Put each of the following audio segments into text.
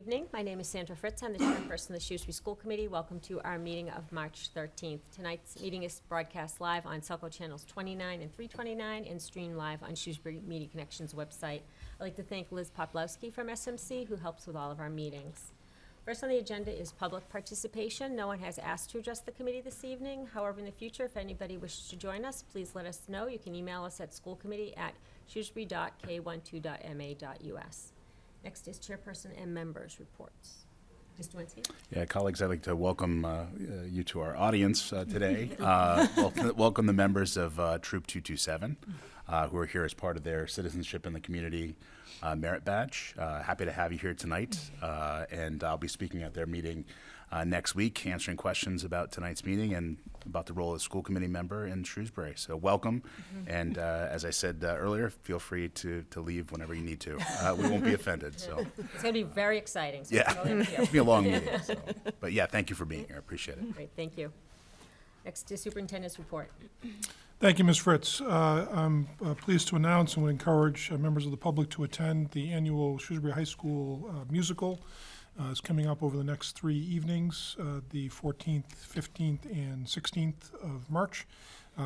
evening. My name is Sandra Fritz. I'm the chairperson of the Shrewsbury School Committee. Welcome to our meeting of March 13th. Tonight's meeting is broadcast live on Selco Channels 29 and 329 and streamed live on Shrewsbury Media Connections website. I'd like to thank Liz Poplowski from SMC, who helps with all of our meetings. First on the agenda is public participation. No one has asked to address the committee this evening. However, in the future, if anybody wishes to join us, please let us know. You can email us at schoolcommittee@shrewsbury.k12.ma.us. Next is chairperson and members' reports. Mr. Weinstein? Yeah, colleagues, I'd like to welcome you to our audience today. Welcome the members of Troop 227 who are here as part of their Citizenship in the Community Merit Badge. Happy to have you here tonight, and I'll be speaking at their meeting next week, answering questions about tonight's meeting and about the role of a school committee member in Shrewsbury. So welcome, and as I said earlier, feel free to leave whenever you need to. We won't be offended. So It's going to be very exciting. So yeah, go ahead. it'll be a long meeting. So. But yeah, thank you for being here. I appreciate it. Great, thank you. Next is superintendent's report. Thank you, Ms. Fritz. I'm pleased to announce and would encourage members of the public to attend the annual Shrewsbury High School musical. It's coming up over the next 3 evenings, the 14th, 15th, and 16th of March.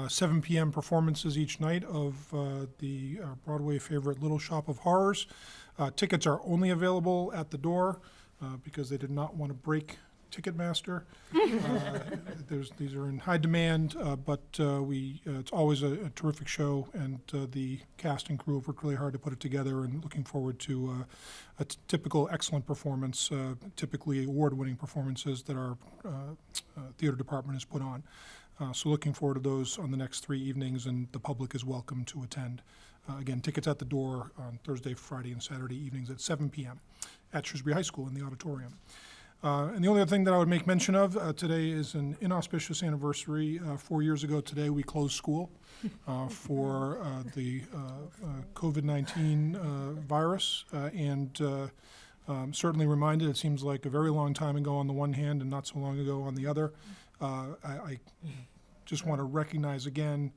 7 p.m. performances each night of the Broadway favorite Little Shop of Horrors. Tickets are only available at the door because they did not want to break Ticketmaster. These are in high demand, but it's always a terrific show, and the cast and crew have worked really hard to put it together, and looking forward to a typical excellent performance, typically award-winning performances that our theater department has put on. So looking forward to those on the next 3 evenings, and the public is welcome to attend. Again, tickets at the door on Thursday, Friday, and Saturday evenings at 7 p.m. at Shrewsbury High School in the auditorium. And the only other thing that I would make mention of today is an inauspicious anniversary. 4 years ago today, we closed school for the COVID-19 virus, and certainly reminded, it seems like a very long time ago on the one hand and not so long ago on the other. I just want to recognize again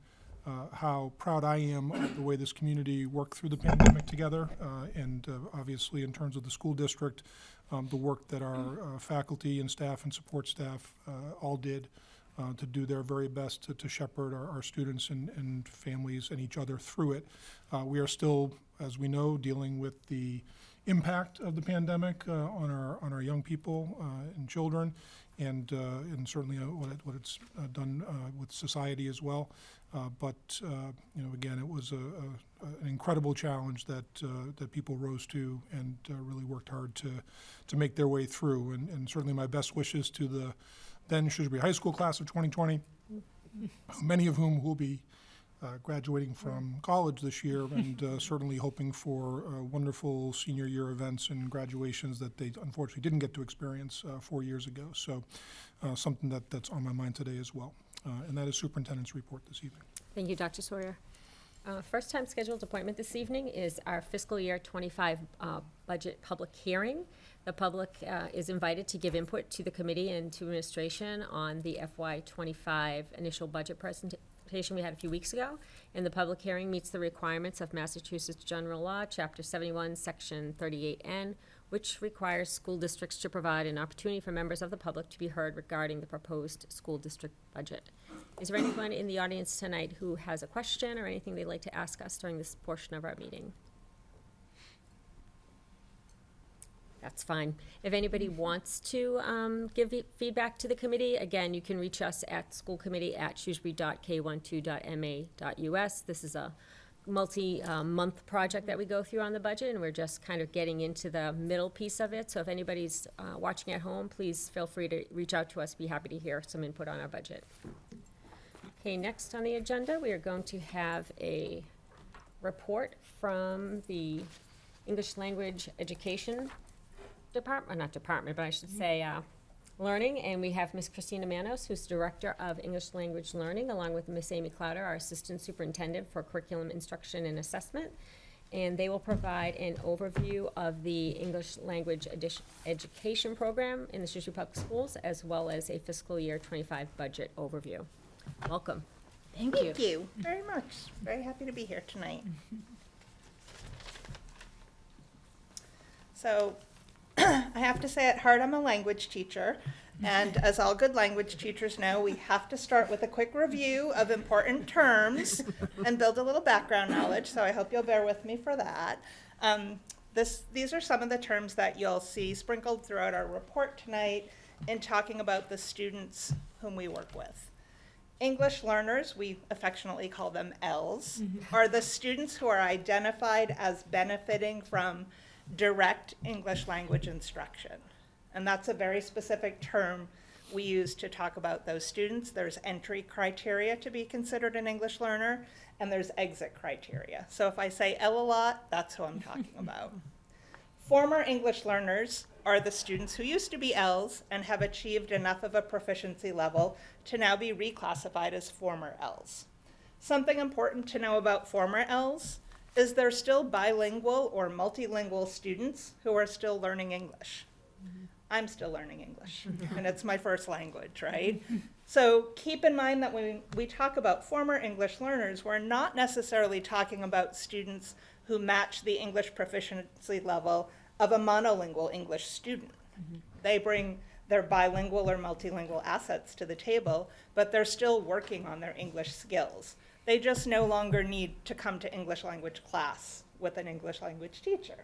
how proud I am of the way this community worked through the pandemic together, and obviously in terms of the school district, the work that our faculty and staff and support staff all did to do their very best to shepherd our students and families and each other through it. We are still, as we know, dealing with the impact of the pandemic on our young people and children, and certainly what it's done with society as well. But again, it was an incredible challenge that people rose to and really worked hard to make their way through. And certainly my best wishes to the then Shrewsbury High School class of 2020, many of whom will be graduating from college this year, and certainly hoping for wonderful senior year events and graduations that they unfortunately didn't get to experience 4 years ago. So something that's on my mind today as well. And that is Superintendent's report this evening. Thank you, Dr. Sawyer. First time scheduled appointment this evening is our fiscal year 25 budget public hearing. The public is invited to give input to the committee and to administration on the FY25 initial budget presentation we had a few weeks ago. And the public hearing meets the requirements of Massachusetts General Law, Chapter 71, Section 38N, which requires school districts to provide an opportunity for members of the public to be heard regarding the proposed school district budget. Is there anyone in the audience tonight who has a question or anything they'd like to ask us during this portion of our meeting? That's fine. If anybody wants to give feedback to the committee, again, you can reach us at schoolcommittee@shrewsbury.k12.ma.us. This is a multi-month project that we go through on the budget, and we're just kind of getting into the middle piece of it. So if anybody's watching at home, please feel free to reach out to us. Be happy to hear some input on our budget. Okay, next on the agenda, we are going to have a report from the English Language Education Department, not department, but I should say learning, and we have Miss Christina Manos, who's Director of English Language Learning, along with Miss Amy Clowder, our Assistant Superintendent for Curriculum Instruction and Assessment, and they will provide an overview of the English Language Education Program in the Shrewsbury Public Schools, as well as a fiscal year 25 budget overview. Welcome. Thank you very much. Very happy to be here tonight. So I have to say, at heart, I'm a language teacher. And as all good language teachers know, we have to start with a quick review of important terms and build a little background knowledge. So I hope you'll bear with me for that. These are some of the terms that you'll see sprinkled throughout our report tonight in talking about the students whom we work with. English learners, we affectionately call them ELs, are the students who are identified as benefiting from direct English language instruction. And that's a very specific term we use to talk about those students. There's entry criteria to be considered an English learner, and there's exit criteria. So if I say L a lot, that's who I'm talking about. Former English learners are the students who used to be Ls and have achieved enough of a proficiency level to now be reclassified as former Ls. Something important to know about former Ls is they're still bilingual or multilingual students who are still learning English. I'm still learning English, and it's my first language, right? So keep in mind that when we talk about former English learners, we're not necessarily talking about students who match the English proficiency level of a monolingual English student. They bring their bilingual or multilingual assets to the table, but they're still working on their English skills. They just no longer need to come to English language class with an English language teacher.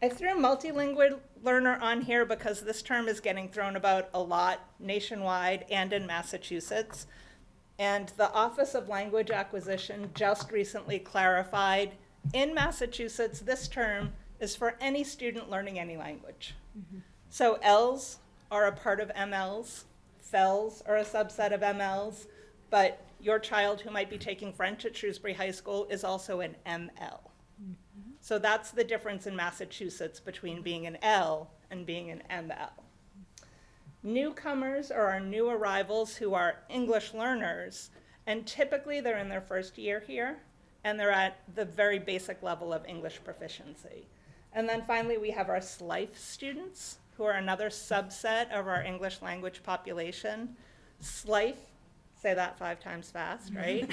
I threw multilingual learner on here because this term is getting thrown about a lot nationwide and in Massachusetts. And the Office of Language Acquisition just recently clarified in Massachusetts, this term is for any student learning any language. So Ls are a part of MLs, FELs are a subset of MLs, but your child who might be taking French at Shrewsbury High School is also an ML. So that's the difference in Massachusetts between being an L and being an ML. Newcomers are our new arrivals who are English learners, and typically they're in their first year here, and they're at the very basic level of English proficiency. And then finally, we have our SLIFE students, who are another subset of our English language population. SLIFE, say that 5 times fast, right?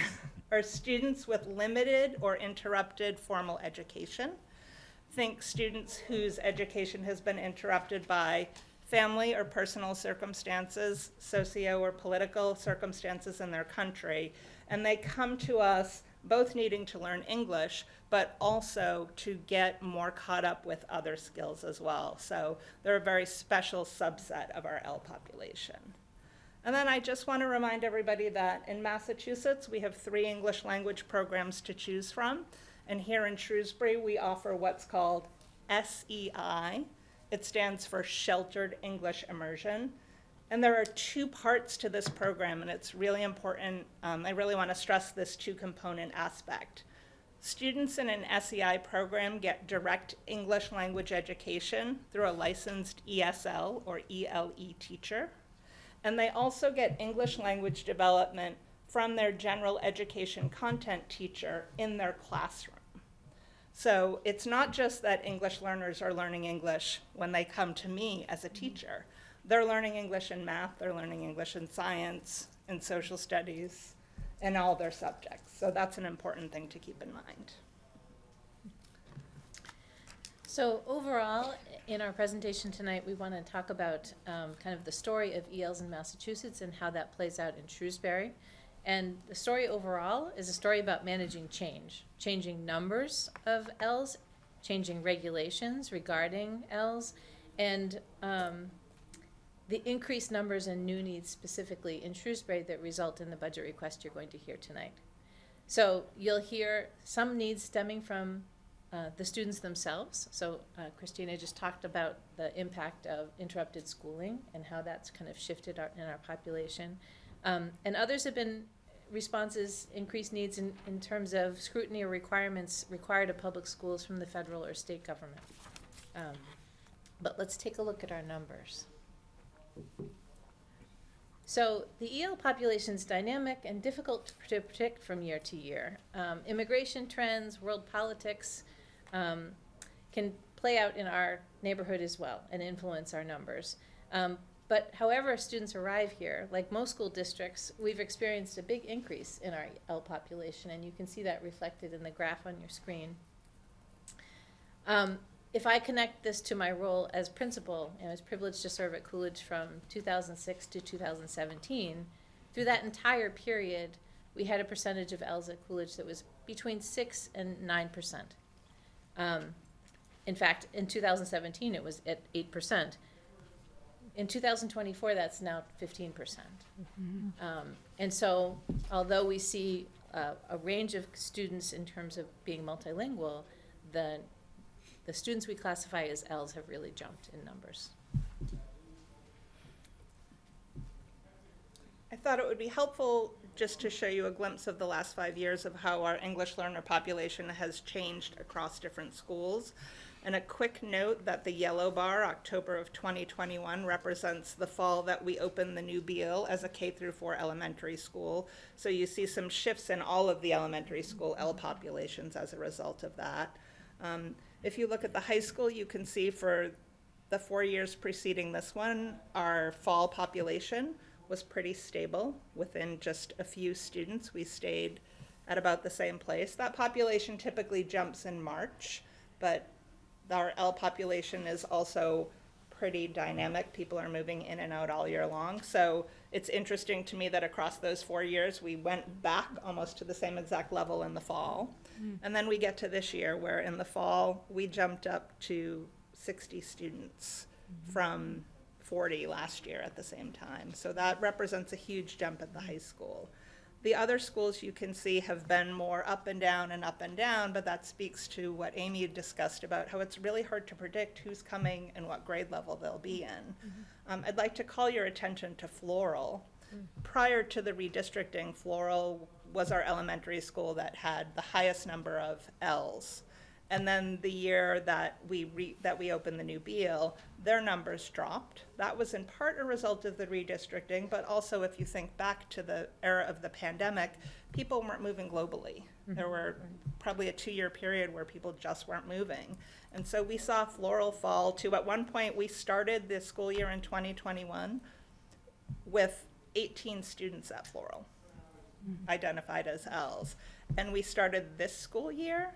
Are students with limited or interrupted formal education. Think students whose education has been interrupted by family or personal circumstances, socio or political circumstances in their country, and they come to us both needing to learn English, but also to get more caught up with other skills as well. So they're a very special subset of our L population. And then I just want to remind everybody that in Massachusetts, we have 3 English language programs to choose from. And here in Shrewsbury, we offer what's called SEI. It stands for Sheltered English Immersion. And there are 2 parts to this program, and it's really important. I really want to stress this 2-component aspect. Students in an SEI program get direct English language education through a licensed ESL or ELE teacher. And they also get English language development from their general education content teacher in their classroom. So it's not just that English learners are learning English when they come to me as a teacher. They're learning English in math, they're learning English in science, in social studies, in all their subjects. So that's an important thing to keep in mind. So overall, in our presentation tonight, we want to talk about kind of the story of ELs in Massachusetts and how that plays out in Shrewsbury. And the story overall is a story about managing change, changing numbers of Ls, changing regulations regarding Ls, and the increased numbers and new needs specifically in Shrewsbury that result in the budget request you're going to hear tonight. So you'll hear some needs stemming from the students themselves. So Christina just talked about the impact of interrupted schooling and how that's kind of shifted in our population. And others have been responses, increased needs in terms of scrutiny or requirements required of public schools from the federal or state government. But let's take a look at our numbers. So the EL population is dynamic and difficult to predict from year to year. Immigration trends, world politics can play out in our neighborhood as well and influence our numbers. But however students arrive here, like most school districts, we've experienced a big increase in our EL population, and you can see that reflected in the graph on your screen. if I connect this to my role as principal, I was privileged to serve at Coolidge from 2006 to 2017. Through that entire period, we had a percentage of Ls at Coolidge that was between 6 and 9%. In fact, in 2017, it was at 8%. In 2024, that's now 15%. And so, although we see a range of students in terms of being multilingual, the students we classify as Ls have really jumped in numbers. I thought it would be helpful just to show you a glimpse of the last 5 years of how our English learner population has changed across different schools. And a quick note that the yellow bar, October of 2021, represents the fall that we opened the new Beal as a K through 4 elementary school. So you see some shifts in all of the elementary school L populations as a result of that. If you look at the high school, you can see for the 4 years preceding this one, our fall population was pretty stable. Within just a few students, we stayed at about the same place. That population typically jumps in March, but our L population is also pretty dynamic. People are moving in and out all year long. So it's interesting to me that across those 4 years, we went back almost to the same exact level in the fall. And then we get to this year where in the fall, we jumped up to 60 students from 40 last year at the same time. So that represents a huge jump at the high school. The other schools you can see have been more up and down, but that speaks to what Amy discussed about how it's really hard to predict who's coming and what grade level they'll be in. I'd like to call your attention to Floral. Prior to the redistricting, Floral was our elementary school that had the highest number of Ls. And then the year that we opened the new Beal, their numbers dropped. That was in part a result of the redistricting, but also if you think back to the era of the pandemic, people weren't moving globally. There were probably a 2-year period where people just weren't moving. And so we saw Floral fall to, at one point, we started the school year in 2021 with 18 students at Floral, identified as Ls. And we started this school year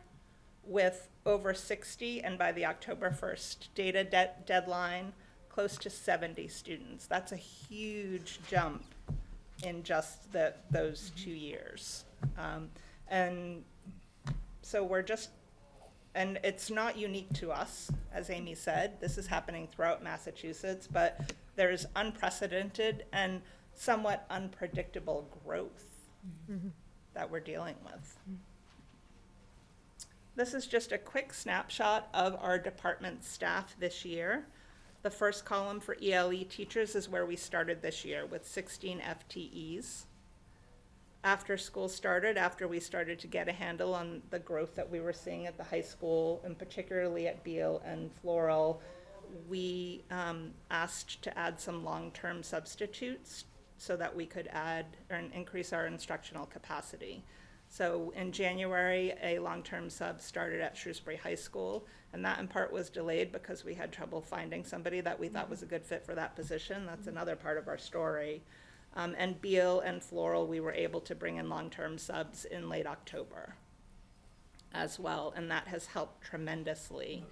with over 60, and by the October 1st data deadline, close to 70 students. That's a huge jump in just those 2 years. And so and it's not unique to us, as Amy said. This is happening throughout Massachusetts, but there's unprecedented and somewhat unpredictable growth that we're dealing with. This is just a quick snapshot of our department staff this year. The first column for ELE teachers is where we started this year with 16 FTEs. After school started, after we started to get a handle on the growth that we were seeing at the high school, and particularly at Beal and Floral, we asked to add some long-term substitutes so that we could add or increase our instructional capacity. So in January, a long-term sub started at Shrewsbury High School, and that in part was delayed because we had trouble finding somebody that we thought was a good fit for that position. That's another part of our story. And Beal and Floral, we were able to bring in long-term subs in late October as well, and that has helped tremendously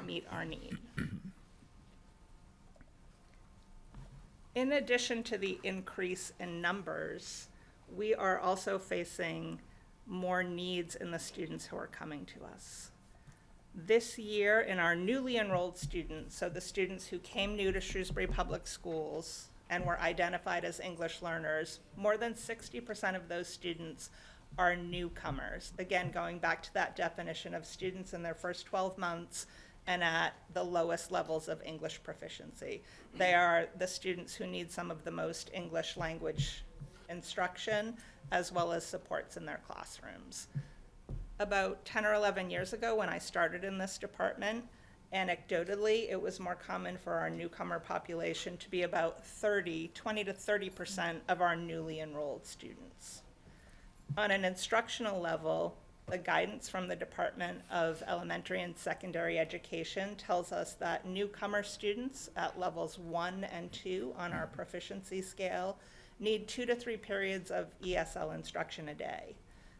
meet our need. In addition to the increase in numbers, we are also facing more needs in the students who are coming to us. This year, in our newly enrolled students, so the students who came new to Shrewsbury Public Schools and were identified as English learners, more than 60% of those students are newcomers. Again, going back to that definition of students in their first 12 months and at the lowest levels of English proficiency. They are the students who need some of the most English language instruction as well as supports in their classrooms. About 10 or 11 years ago when I started in this department, anecdotally, it was more common for our newcomer population to be about 20 to 30% of our newly enrolled students. On an instructional level, the guidance from the Department of Elementary and Secondary Education tells us that newcomer students at levels 1 and 2 on our proficiency scale need 2 to 3 periods of ESL instruction a day.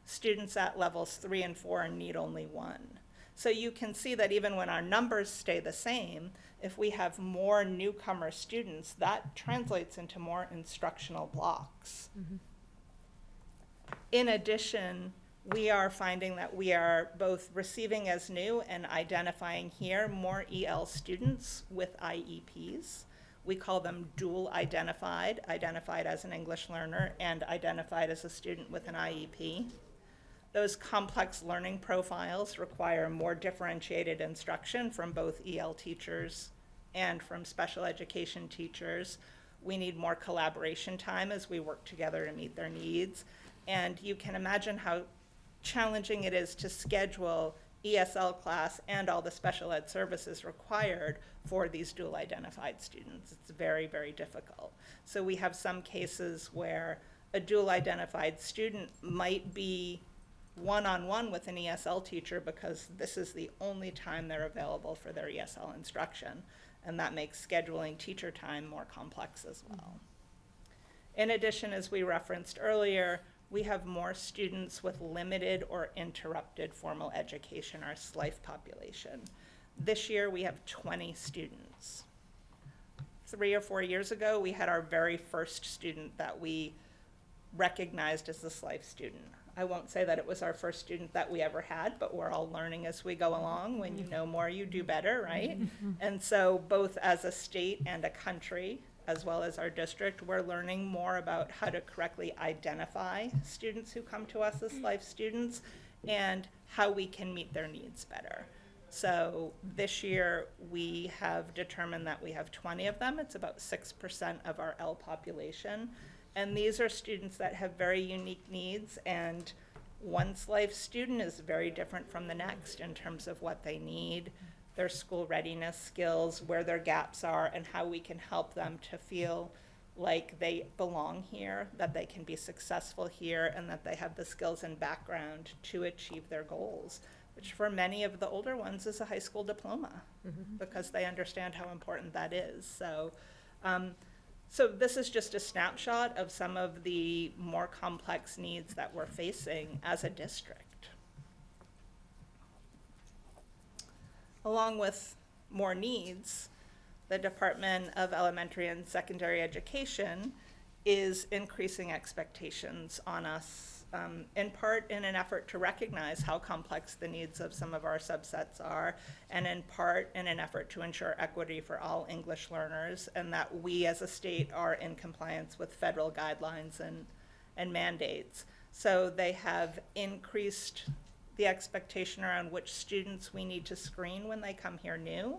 Students at levels 3 and 4 need only 1. So you can see that even when our numbers stay the same, if we have more newcomer students, that translates into more instructional blocks. In addition, we are finding that we are both receiving as new and identifying here more EL students with IEPs. We call them dual identified as an English learner and identified as a student with an IEP. Those complex learning profiles require more differentiated instruction from both EL teachers and from special education teachers. We need more collaboration time as we work together to meet their needs. And you can imagine how challenging it is to schedule ESL class and all the special ed services required for these dual identified students. It's very, very difficult. So we have some cases where a dual identified student might be one-on-one with an ESL teacher because this is the only time they're available for their ESL instruction, and that makes scheduling teacher time more complex as well. In addition, as we referenced earlier, we have more students with limited or interrupted formal education, our SLIFE population. This year, we have 20 students. 3 or 4 years ago, we had our very first student that we recognized as a SLIFE student. I won't say that it was our first student that we ever had, but we're all learning as we go along. When you know more, you do better, right? And so both as a state and a country, as well as our district, we're learning more about how to correctly identify students who come to us as SLIFE students and how we can meet their needs better. So this year, we have determined that we have 20 of them. It's about 6% of our L population. And these are students that have very unique needs, and one SLIFE student is very different from the next in terms of what they need, their school readiness skills, where their gaps are, and how we can help them to feel like they belong here, that they can be successful here, and that they have the skills and background to achieve their goals, which for many of the older ones is a high school diploma, because they understand how important that is. So this is just a snapshot of some of the more complex needs that we're facing as a district. Along with more needs, the Department of Elementary and Secondary Education is increasing expectations on us, in part in an effort to recognize how complex the needs of some of our subsets are, and in part in an effort to ensure equity for all English learners, and that we as a state are in compliance with federal guidelines and mandates. So they have increased the expectation around which students we need to screen when they come here new.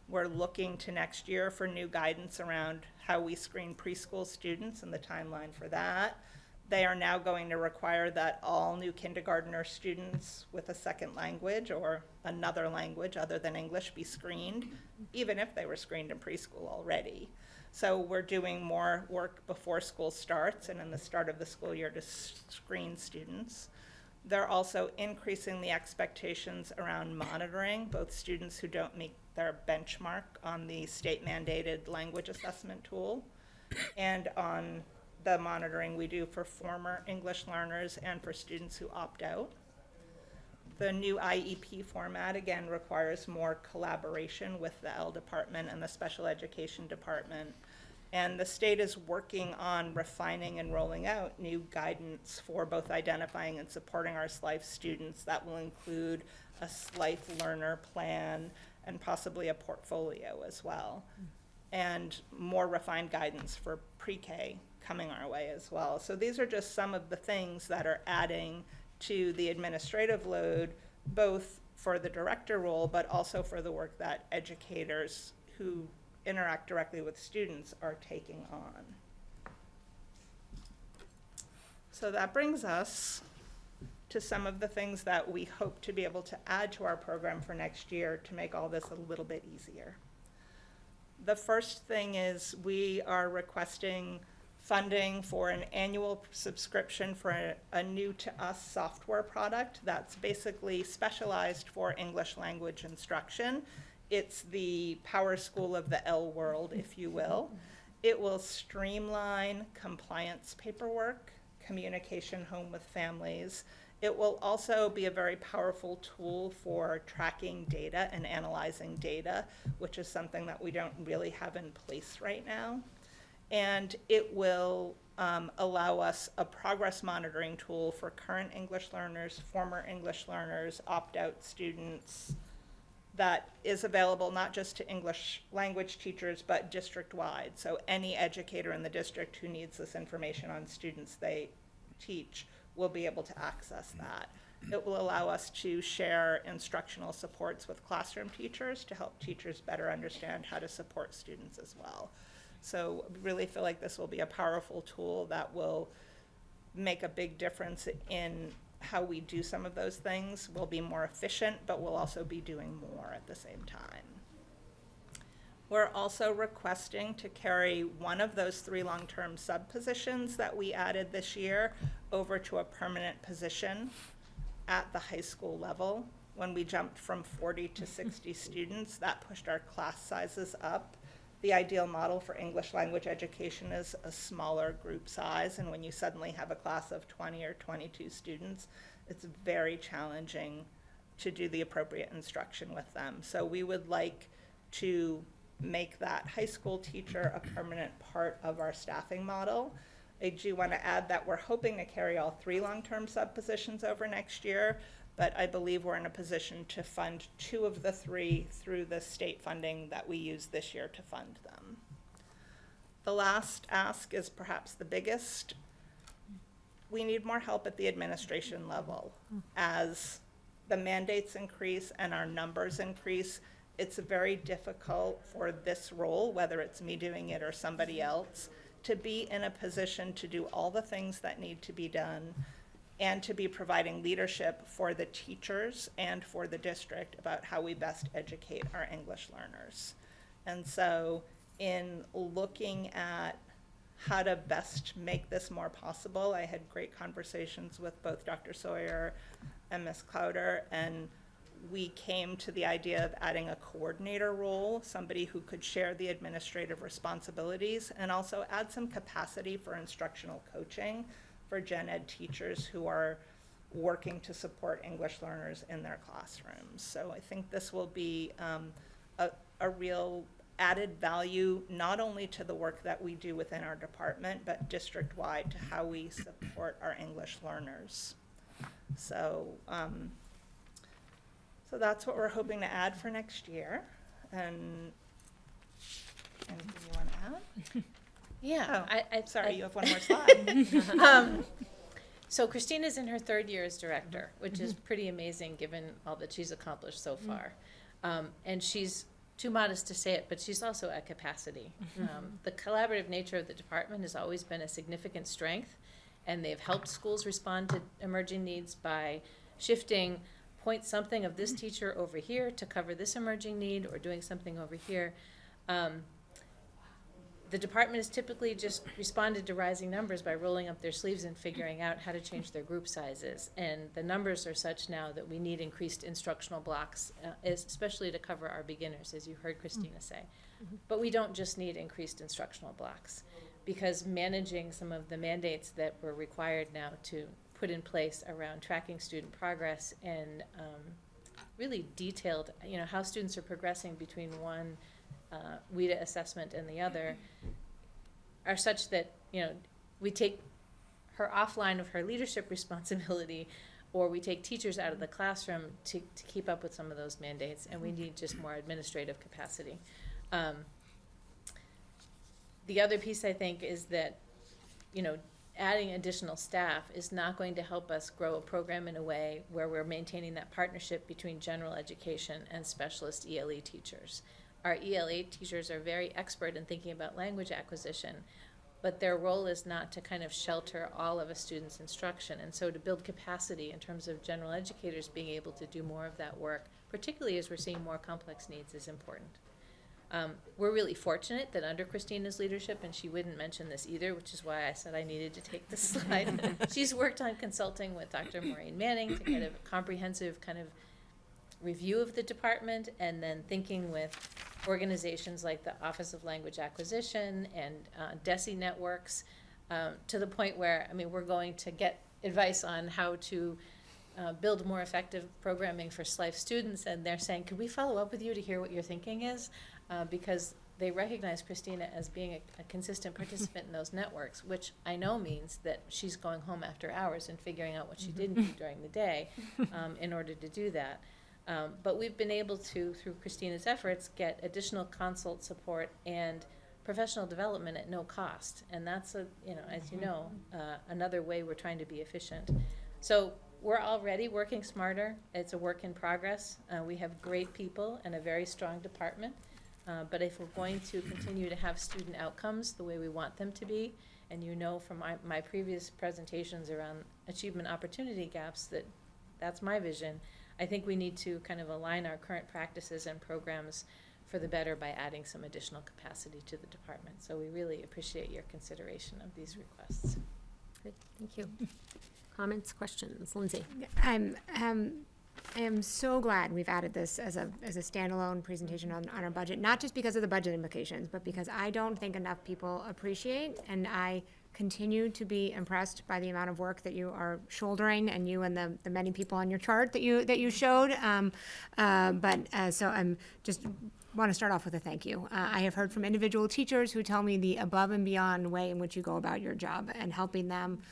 We're looking to next year for new guidance around how we screen preschool students and the timeline for that. They are now going to require that all new kindergartner students with a second language or another language other than English be screened, even if they were screened in preschool already. So we're doing more work before school starts and in the start of the school year to screen students. They're also increasing the expectations around monitoring, both students who don't meet their benchmark on the state-mandated language assessment tool and on the monitoring we do for former English learners and for students who opt out. The new IEP format, again, requires more collaboration with the L department and the special education department. And the state is working on refining and rolling out new guidance for both identifying and supporting our SLIFE students. That will include a SLIFE learner plan and possibly a portfolio as well. And more refined guidance for pre-K coming our way as well. So these are just some of the things that are adding to the administrative load, both for the director role, but also for the work that educators who interact directly with students are taking on. So that brings us to some of the things that we hope to be able to add to our program for next year to make all this a little bit easier. The first thing is we are requesting funding for an annual subscription for a new to us software product that's basically specialized for English language instruction. It's the Power School of the L world, if you will. It will streamline compliance paperwork, communication home with families, It will also be a very powerful tool for tracking data and analyzing data, which is something that we don't really have in place right now. And it will allow us a progress monitoring tool for current English learners, former English learners, opt-out students, that is available not just to English language teachers, but district-wide. So any educator in the district who needs this information on students they teach will be able to access that. It will allow us to share instructional supports with classroom teachers to help teachers better understand how to support students as well. So we really feel like this will be a powerful tool that will make a big difference in how we do some of those things. We'll be more efficient, but we'll also be doing more at the same time. We're also requesting to carry one of those 3 long-term sub-positions that we added this year over to a permanent position at the high school level. When we jumped from 40 to 60 students, that pushed our class sizes up. The ideal model for English language education is a smaller group size, and when you suddenly have a class of 20 or 22 students, it's very challenging to do the appropriate instruction with them. So we would like to make that high school teacher a permanent part of our staffing model. I do want to add that we're hoping to carry all 3 long-term sub-positions over next year, but I believe we're in a position to fund 2 of the 3 through the state funding that we used this year to fund them. The last ask is perhaps the biggest. We need more help at the administration level. As the mandates increase and our numbers increase, it's very difficult for this role, whether it's me doing it or somebody else, to be in a position to do all the things that need to be done and to be providing leadership for the teachers and for the district about how we best educate our English learners. And so in looking at how to best make this more possible, I had great conversations with both Dr. Sawyer and Ms. Clouder, and we came to the idea of adding a coordinator role, somebody who could share the administrative responsibilities and also add some capacity for instructional coaching for gen ed teachers who are working to support English learners in their classrooms. So I think this will be a real added value, not only to the work that we do within our department, but district-wide to how we support our English learners. So, so that's what we're hoping to add for next year. And anything you want to add? Yeah, Oh, sorry, I- you have one more slide. So Christina's in her 3rd year as director, which is pretty amazing given all that she's accomplished so far. And she's too modest to say it, but she's also at capacity. The collaborative nature of the department has always been a significant strength, and they've helped schools respond to emerging needs by shifting point something of this teacher over here to cover this emerging need, or doing something over here. The department has typically just responded to rising numbers by rolling up their sleeves and figuring out how to change their group sizes. And the numbers are such now that we need increased instructional blocks, especially to cover our beginners, as you heard Christina say. But we don't just need increased instructional blocks, because managing some of the mandates that were required now to put in place around tracking student progress and really detailed, how students are progressing between one WIDA assessment and the other are such that, we take her offline of her leadership responsibility, or we take teachers out of the classroom to keep up with some of those mandates, and we need just more administrative capacity. The other piece, I think, is that, adding additional staff is not going to help us grow a program in a way where we're maintaining that partnership between general education and specialist ELE teachers. Our ELA teachers are very expert in thinking about language acquisition, but their role is not to kind of shelter all of a student's instruction. And so to build capacity in terms of general educators being able to do more of that work, particularly as we're seeing more complex needs, is important. We're really fortunate that under Christina's leadership, and she wouldn't mention this either, which is why I said I needed to take this slide, she's worked on consulting with Dr. Maureen Manning to kind of a comprehensive kind of review of the department, and then thinking with organizations like the Office of Language Acquisition and DESE networks, to the point where, we're going to get advice on how to build more effective programming for SLIFE students, and they're saying, could we follow up with you to hear what your thinking is? Because they recognize Christina as being a consistent participant in those networks, which I know means that she's going home after hours and figuring out what she didn't do during the day in order to do that. But we've been able to, through Christina's efforts, get additional consult support and professional development at no cost. And that's, as you know, another way we're trying to be efficient. So we're already working smarter. It's a work in progress. We have great people and a very strong department. But if we're going to continue to have student outcomes the way we want them to be, and you know from my previous presentations around achievement opportunity gaps that's my vision, I think we need to kind of align our current practices and programs for the better by adding some additional capacity to the department. So we really appreciate your consideration of these requests. Great, thank you. Comments, questions? Lindsay? I am so glad we've added this as a standalone presentation on our budget, not just because of the budget implications, but because I don't think enough people appreciate, and I continue to be impressed by the amount of work that you are shouldering, and you and the many people on your chart that you showed. So I'm just want to start off with a thank you. I have heard from individual teachers who tell me the above and beyond way in which you go about your job and helping them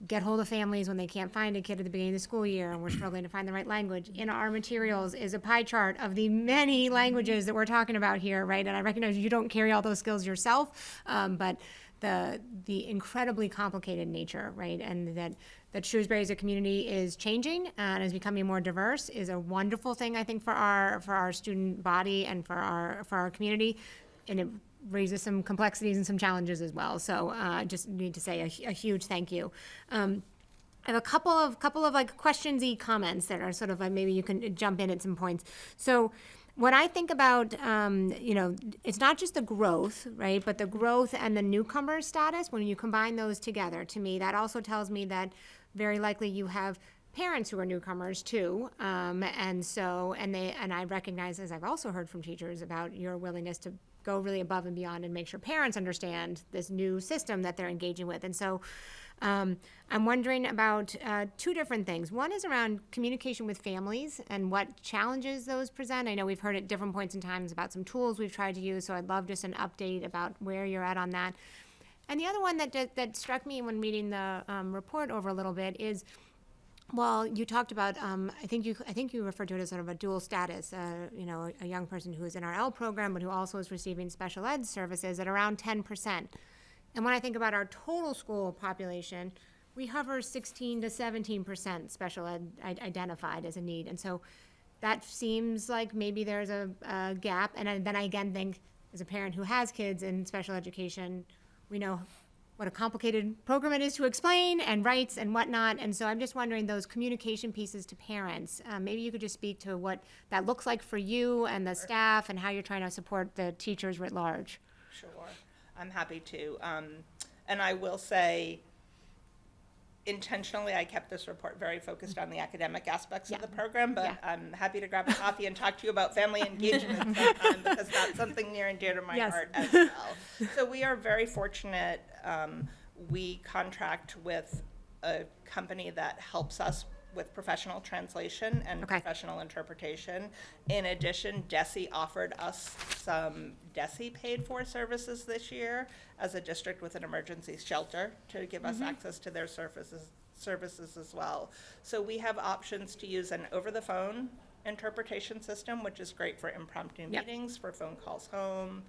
get hold of families when they can't find a kid at the beginning of the school year and we're struggling to find the right language. In our materials is a pie chart of the many languages that we're talking about here, right? And I recognize you don't carry all those skills yourself, but the incredibly complicated nature, right? And that Shrewsbury as a community is changing and is becoming more diverse is a wonderful thing, I think, for our student body and for our community. And it raises some complexities and some challenges as well. So I just need to say a huge thank you. I have a couple of like questionsy comments that are sort of like maybe you can jump in at some points. So when I think about, it's not just the growth, right, but the growth and the newcomer status, when you combine those together, to me, that also tells me that very likely you have parents who are newcomers too, and I recognize, as I've also heard from teachers, about your willingness to go really above and beyond and make sure parents understand this new system that they're engaging with. And so I'm wondering about two different things. One is around communication with families and what challenges those present. I know we've heard at different points in times about some tools we've tried to use, so I'd love just an update about where you're at on that. And the other one that struck me when reading the report over a little bit is, well, you talked about, I think you referred to it as sort of a dual status, a young person who is in our L program, but who also is receiving special ed services at around 10%. And when I think about our total school population, we hover 16 to 17% special ed identified as a need. And so that seems like maybe there's a gap. And then I again think, as a parent who has kids in special education, we know what a complicated program it is to explain and rights and whatnot. And so I'm just wondering those communication pieces to parents. Maybe you could just speak to what that looks like for you and the staff and how you're trying to support the teachers writ large. Sure, I'm happy to. And I will say, intentionally, I kept this report very focused on the academic aspects of the program, but I'm happy to grab a coffee and talk to you about family engagement sometime, because that's something near and dear to my heart as well. So we are very fortunate. We contract with a company that helps us with professional translation and professional interpretation. In addition, DESE offered us some DESE paid for services this year as a district with an emergency shelter to give us access to their services as well. So we have options to use an over-the-phone interpretation system, which is great for impromptu meetings, for phone calls home,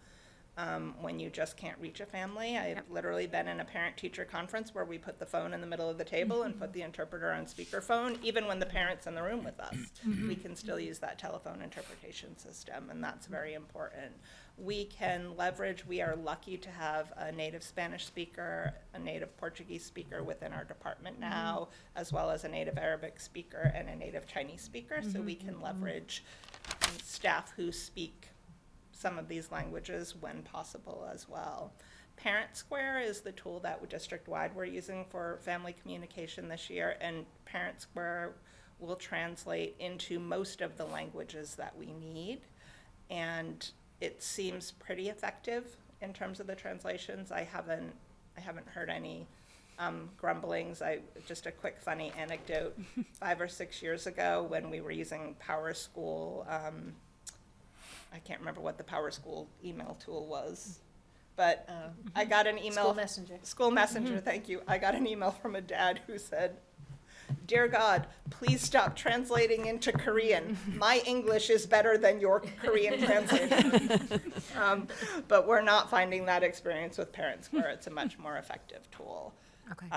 when you just can't reach a family. I've literally been in a parent-teacher conference where we put the phone in the middle of the table and put the interpreter on speakerphone. Even when the parent's in the room with us, we can still use that telephone interpretation system, and that's very important. We can leverage, we are lucky to have a native Spanish speaker, a native Portuguese speaker within our department now, as well as a native Arabic speaker and a native Chinese speaker, so we can leverage staff who speak some of these languages when possible as well. Parent Square is the tool that district-wide we're using for family communication this year, and Parent Square will translate into most of the languages that we need, and it seems pretty effective in terms of the translations. I haven't heard any grumblings. Just a quick funny anecdote. 5 or 6 years ago, when we were using Power School, I can't remember what the Power School email tool was, but I got an email. School Messenger. School Messenger, thank you. I got an email from a dad who said, "Dear God, please stop translating into Korean. My English is better than your Korean translation." But we're not finding that experience with parents where it's a much more effective tool. Okay.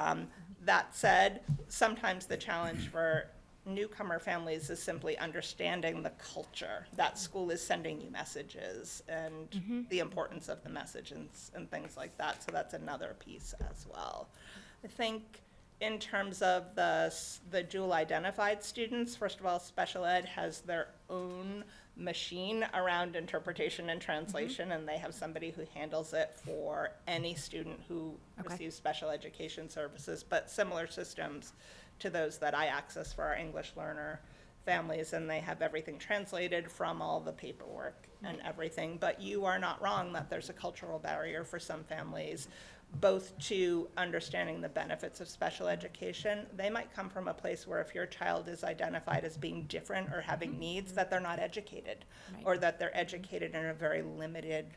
That said, sometimes the challenge for newcomer families is simply understanding the culture that school is sending you messages and the importance of the message and things like that. So that's another piece as well. I think in terms of the dual identified students, first of all, special ed has their own machine around interpretation and translation, and they have somebody who handles it for any student who receives special education services, but similar systems to those that I access for our English learner families, and they have everything translated from all the paperwork and everything. But you are not wrong that there's a cultural barrier for some families, both to understanding the benefits of special education. They might come from a place where if your child is identified as being different or having needs, that they're not educated, or that they're educated in a very limited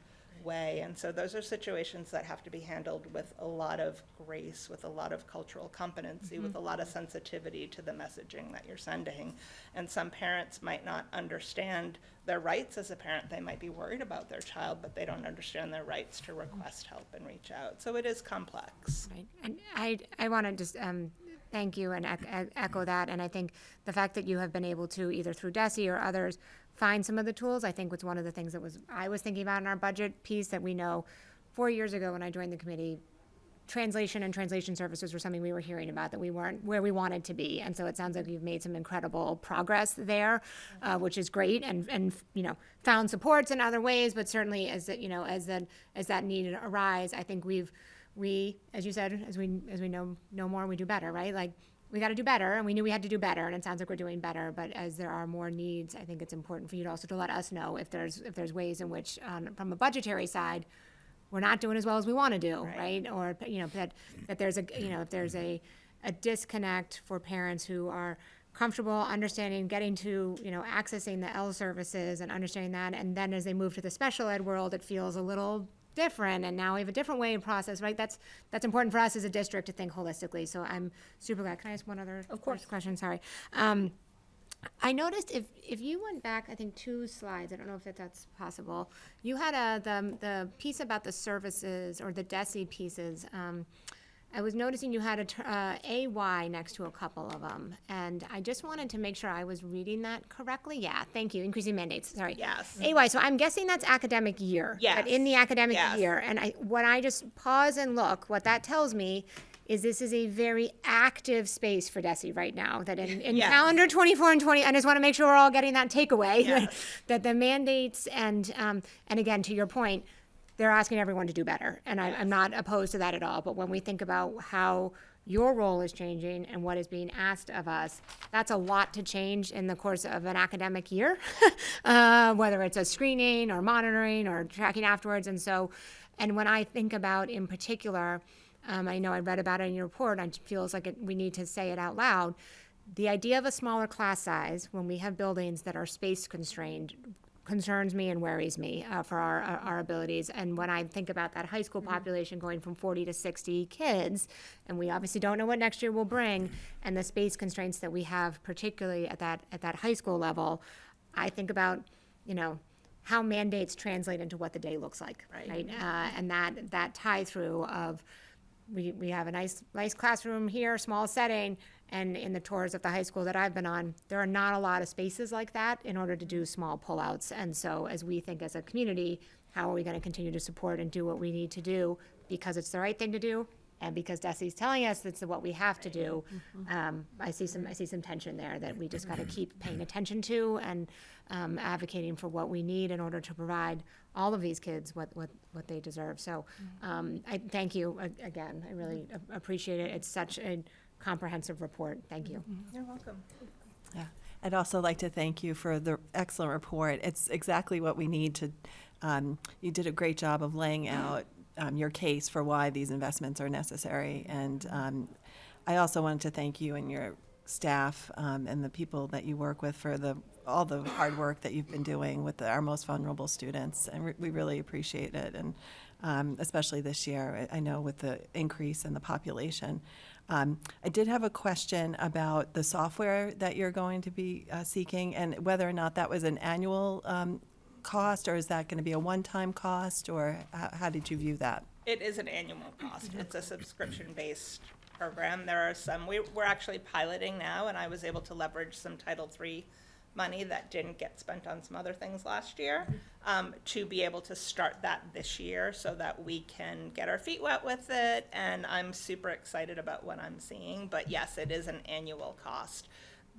way. And so those are situations that have to be handled with a lot of grace, with a lot of cultural competency, with a lot of sensitivity to the messaging that you're sending. And some parents might not understand their rights as a parent. They might be worried about their child, but they don't understand their rights to request help and reach out. So it is complex. Right. And I want to just thank you and echo that. And I think the fact that you have been able to, either through DESE or others, find some of the tools, I think was one of the things that I was thinking about in our budget piece, that we know 4 years ago when I joined the committee, translation and translation services were something we were hearing about, that we weren't where we wanted to be. And so it sounds like you've made some incredible progress there, which is great, and found supports in other ways, but certainly as that need arise, I think we, as you said, as we know more, we do better, right? Like, we got to do better, and we knew we had to do better, and it sounds like we're doing better. But as there are more needs, I think it's important for you to also to let us know if there's ways in which, from a budgetary side, we're not doing as well as we want to do, right? Or that there's if there's a disconnect for parents who are comfortable understanding, getting to accessing the L services and understanding that, and then as they move to the special ed world, it feels a little different, and now we have a different way of process, right? That's important for us as a district to think holistically. So I'm super glad. Can I ask one other question? Sorry. I noticed if you went back, I think 2 slides, I don't know if that's possible, you had the piece about the services, or the DESE pieces. I was noticing you had AY next to a couple of them, and I just wanted to make sure I was reading that correctly. Yeah, thank you. Increasing mandates, sorry. Yes. AY, so I'm guessing that's academic year. Yes. But in the academic Yes. year, and when I just pause and look, what that tells me is this is a very active space for DESE right now, that in Yes. calendar 24 and 20, I just want to make sure we're all getting that takeaway, Yes. that the mandates and again, to your point, they're asking everyone to do better, and I'm not opposed to that at all. But when we think about how your role is changing and what is being asked of us, that's a lot to change in the course of an academic year, whether it's a screening or monitoring or tracking afterwards. And when I think about, in particular, I know I read about it in your report, and it feels like we need to say it out loud, the idea of a smaller class size when we have buildings that are space constrained concerns me and worries me for our abilities. And when I think about that high school population going from 40 to 60 kids, and we obviously don't know what next year will bring, and the space constraints that we have, particularly at that high school level, I think about, how mandates translate into what the day looks like, right? And that tie through of, we have a nice classroom here, small setting, and in the tours of the high school that I've been on, there are not a lot of spaces like that in order to do small pullouts. And so as we think as a community, how are we going to continue to support and do what we need to do because it's the right thing to do, and because DESE is telling us that's what we have to do? I see some tension there that we just got to keep paying attention to, and advocating for what we need in order to provide all of these kids what they deserve. So I thank you again. I really appreciate it. It's such a comprehensive report. Thank you. You're welcome. Yeah, I'd also like to thank you for the excellent report. It's exactly what we need to, you did a great job of laying out your case for why these investments are necessary. And I also wanted to thank you and your staff and the people that you work with for all the hard work that you've been doing with our most vulnerable students. And we really appreciate it. And especially this year, I know with the increase in the population. I did have a question about the software that you're going to be seeking and whether or not that was an annual cost, or is that going to be a one-time cost, or how did you view that? It is an annual cost. It's a subscription-based program. There are some, we're actually piloting now, and I was able to leverage some Title III money that didn't get spent on some other things last year, to be able to start that this year so that we can get our feet wet with it. And I'm super excited about what I'm seeing. But yes, it is an annual cost.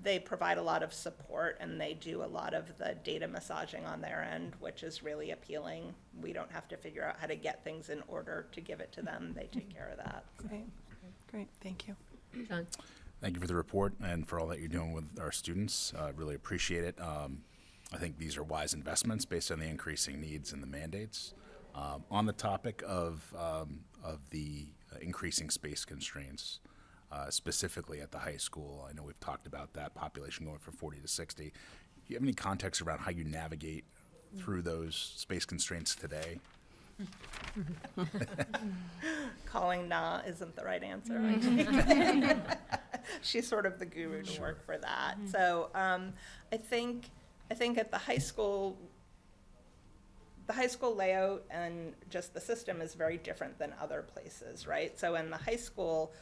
They provide a lot of support, and they do a lot of the data massaging on their end, which is really appealing. We don't have to figure out how to get things in order to give it to them. They take care of that. Great, thank you. John? Thank you for the report and for all that you're doing with our students. Really appreciate it. I think these are wise investments based on the increasing needs and the mandates. On the topic of the increasing space constraints, specifically at the high school, I know we've talked about that population going from 40 to 60. Do you have any context around how you navigate through those space constraints today? Calling nah isn't the right answer. I think. She's sort of the guru to work for that. So I think at the high school layout and just the system is very different than other places, right? So in the high school,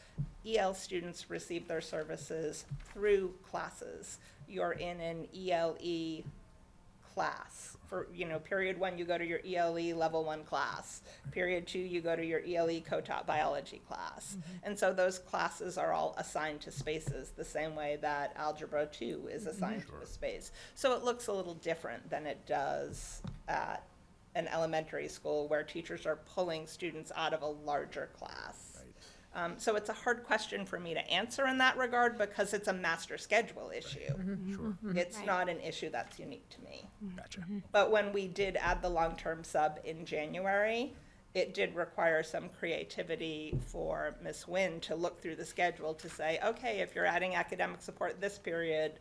EL students receive their services through classes. You're in an ELE class. For, period 1, you go to your ELE level 1 class. Period 2, you go to your ELE co-taught biology class. And so those classes are all assigned to spaces the same way that Algebra 2 is assigned to a space. So it looks a little different than it does at an elementary school where teachers are pulling students out of a larger class. So it's a hard question for me to answer in that regard because it's a master schedule issue. Sure. It's Right. not an issue that's unique to me. Gotcha. But when we did add the long-term sub in January, it did require some creativity for Ms. Nguyen to look through the schedule to say, okay, if you're adding academic support this period,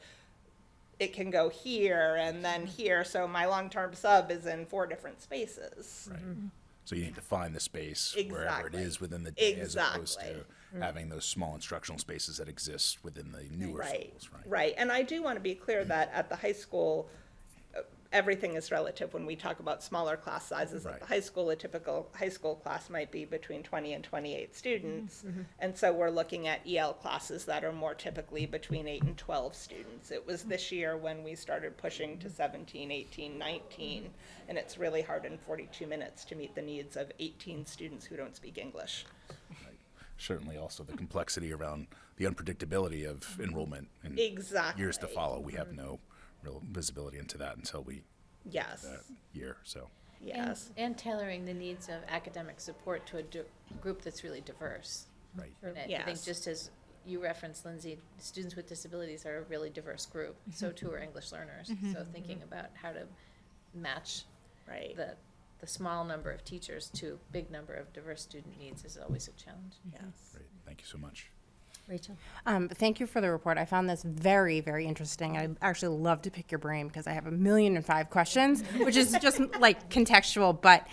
it can go here and then here. So my long-term sub is in 4 different spaces. Right. So you need to find the space wherever it Exactly. is within the day, as opposed to Exactly. having those small instructional spaces that exist within the newer Right, schools, right? right. And I do want to be clear that at the high school, everything is relative when we talk about smaller class sizes. At Right. the high school, a typical high school class might be between 20 and 28 students. And so we're looking at EL classes that are more typically between 8 and 12 students. It was this year when we started pushing to 17, 18, 19, and it's really hard in 42 minutes to meet the needs of 18 students who don't speak English. Certainly also the complexity around the unpredictability of enrollment in Exactly. years to follow. We have no real visibility into that until Yes, that year, so. yes. And tailoring the needs of academic support to a group that's really diverse. Right. And I think Yes. just as you referenced, Lindsay, students with disabilities are a really diverse group. So too are English learners. So thinking about how to match Right. the small number of teachers to big number of diverse student needs is always a challenge. Yes. Great, thank you so much. Rachel? Thank you for the report. I found this very, very interesting. I'd actually love to pick your brain because I have 1,000,005 questions, which is just like contextual. But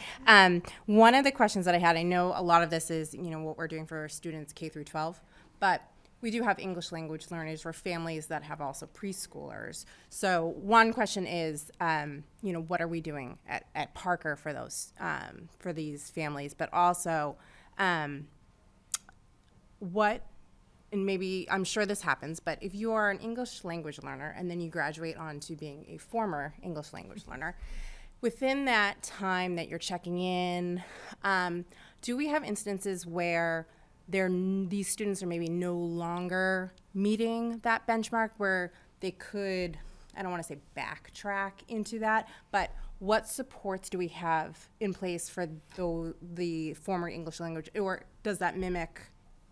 one of the questions that I had, I know a lot of this is, what we're doing for students K through 12, but we do have English language learners or families that have also preschoolers. So one question is, what are we doing at Parker for those, for these families? But also, and maybe, I'm sure this happens, but if you are an English language learner and then you graduate on to being a former English language learner, within that time that you're checking in, do we have instances where these students are maybe no longer meeting that benchmark where they could, I don't want to say backtrack into that, but what supports do we have in place for the former English language, or does that mimic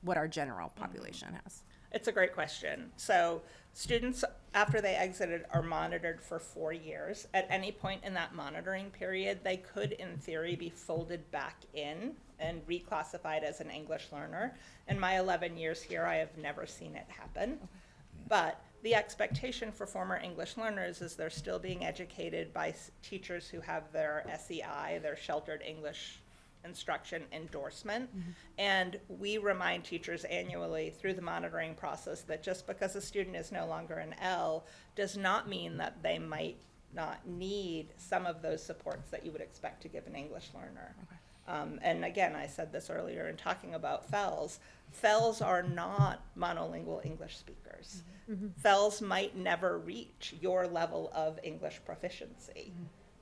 what our general population has? It's a great question. So students, after they exited, are monitored for 4 years. At any point in that monitoring period, they could, in theory, be folded back in and reclassified as an English learner. In my 11 years here, I have never seen it happen. But the expectation for former English learners is they're still being educated by teachers who have their SEI, their Sheltered English Instruction endorsement. And we remind teachers annually through the monitoring process that just because a student is no longer an L does not mean that they might not need some of those supports that you would expect to give an English learner. And again, I said this earlier in talking about FELS. FELS are not monolingual English speakers. FELS might never reach your level of English proficiency.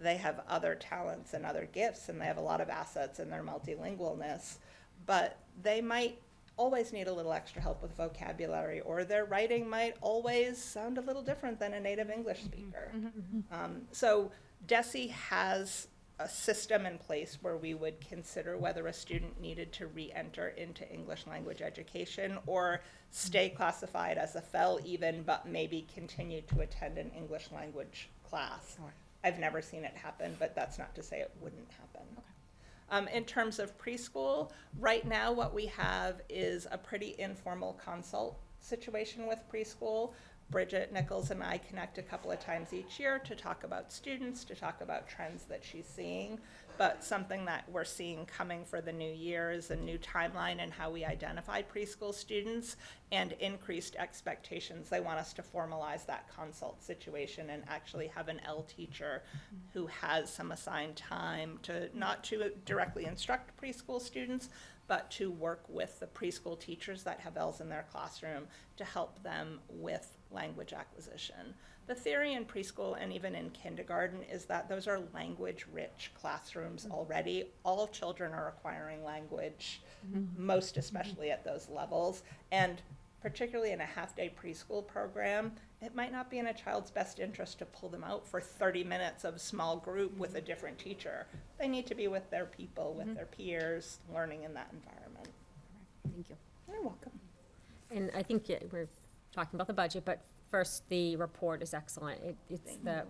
They have other talents and other gifts, and they have a lot of assets in their multilingualness, but they might always need a little extra help with vocabulary, or their writing might always sound a little different than a native English speaker. So DESE has a system in place where we would consider whether a student needed to re-enter into English language education or stay classified as a FEL even, but maybe continue to attend an English language class. I've never seen it happen, but that's not to say it wouldn't happen. In terms of preschool, right now what we have is a pretty informal consult situation with preschool. Bridget Nichols and I connect a couple of times each year to talk about students, to talk about trends that she's seeing. But something that we're seeing coming for the new year is a new timeline in how we identify preschool students and increased expectations. They want us to formalize that consult situation and actually have an L teacher who has some assigned time to not to directly instruct preschool students, but to work with the preschool teachers that have L's in their classroom to help them with language acquisition. The theory in preschool and even in kindergarten is that those are language-rich classrooms already. All children are acquiring language, most especially at those levels. And particularly in a half-day preschool program, it might not be in a child's best interest to pull them out for 30 minutes of small group with a different teacher. They need to be with their people, with their peers, learning in that environment. Thank you. You're welcome. And I think we're talking about the budget, but first, the report is excellent. It's the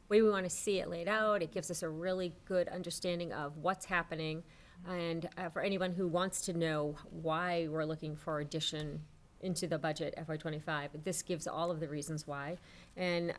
way we want to see it laid out. It gives us a really good understanding of what's happening. And for anyone who wants to know why we're looking for addition into the budget FY25, this gives all of the reasons why. And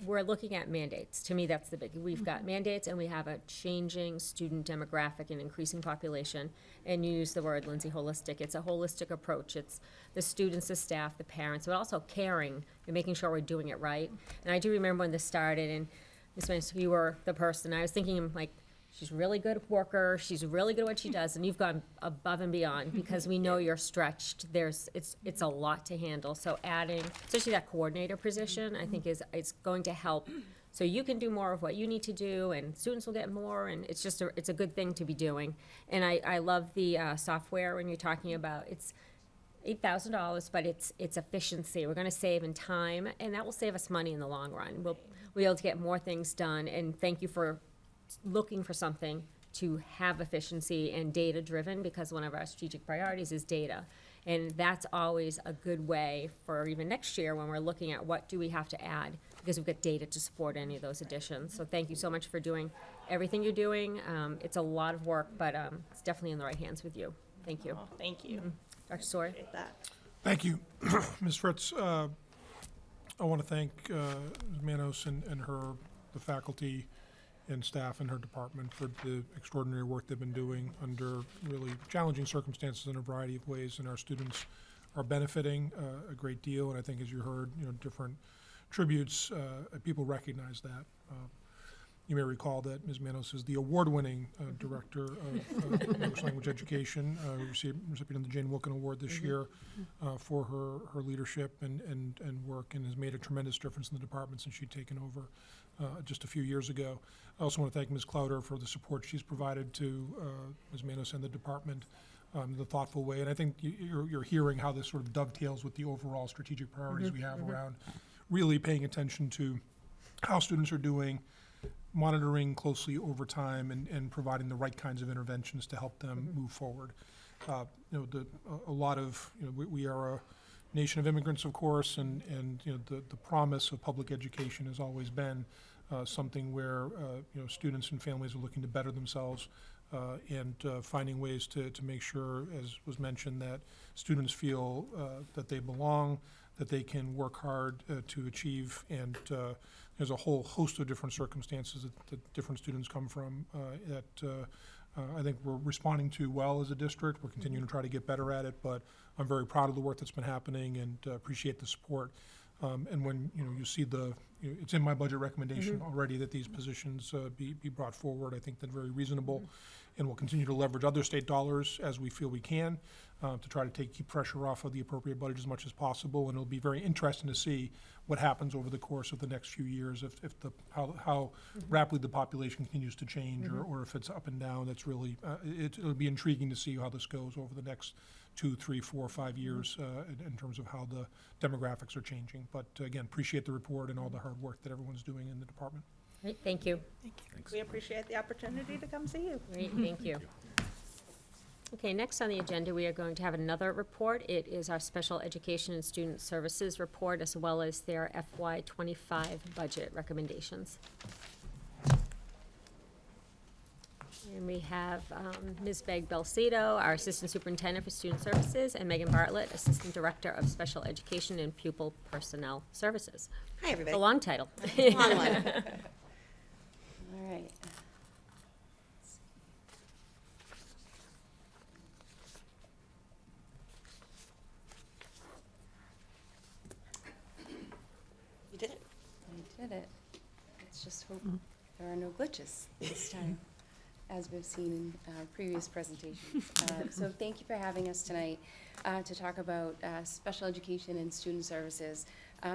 we're looking at mandates. To me, that's the big. We've got mandates, and we have a changing student demographic and increasing population. And you use the word, Lindsay, holistic. It's a holistic approach. It's the students, the staff, the parents, but also caring and making sure we're doing it right. And I do remember when this started, and Ms. Manis, you were the person. I was thinking, like, she's a really good worker. She's really good at what she does, and you've gone above and beyond because we know you're stretched. It's a lot to handle. So adding, especially that coordinator position, I think it's going to help. So you can do more of what you need to do, and students will get more, and it's just it's a good thing to be doing. And I love the software when you're talking about it's $8,000, but it's efficiency. We're going to save in time, and that will save us money in the long run. We'll be able to get more things done. And thank you for looking for something to have efficiency and data driven, because one of our strategic priorities is data. And that's always a good way for even next year when we're looking at what do we have to add, because we've got data to support any of those additions. So thank you so much for doing everything you're doing. It's a lot of work, but it's definitely in the right hands with you. Thank you. Well, thank you. Dr. Sori? Appreciate that. Thank you. Ms. Fritz, I want to thank Ms. Manos and the faculty and staff in her department for the extraordinary work they've been doing under really challenging circumstances in a variety of ways, and our students are benefiting a great deal. And I think, as you heard, different tributes, people recognize that. You may recall that Ms. Manos is the award-winning director of English language education, recipient of the Jane Wilkin Award this year for her leadership and work, and has made a tremendous difference in the department since she'd taken over just a few years ago. I also want to thank Ms. Clowder for the support she's provided to Ms. Manos and the department in a thoughtful way. And I think you're hearing how this sort of dovetails with the overall strategic priorities we have around really paying attention to how students are doing, monitoring closely over time, and providing the right kinds of interventions to help them move forward. A lot of, we are nation of immigrants, of course, and you know, the promise of public education has always been something where, you know, students and families are looking to better themselves and finding ways to make sure, as was mentioned, that students feel that they belong, that they can work hard to achieve, and there's a whole host of different circumstances that different students come from that I think we're responding to well as a district. We're continuing to try to get better at it, but I'm very proud of the work that's been happening and appreciate the support. And when, you know, you see it's in my budget recommendation already that these positions be brought forward. I think that's very reasonable, and we'll continue to leverage other state dollars as we feel we can to try to keep pressure off of the appropriate budget as much as possible. And it'll be very interesting to see what happens over the course of the next few years, how rapidly the population continues to change, or if it's up and down. That's really it'll be intriguing to see how this goes over the next 2, 3, 4, 5 years in terms of how the demographics are changing. But again, appreciate the report and all the hard work that everyone's doing in the department. Great, thank you. We appreciate the opportunity to come see you. Great, thank you. Okay, next on the agenda, we are going to have another report. It is our Special Education and Student Services report, as well as their FY25 budget recommendations. And we have Ms. Meg Belcedo, our Assistant Superintendent for Student Services, and Megan Bartlett, Assistant Director of Special Education and Pupil Personnel Services. Hi, everybody. A long title. Long one. All right. You did it. I did it. Let's just hope there are no glitches this time, as we've seen in previous presentations. So thank you for having us tonight to talk about special education and student services.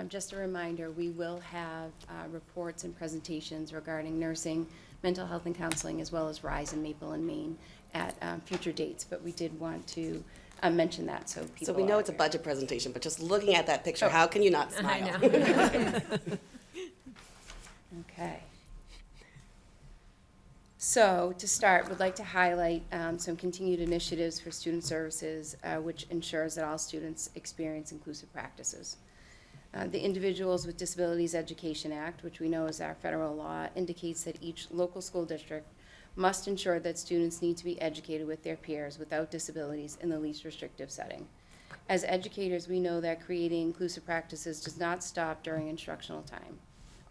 Just a reminder, we will have reports and presentations regarding nursing, mental health and counseling, as well as RISE in Maple and Maine at future dates, but we did want to mention that so people So we know are it's a aware. budget presentation, but just looking at that picture, Oh. how can you not I smile? know. Okay. So, to start, we'd like to highlight some continued initiatives for student services, which ensures that all students experience inclusive practices. The Individuals with Disabilities Education Act, which we know is our federal law, indicates that each local school district must ensure that students need to be educated with their peers without disabilities in the least restrictive setting. As educators, we know that creating inclusive practices does not stop during instructional time.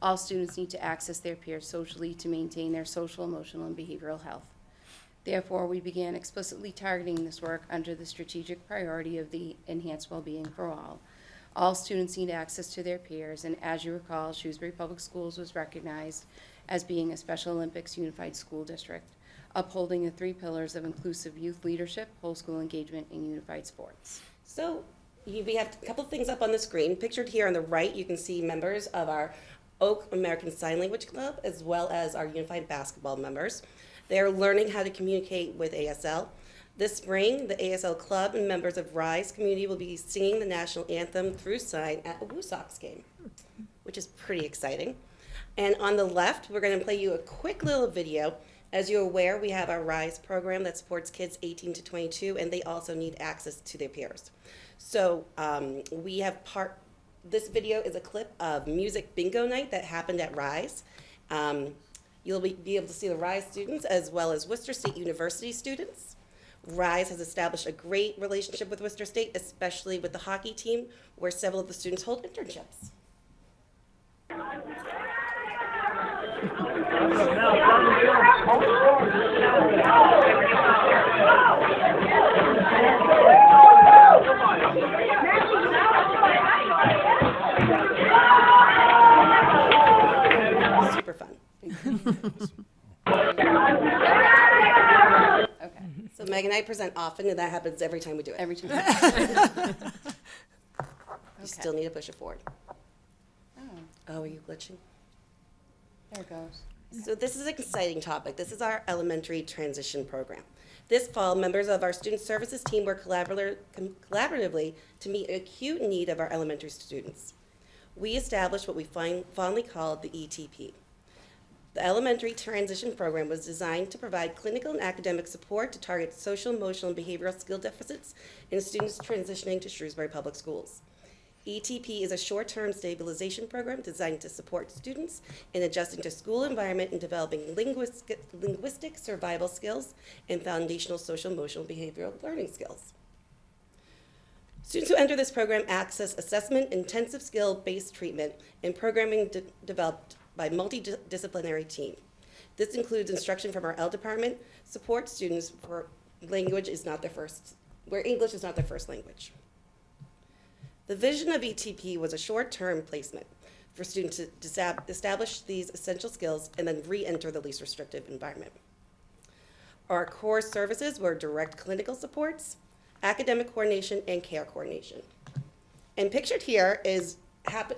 All students need to access their peers socially to maintain their social, emotional, and behavioral health. Therefore, we began explicitly targeting this work under the strategic priority of the enhanced well-being for all. All students need access to their peers, and as you recall, Shrewsbury Public Schools was recognized as being a Special Olympics Unified School District, upholding the 3 pillars of inclusive youth leadership, whole school engagement, and unified sports. So we have a couple of things up on the screen. Pictured here on the right, you can see members of our Oak American Sign Language Club, as well as our Unified Basketball members. They're learning how to communicate with ASL. This spring, the ASL Club and members of RISE community will be singing the national anthem through sign at a Woo Sox game, which is pretty exciting. And on the left, we're going to play you a quick little video. As you're aware, we have our RISE program that supports kids 18 to 22, and they also need access to their peers. So we have this video is a clip of music bingo night that happened at RISE. You'll be able to see the RISE students as well as Worcester State University students. RISE has established a great relationship with Worcester State, especially with the hockey team, where several of the students hold internships. Super fun. Okay, So Meg and I present often, and that happens every time we do it. every time. You still need to push it forward. Oh, Oh, are you glitching? there it goes. So this is an exciting topic. This is our elementary transition program. This fall, members of our student services team work collaboratively to meet an acute need of our elementary students. We established what we fondly call the ETP. The Elementary Transition Program was designed to provide clinical and academic support to target social, emotional, and behavioral skill deficits in students transitioning to Shrewsbury Public Schools. ETP is a short-term stabilization program designed to support students in adjusting to school environment and developing linguistic survival skills and foundational social, emotional, behavioral learning skills. Students who enter this program access assessment, intensive skill-based treatment, and programming developed by a multidisciplinary team. This includes instruction from our L department, support students where English is not their first language. The vision of ETP was a short-term placement for students to establish these essential skills and then re-enter the least restrictive environment. Our core services were direct clinical supports, academic coordination, and care coordination. And pictured here is,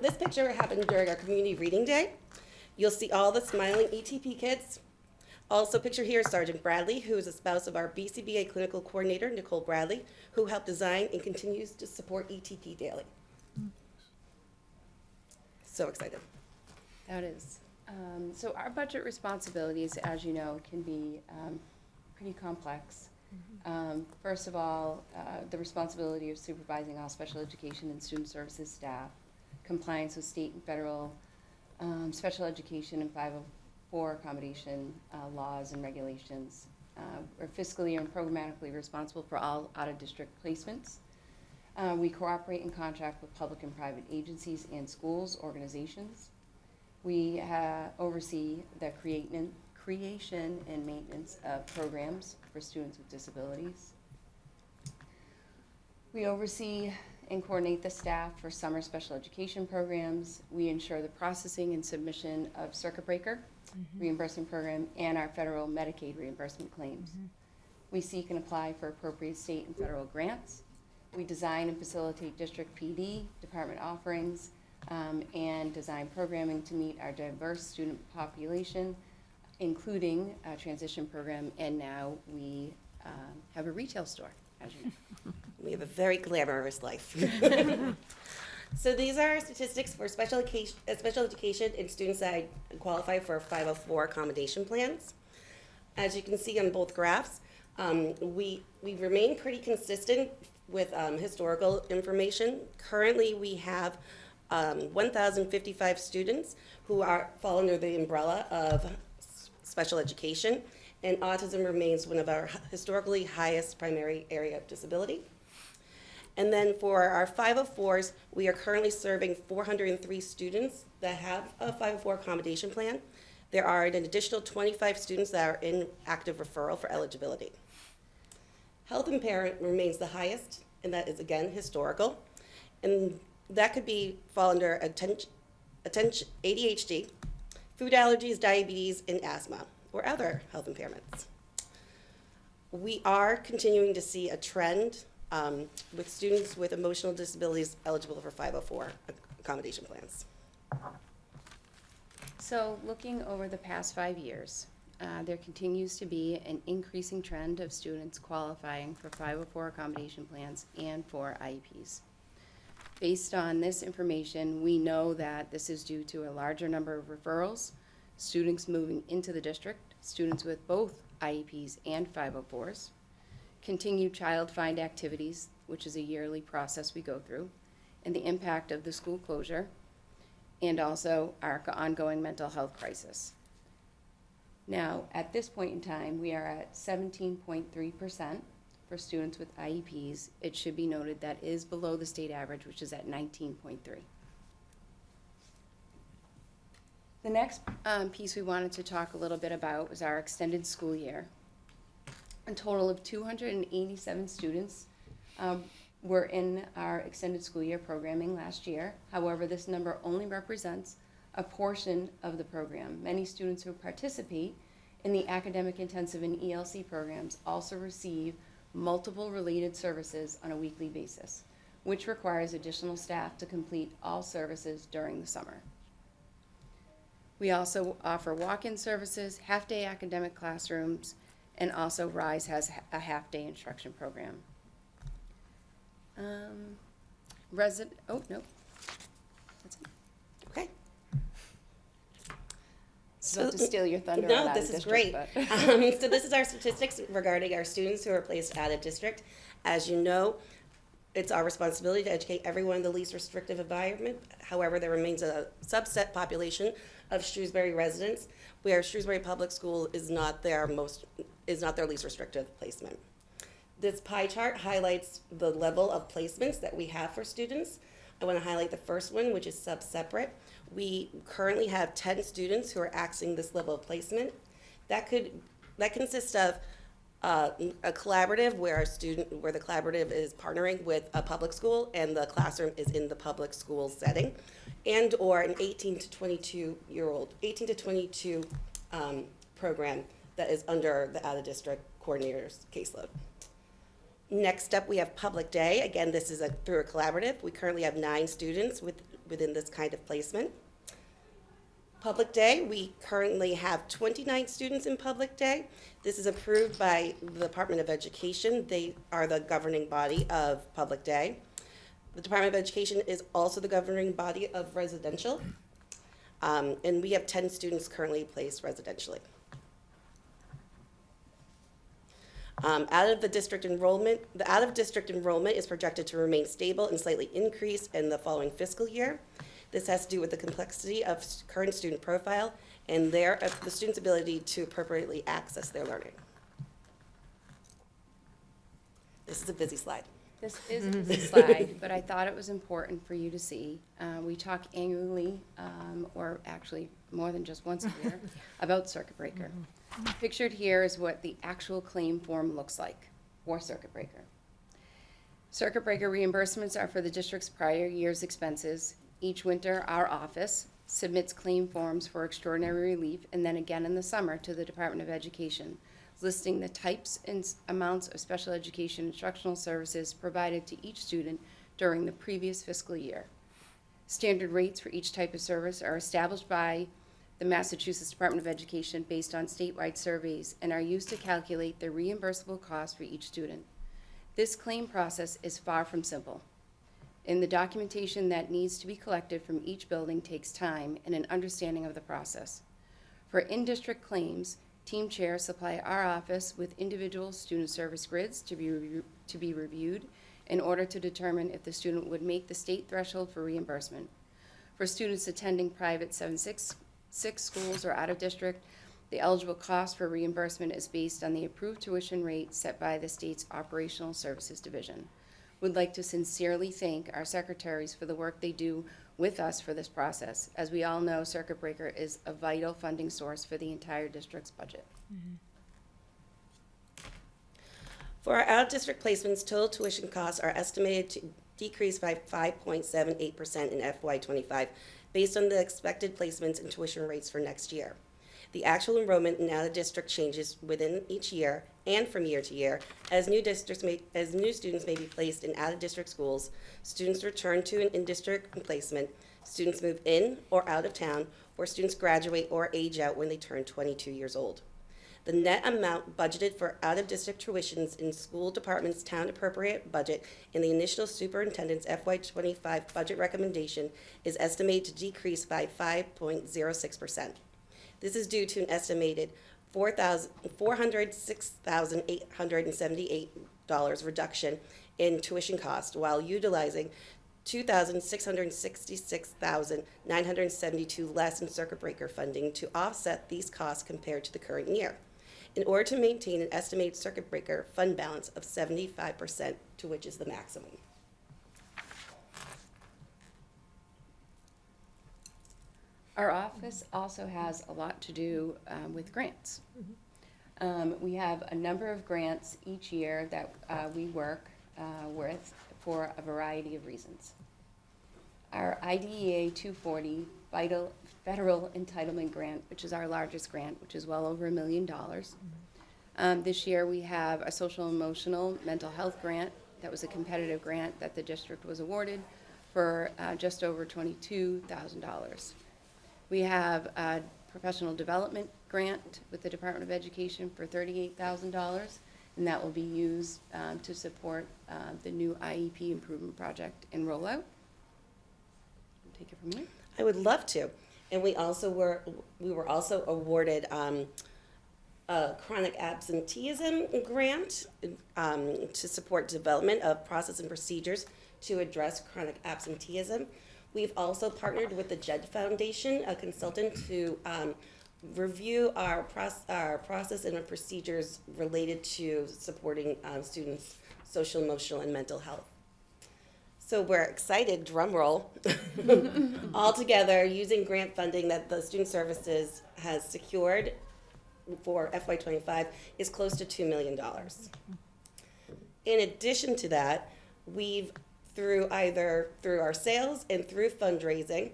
this picture happened during our community reading day. You'll see all the smiling ETP kids. Also pictured here is Sergeant Bradley, who is a spouse of our BCBA clinical coordinator, Nicole Bradley, who helped design and continues to support ETP daily. So excited. That is. So our budget responsibilities, as you know, can be pretty complex. First of all, the responsibility of supervising all special education and student services staff, compliance with state and federal special education and 504 accommodation laws and regulations. We're fiscally and programmatically responsible for all out-of-district placements. We cooperate and contract with public and private agencies and schools, organizations. We oversee the creation and maintenance of programs for students with disabilities. We oversee and coordinate the staff for summer special education programs. We ensure the processing and submission of circuit breaker reimbursement program and our federal Medicaid reimbursement claims. We seek and apply for appropriate state and federal grants. We design and facilitate district PD, department offerings, and design programming to meet our diverse student population, including a transition program, and now we have a retail store, as you know. We have a very glamorous life. So these are our statistics for special education and students that qualify for 504 accommodation plans. As you can see on both graphs, we remain pretty consistent with historical information. Currently, we have 1,055 students who fall under the umbrella of special education, and autism remains one of our historically highest primary area of disability. And then for our 504s, we are currently serving 403 students that have a 504 accommodation plan. There are an additional 25 students that are in active referral for eligibility. Health impairment remains the highest, and that is, again, historical. And that could fall under ADHD, food allergies, diabetes, and asthma, or other health impairments. We are continuing to see a trend with students with emotional disabilities eligible for 504 accommodation plans. So looking over the past 5 years, there continues to be an increasing trend of students qualifying for 504 accommodation plans and for IEPs. Based on this information, we know that this is due to a larger number of referrals, students moving into the district, students with both IEPs and 504s, continued child find activities, which is a yearly process we go through, and the impact of the school closure, and also our ongoing mental health crisis. Now, at this point in time, we are at 17.3% for students with IEPs. It should be noted that is below the state average, which is at 19.3. The next piece we wanted to talk a little bit about was our extended school year. A total of 287 students were in our extended school year programming last year. However, this number only represents a portion of the program. Many students who participate in the academic intensive and ELC programs also receive multiple related services on a weekly basis, which requires additional staff to complete all services during the summer. We also offer walk-in services, half-day academic classrooms, and also RISE has a half-day instruction program. That's it. Okay. About to steal your thunder. No, on this is great. So this is our statistics regarding our students who are placed out of district. As you know, It's our responsibility to educate everyone in the least restrictive environment. However, there remains a subset population of Shrewsbury residents where Shrewsbury Public School is not their least restrictive placement. This pie chart highlights the level of placements that we have for students. I want to highlight the first one, which is sub-separate. We currently have 10 students who are accessing this level of placement. That consists of a collaborative where the collaborative is partnering with a public school and the classroom is in the public school setting, and or an 18 to 22 program that is under the out-of-district coordinator's caseload. Next up, we have Public Day. Again, this is through a collaborative. We currently have 9 students within this kind of placement. Public Day, we currently have 29 students in Public Day. This is approved by the Department of Education. They are the governing body of Public Day. The Department of Education is also the governing body of residential. And we have 10 students currently placed residentially. Out-of-district enrollment is projected to remain stable and slightly increase in the following fiscal year. This has to do with the complexity of current student profile and the student's ability to appropriately access their learning. This is a busy slide. This is a busy slide, but I thought it was important for you to see. We talk annually, or actually more than just once a year, about Circuit Breaker. Pictured here is what the actual claim form looks like for Circuit Breaker. Circuit Breaker reimbursements are for the district's prior year's expenses. Each winter, our office submits claim forms for extraordinary relief, and then again in the summer to the Department of Education, listing the types and amounts of special education instructional services provided to each student during the previous fiscal year. Standard rates for each type of service are established by the Massachusetts Department of Education based on statewide surveys and are used to calculate the reimbursable cost for each student. This claim process is far from simple, and the documentation that needs to be collected from each building takes time and an understanding of the process. For in-district claims, team chairs supply our office with individual student service grids to be reviewed in order to determine if the student would make the state threshold for reimbursement. For students attending private 7-6 schools or out of district, the eligible cost for reimbursement is based on the approved tuition rate set by the state's Operational Services Division. Would like to sincerely thank our secretaries for the work they do with us for this process. As we all know, Circuit Breaker is a vital funding source for the entire district's budget. For our out-of-district placements, total tuition costs are estimated to decrease by 5.78% in FY25, based on the expected placements and tuition rates for next year. The actual enrollment in out-of-district changes within each year and from year to year as new students may be placed in out-of-district schools, students return to an in-district placement, students move in or out of town, or students graduate or age out when they turn 22 years old. The net amount budgeted for out-of-district tuitions in school department's town appropriate budget in the initial superintendent's FY25 budget recommendation is estimated to decrease by 5.06%. This is due to an estimated $406,878 reduction in tuition cost while utilizing $2,666,972 less in circuit breaker funding to offset these costs compared to the current year, in order to maintain an estimated circuit breaker fund balance of 75%, to which is the maximum. Our office also has a lot to do with grants. We have a number of grants each year that we work with for a variety of reasons. Our IDEA 240 Federal Entitlement Grant, which is our largest grant, which is well over $1 million. This year we have a social emotional mental health grant that was a competitive grant that the district was awarded for just over $22,000. We have a professional development grant with the Department of Education for $38,000, and that will be used to support the new IEP improvement project and rollout. Take it from here. I would love to. And we were also awarded a chronic absenteeism grant to support development of process and procedures to address chronic absenteeism. We've also partnered with the JED Foundation, a consultant, to review our process and our procedures related to supporting students' social, emotional, and mental health. So we're excited, drum roll, all together using grant funding that the Student Services has secured for FY25 is close to $2 million. In addition to that, we've, through our sales and through fundraising,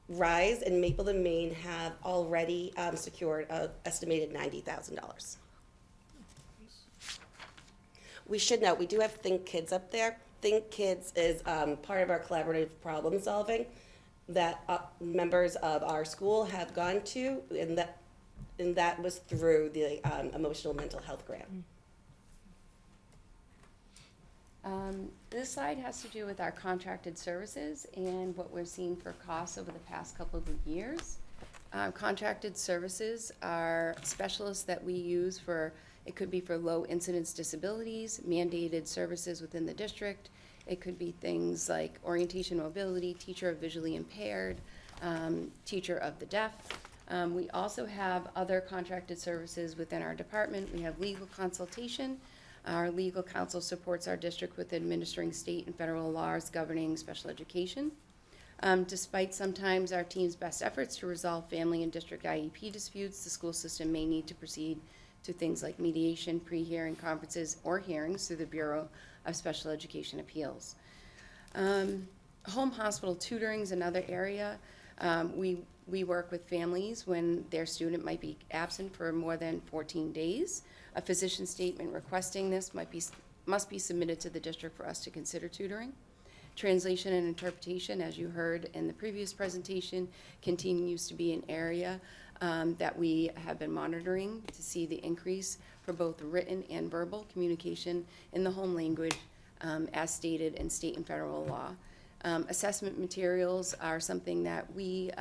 RISE and Maple and Maine have already secured an estimated $90,000. We should note, we do have Think Kids up there. Think Kids is part of our collaborative problem solving that members of our school have gone to, and that was through the emotional mental health grant. This slide has to do with our contracted services and what we're seeing for costs over the past couple of years. Contracted services are specialists that we use for, it could be for low incidence disabilities, mandated services within the district. It could be things like orientation mobility, teacher of visually impaired, teacher of the deaf. We also have other contracted services within our department. We have legal consultation. Our legal counsel supports our district with administering state and federal laws governing special education. Despite sometimes our team's best efforts to resolve family and district IEP disputes, the school system may need to proceed to things like mediation, pre-hearing conferences, or hearings through the Bureau of Special Education Appeals. Home hospital tutoring is another area. We work with families when their student might be absent for more than 14 days. A physician statement requesting this must be submitted to the district for us to consider tutoring. Translation and interpretation, as you heard in the previous presentation, continues to be an area that we have been monitoring to see the increase for both written and verbal communication in the home language as stated in state and federal law. Assessment materials are something that we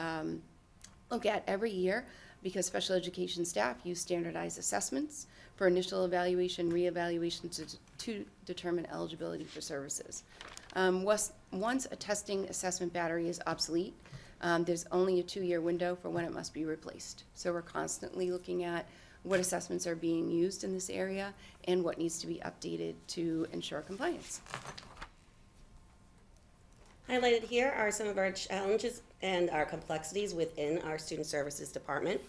look at every year because special education staff use standardized assessments for initial evaluation, reevaluation to determine eligibility for services. Once a testing assessment battery is obsolete, there's only a 2-year window for when it must be replaced. So we're constantly looking at what assessments are being used in this area and what needs to be updated to ensure compliance. Highlighted here are some of our challenges and our complexities within our Student Services Department.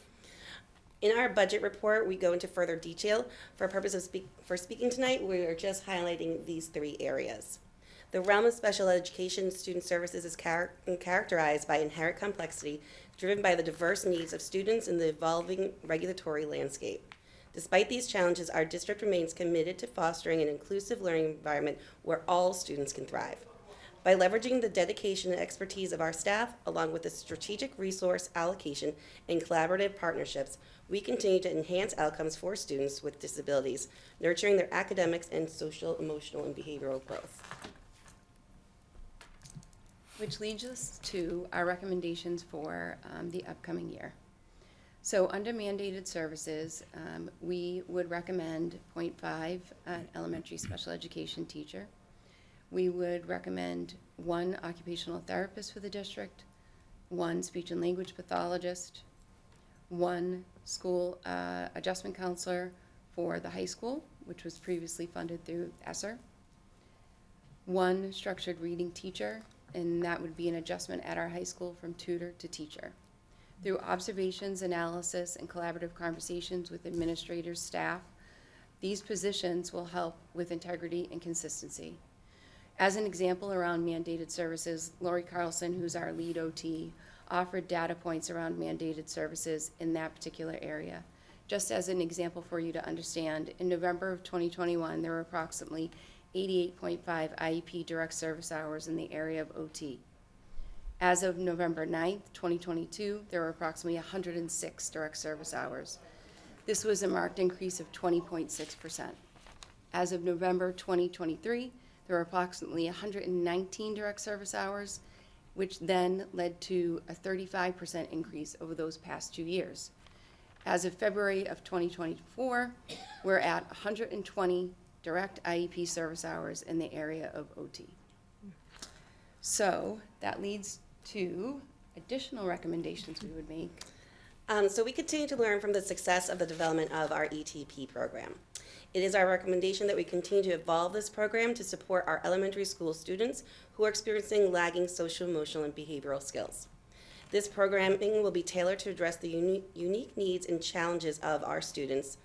In our budget report, we go into further detail. For purposes of speaking tonight, we are just highlighting these 3 areas. The realm of special education student services is characterized by inherent complexity, driven by the diverse needs of students in the evolving regulatory landscape. Despite these challenges, our district remains committed to fostering an inclusive learning environment where all students can thrive. By leveraging the dedication and expertise of our staff, along with the strategic resource allocation and collaborative partnerships, we continue to enhance outcomes for students with disabilities, nurturing their academics and social, emotional, and behavioral growth. Which leads us to our recommendations for the upcoming year. So under mandated services, we would recommend 0.5 elementary special education teacher. We would recommend 1 occupational therapist for the district, 1 speech and language pathologist, 1 school adjustment counselor for the high school, which was previously funded through ESSER, 1 structured reading teacher, and that would be an adjustment at our high school from tutor to teacher. Through observations, analysis, and collaborative conversations with administrators, staff, these positions will help with integrity and consistency. As an example around mandated services, Lori Carlson, who's our lead OT, offered data points around mandated services in that particular area. Just as an example for you to understand, in November of 2021, there were approximately 88.5 IEP direct service hours in the area of OT. As of November 9th, 2022, there were approximately 106 direct service hours. This was a marked increase of 20.6%. As of November 2023, there were approximately 119 direct service hours, which then led to a 35% increase over those past 2 years. As of February of 2024, we're at 120 direct IEP service hours in the area of OT. So that leads to additional recommendations we would make. So we continue to learn from the success of the development of our ETP program. It is our recommendation that we continue to evolve this program to support our elementary school students who are experiencing lagging social, emotional, and behavioral skills. This programming will be tailored to address the unique needs and challenges of our students.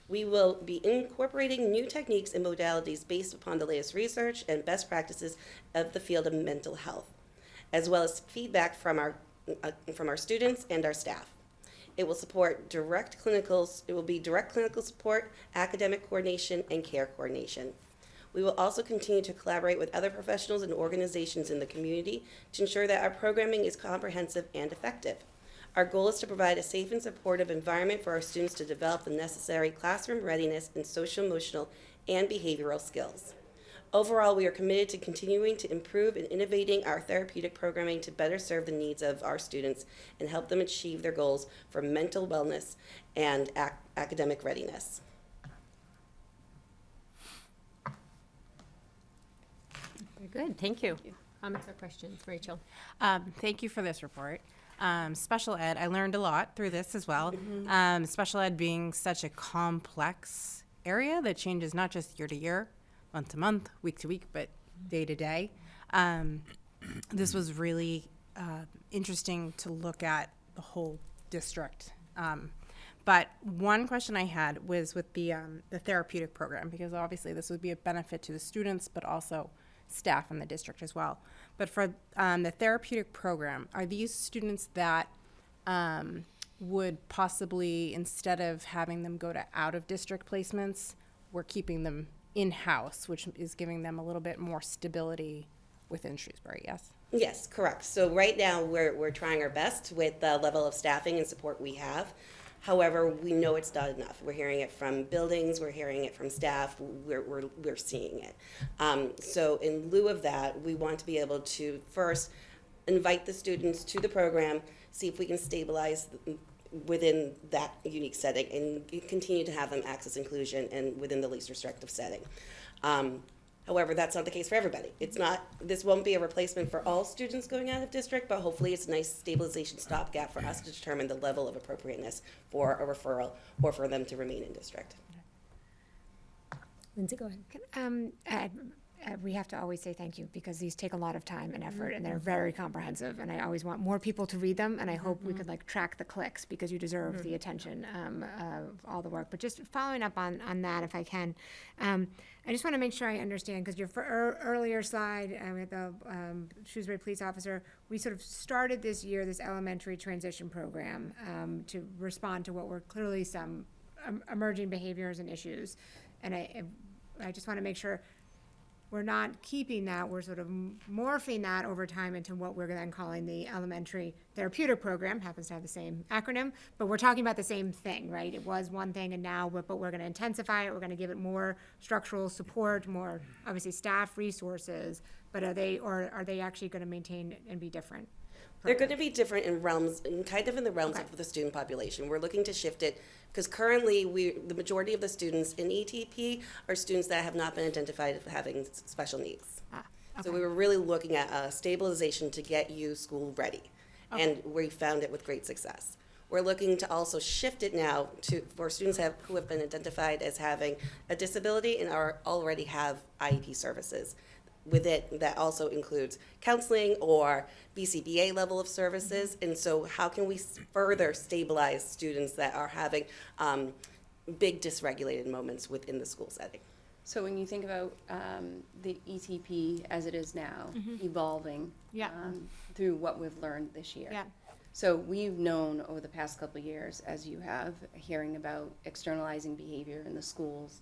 We will be incorporating new techniques and modalities based upon the latest research and best practices of the field of mental health, as well as feedback from our students and our staff. It will be direct clinical support, academic coordination, and care coordination. We will also continue to collaborate with other professionals and organizations in the community to ensure that our programming is comprehensive and effective. Our goal is to provide a safe and supportive environment for our students to develop the necessary classroom readiness and social, emotional, and behavioral skills. Overall, we are committed to continuing to improve and innovating our therapeutic programming to better serve the needs of our students and help them achieve their goals for mental wellness and academic readiness. Very good, thank you. Comments or questions, Rachel? Thank you for this report. Special ed, I learned a lot through this as well. Special ed being such a complex area that changes not just year to year, month to month, week to week, but day to day. This was really interesting to look at the whole district. But one question I had was with the therapeutic program, because obviously this would be a benefit to the students, but also staff in the district as well. But for the therapeutic program, are these students that would possibly, instead of having them go to out-of-district placements, we're keeping them in-house, which is giving them a little bit more stability within Shrewsbury, yes? Yes, correct. So right now, we're trying our best with the level of staffing and support we have. However, we know it's not enough. We're hearing it from buildings, we're hearing it from staff, we're seeing it. So in lieu of that, we want to be able to first invite the students to the program, see if we can stabilize within that unique setting and continue to have them access inclusion and within the least restrictive setting. However, that's not the case for everybody. This won't be a replacement for all students going out of district, but hopefully it's a nice stabilization stopgap for us to determine the level of appropriateness for a referral or for them to remain in district. Lindsay, go ahead. We have to always say thank you, because these take a lot of time and effort, and they're very comprehensive, and I always want more people to read them, and I hope we could track the clicks, because you deserve the attention of all the work. But just following up on that, if I can, I just want to make sure I understand, because your earlier slide with the Shrewsbury police officer, we sort of started this year this elementary transition program to respond to what were clearly some emerging behaviors and issues, and I just want to make sure we're not keeping that, we're sort of morphing that over time into what we're then calling the elementary therapeutic program, happens to have the same acronym, but we're talking about the same thing, right? It was one thing and now, but we're gonna intensify it, we're gonna give it more structural support, more, obviously, staff resources, but are they actually gonna maintain and be different? They're going to be different in realms, kind of in the realms of the student population. We're looking to shift it because currently the majority of the students in ETP are students that have not been identified as having special needs. So we were really looking at a stabilization to get you school ready, and we found it with great success. We're looking to also shift it now for students who have been identified as having a disability and already have IEP services. With it, that also includes counseling or BCBA level of services. And so how can we further stabilize students that are having big dysregulated moments within the school setting? So when you think about the ETP as it is now, evolving Yeah. through what we've learned this year. Yeah. So we've known over the past couple of years, as you have, hearing about externalizing behavior in the schools.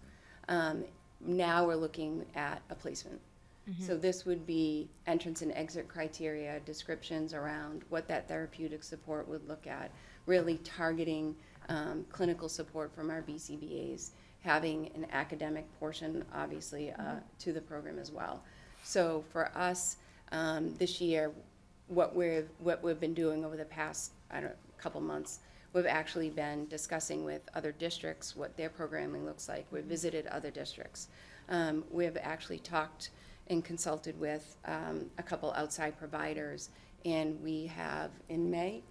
Now we're looking at a placement. So this would be entrance and exit criteria, descriptions around what that therapeutic support would look at, really targeting clinical support from our BCBAs, having an academic portion, obviously, to the program as well. So for us, this year, what we've been doing over the past, couple months, we've actually been discussing with other districts what their programming looks like. We've visited other districts. We've actually talked and consulted with a couple outside providers, and we have in May,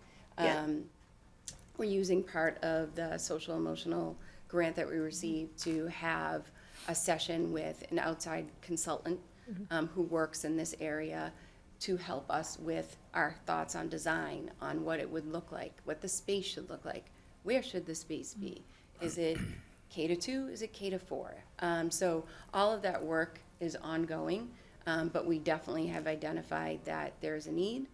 we're using part of the social emotional grant that we received to have a session with an outside consultant who works in this area to help us with our thoughts on design, on what it would look like, what the space should look like. Where should the space be? Is it K to 2? Is it K to 4? So all of that work is ongoing, but we definitely have identified that there's a need.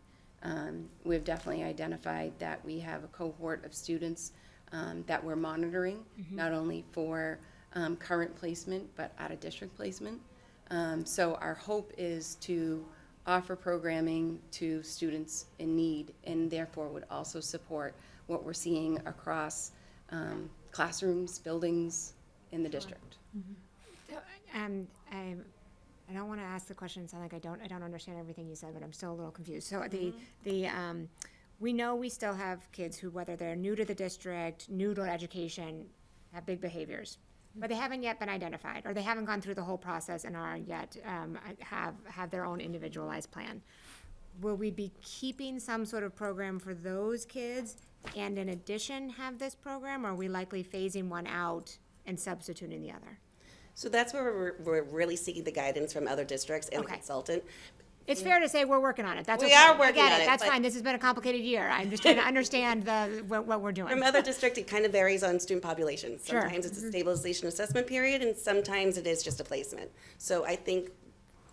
We've definitely identified that we have a cohort of students that we're monitoring, not only for current placement, but out-of-district placement. So our hope is to offer programming to students in need, and therefore would also support what we're seeing across classrooms, buildings in the district. I don't want to ask the question and sound like I don't understand everything you said, but I'm still a little confused. So we know we still have kids who, whether they're new to the district, new to education, have big behaviors, but they haven't yet been identified, or they haven't gone through the whole process and are yet have their own individualized plan. Will we be keeping some sort of program for those kids, and in addition have this program, or are we likely phasing one out and substituting the other? So that's where we're really seeking the guidance from other districts and the Okay. consultant. It's fair to say we're working on it. That's We okay. are I working get on it. it, That's but- fine. This has been a complicated year. I'm just trying to understand what we're doing. From other districts, it kind of varies on student populations. Sure. Sometimes it's a stabilization assessment period, and sometimes it is just a placement. So I think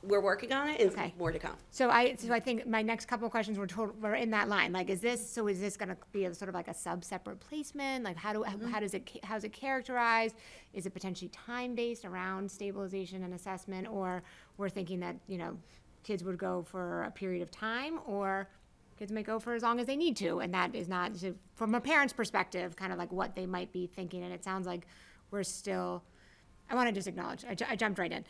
we're working on it, and Okay. more to come. So I think my next couple of questions were in that line. Like, is this going to be a sort of like a sub-separate placement? Like, how's it characterized? Is it potentially time-based around stabilization and assessment? Or we're thinking that, kids would go for a period of time, or kids may go for as long as they need to, and that is not, so from a parent's perspective, kind of like what they might be thinking. And it sounds like we're still, I want to just acknowledge, I jumped right in.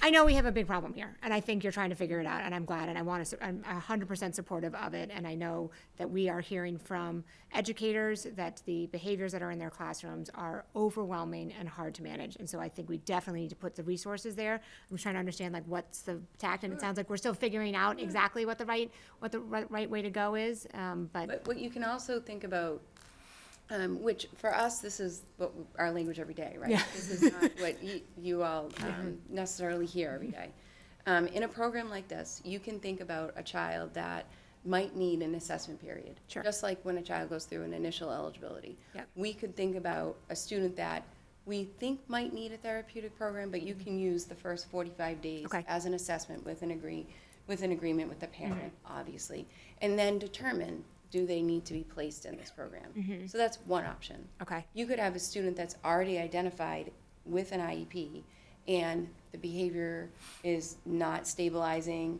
I know we have a big problem here, and I think you're trying to figure it out, and I'm glad, and I'm 100% supportive of it, and I know that we are hearing from educators that the behaviors that are in their classrooms are overwhelming and hard to manage, and so I think we definitely need to put the resources there. I'm trying to understand, like, what's the tact, and it sounds like we're still figuring out exactly what the right way to go is, but But what you can also think about, which for us, this is what our language every day, right? Yeah. This is not what you all necessarily hear every day. In a program like this, you can think about a child that might need an assessment period. Sure. Just like when a child goes through an initial eligibility. Yep. We could think about a student that we think might need a therapeutic program, but you can use the first 45 days Okay. as an assessment with an agreement with the parent, obviously, and then determine, do they need to be placed in this program? So that's one option. Okay. You could have a student that's already identified with an IEP, and the behavior is not stabilizing,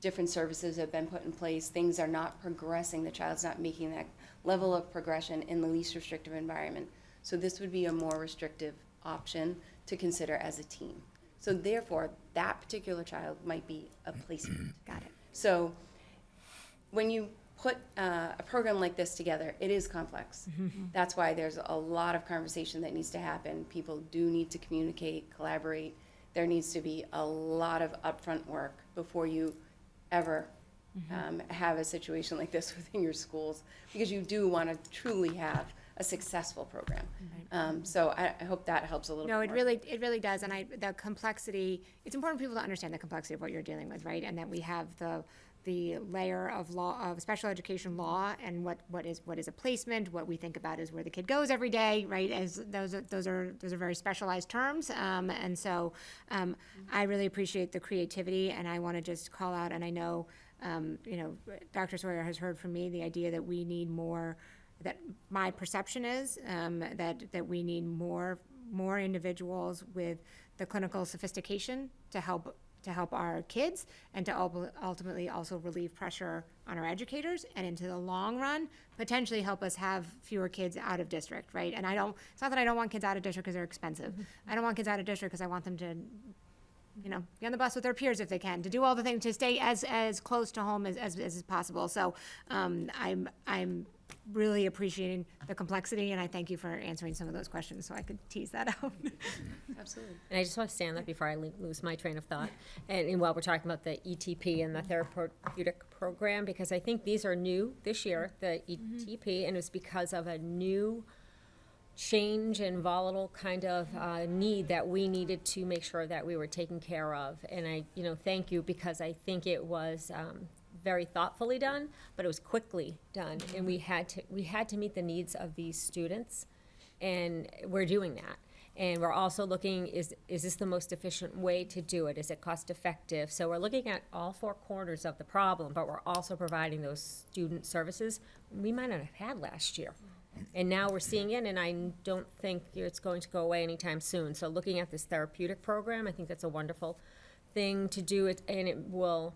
different services have been put in place, things are not progressing, the child's not making that level of progression in the least restrictive environment. So this would be a more restrictive option to consider as a team. So therefore, that particular child might be a placement. got it. So when you put a program like this together, it is complex. That's why there's a lot of conversation that needs to happen. People do need to communicate, collaborate. There needs to be a lot of upfront work before you ever have a situation like this within your schools, because you do want to truly have a successful program. So I hope that helps a little bit No, more. it really does, and the complexity, it's important for people to understand the complexity of what you're dealing with, right? And that we have the layer of law, of special education law, and what is a placement, what we think about is where the kid goes every day, right? As those are very specialized terms, and so I really appreciate the creativity, and I want to just call out, and I know, Dr. Sawyer has heard from me the idea that we need more. That my perception is that we need more individuals with the clinical sophistication to help our kids, and to ultimately also relieve pressure on our educators, and into the long run, potentially help us have fewer kids out of district, right? And it's not that I don't want kids out of district because they're expensive. I don't want kids out of district because I want them to, be on the bus with their peers if they can, to do all the things, to stay as close to home as possible. So I'm really appreciating the complexity, and I thank you for answering some of those questions so I could tease that out. Absolutely. And I just want to stand up before I lose my train of thought. And while we're talking about the ETP and the therapeutic program, because I think these are new this year, the ETP, and it's because of a new change and volatile kind of need that we needed to make sure that we were taken care of. And I, thank you, because I think it was very thoughtfully done, but it was quickly done, and we had to meet the needs of these students, and we're doing that. And we're also looking, is this the most efficient way to do it? Is it cost effective? So we're looking at all four corners of the problem, but we're also providing those student services we might not have had last year. And now we're seeing it, and I don't think it's going to go away anytime soon. So looking at this therapeutic program, I think that's a wonderful thing to do, and it will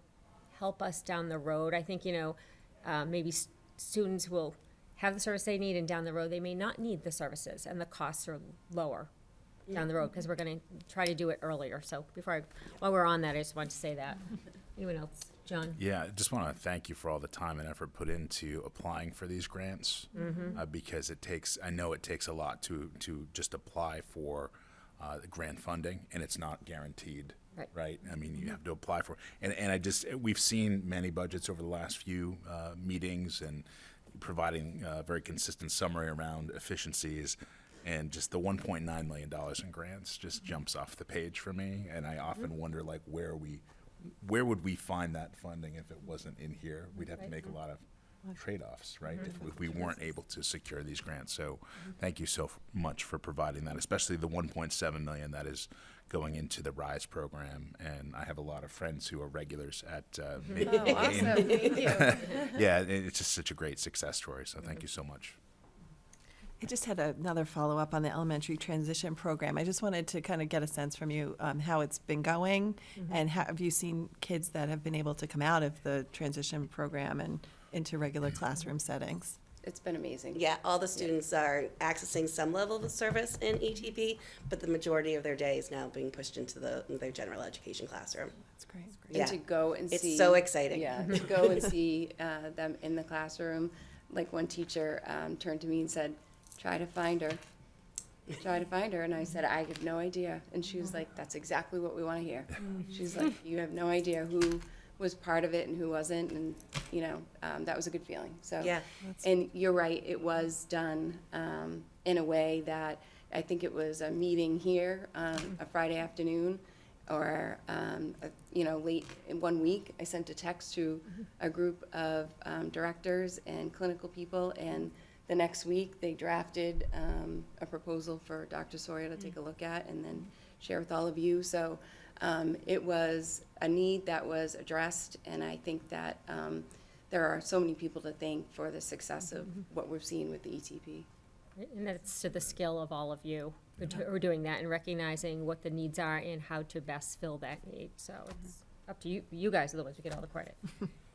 help us down the road. I think, maybe students will have the service they need, and down the road, they may not need the services, and the costs are lower down the road, because we're gonna try to do it earlier. So while we're on that, I just wanted to say that. Anyone else? John? Yeah, I just want to thank you for all the time and effort put into applying for these grants, because I know it takes a lot to just apply for the grant funding, and it's not guaranteed. Right. I mean, you have to apply for, and we've seen many budgets over the last few meetings, and providing a very consistent summary around efficiencies, and just the $1.9 million in grants just jumps off the page for me, and I often wonder, like, where would we find that funding if it wasn't in here? We'd have to make a lot of trade-offs, right, if we weren't able to secure these grants. So thank you so much for providing that, especially the $1.7 million that is going into the RISE program. And I have a lot of friends who are regulars at Awesome. Thank you. yeah, it's just such a great success story. So thank you so much. I just had another follow-up on the elementary transition program. I just wanted to kind of get a sense from you how it's been going, and have you seen kids that have been able to come out of the transition program and into regular classroom settings? It's been amazing. Yeah, all the students are accessing some level of service in ETP, but the majority of their day is now being pushed into their general education classroom. That's great. And Yeah. to go and It's see. so exciting. Yeah, to go and see them in the classroom. Like one teacher turned to me and said, try to find her. Try to find her. And I said, I have no idea. And she was like, that's exactly what we want to hear. She's like, you have no idea who was part of it and who wasn't. And, that was a good feeling. So, Yeah. and you're right, it was done in a way that I think it was a meeting here a Friday afternoon, or late in 1 week. I sent a text to a group of directors and clinical people, and the next week they drafted a proposal for Dr. Sawyer to take a look at and then share with all of you. So it was a need that was addressed, and I think that there are so many people to thank for the success of what we've seen with the ETP. And that's to the skill of all of you who are doing that, and recognizing what the needs are and how to best fill that need. So it's up to you. You guys are the ones who get all the credit.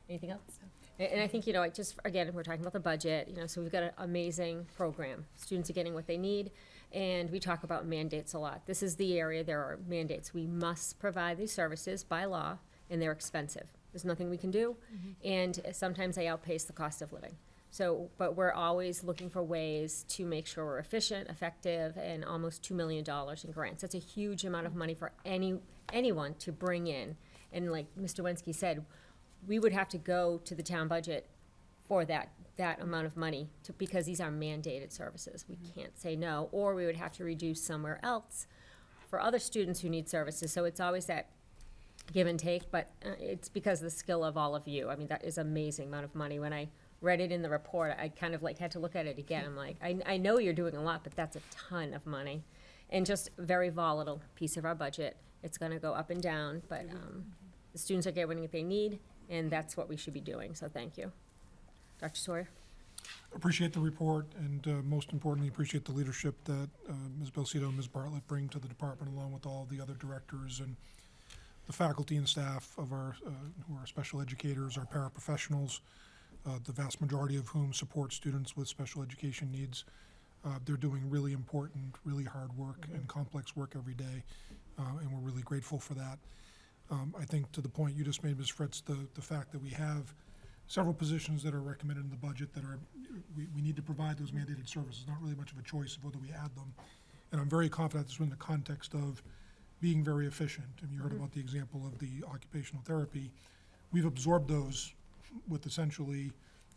Anything else? And I think, again, we're talking about the budget, so we've got an amazing program. Students are getting what they need, and we talk about mandates a lot. This is the area, there are mandates. We must provide these services by law, and they're expensive. There's nothing we can do, and sometimes they outpace the cost of living. So, but we're always looking for ways to make sure we're efficient, effective, and almost $2 million in grants. That's a huge amount of money for anyone to bring in. And like Mr. Wensky said, we would have to go to the town budget for that amount of money because these are mandated services. We can't say no, or we would have to reduce somewhere else for other students who need services. So it's always that give and take, but it's because of the skill of all of you. I mean, that is an amazing amount of money. When I read it in the report, I kind of had to look at it again. I'm like, I know you're doing a lot, but that's a ton of money. And just a very volatile piece of our budget. It's gonna go up and down, but the students are getting what they need, and that's what we should be doing, so thank you. Dr. Sawyer? Appreciate the report, and most importantly, appreciate the leadership that Ms. Belcito and Ms. Bartlett bring to the department, along with all the other directors and the faculty and staff of our, who are special educators, our paraprofessionals, the vast majority of whom support students with special education needs. They're doing really important, really hard work and complex work every day, and we're really grateful for that. I think to the point you just made, Ms. Fritz, the fact that we have several positions that are recommended in the budget that are, we need to provide those mandated services, not really much of a choice of whether we add them. And I'm very confident this is in the context of being very efficient. And you heard about the example of the occupational therapy. We've absorbed those with essentially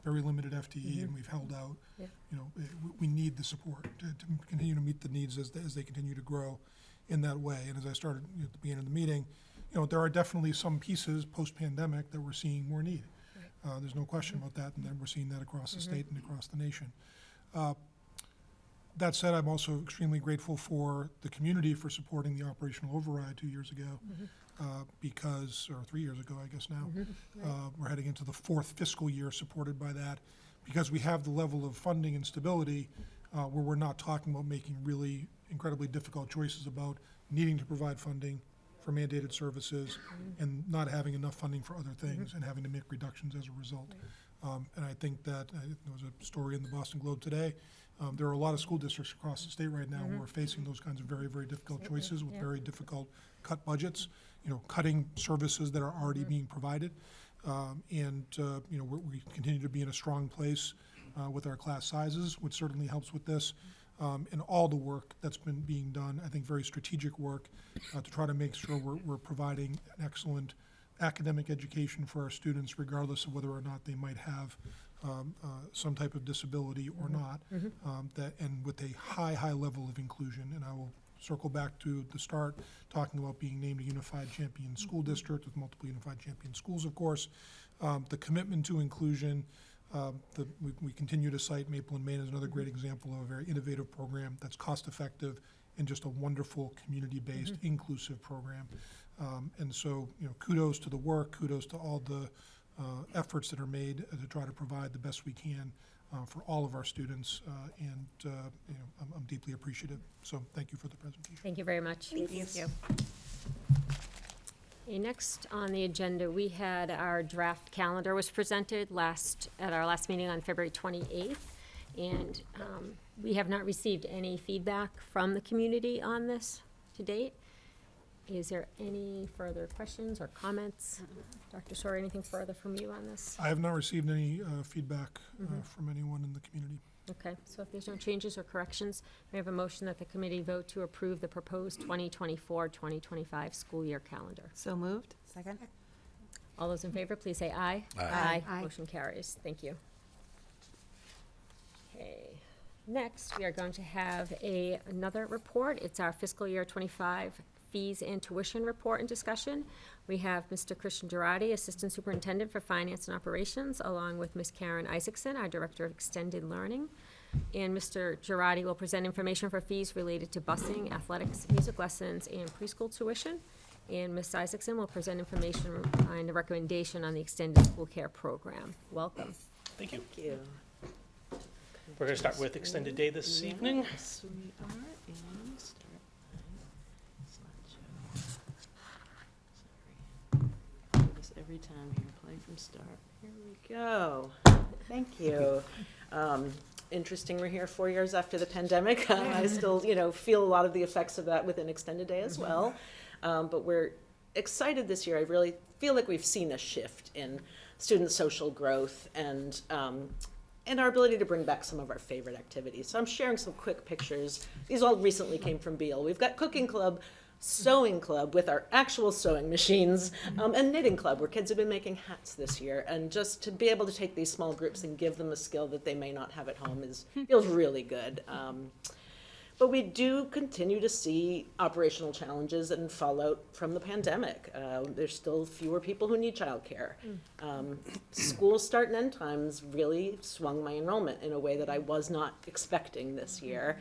very limited FTE, and we've held out. Yeah. You know, we need the support to continue to meet the needs as they continue to grow in that way. And as I started at the beginning of the meeting, you know, there are definitely some pieces post-pandemic that we're seeing more need. There's no question about that, and then we're seeing that across the state and across the nation. That said, I'm also extremely grateful for the community for supporting the operational override 2 years ago, because, or 3 years ago, I guess now. We're heading into the 4th fiscal year supported by that, because we have the level of funding and stability where we're not talking about making really incredibly difficult choices about needing to provide funding for mandated services and not having enough funding for other things and having to make reductions as a result. And I think that, there was a story in the Boston Globe today, there are a lot of school districts across the state right now who are facing those kinds of very, very difficult choices with very difficult cut budgets, you know, cutting services that are already being provided. You know, we continue to be in a strong place with our class sizes, which certainly helps with this. And all the work that's been being done, I think very strategic work to try to make sure we're providing an excellent academic education for our students, regardless of whether or not they might have some type of disability or not, and with a high level of inclusion. And I will circle back to the start, talking about being named a Unified Champion School District with multiple Unified Champion schools, of course. The commitment to inclusion, we continue to cite Maple and Maine as another great example of a very innovative program that's cost-effective and just a wonderful community-based, inclusive program. And so, you know, kudos to the work, kudos to all the efforts that are made to try to provide the best we can for all of our students, and you know, I'm deeply appreciative. So thank you for the presentation. Thank you very much. Thank you. Okay, next on the agenda, we had our draft calendar was presented at our last meeting on February 28th. And we have not received any feedback from the community on this to date. Is there any further questions or comments? Dr. Sawyer, anything further from you on this? I have not received any feedback from anyone in the community. Okay, so if there's no changes or corrections, we have a motion that the committee vote to approve the proposed 2024-2025 school year calendar. So moved? Second? All those in favor, please say aye. Aye. Aye. Motion carries. Thank you. Okay, next, we are going to have another report. It's our fiscal year 25 fees and tuition report and discussion. We have Mr. Christian Girardi, Assistant Superintendent for Finance and Operations, along with Ms. Karen Isaacson, our Director of Extended Learning. And Mr. Girardi will present information for fees related to busing, athletics, music lessons, and preschool tuition. And Ms. Isaacson will present information and a recommendation on the Extended School Care Program. Welcome. Thank you. Thank you. We're going to start with extended day this evening. Yes, we are, and start my slideshow. Sorry. Do this every time here, play from start. Here we go. Thank you. Interesting, we're here 4 years after the pandemic. I still, you know, feel a lot of the effects of that within extended day as well. But we're excited this year. I really feel like we've seen a shift in student social growth and our ability to bring back some of our favorite activities. So I'm sharing some quick pictures. These all recently came from Beal. We've got cooking club, sewing club with our actual sewing machines, and knitting club where kids have been making hats this year. And just to be able to take these small groups and give them a skill that they may not have at home feels really good. But we do continue to see operational challenges and fallout from the pandemic. There's still fewer people who need childcare. School start and end times really swung my enrollment in a way that I was not expecting this year.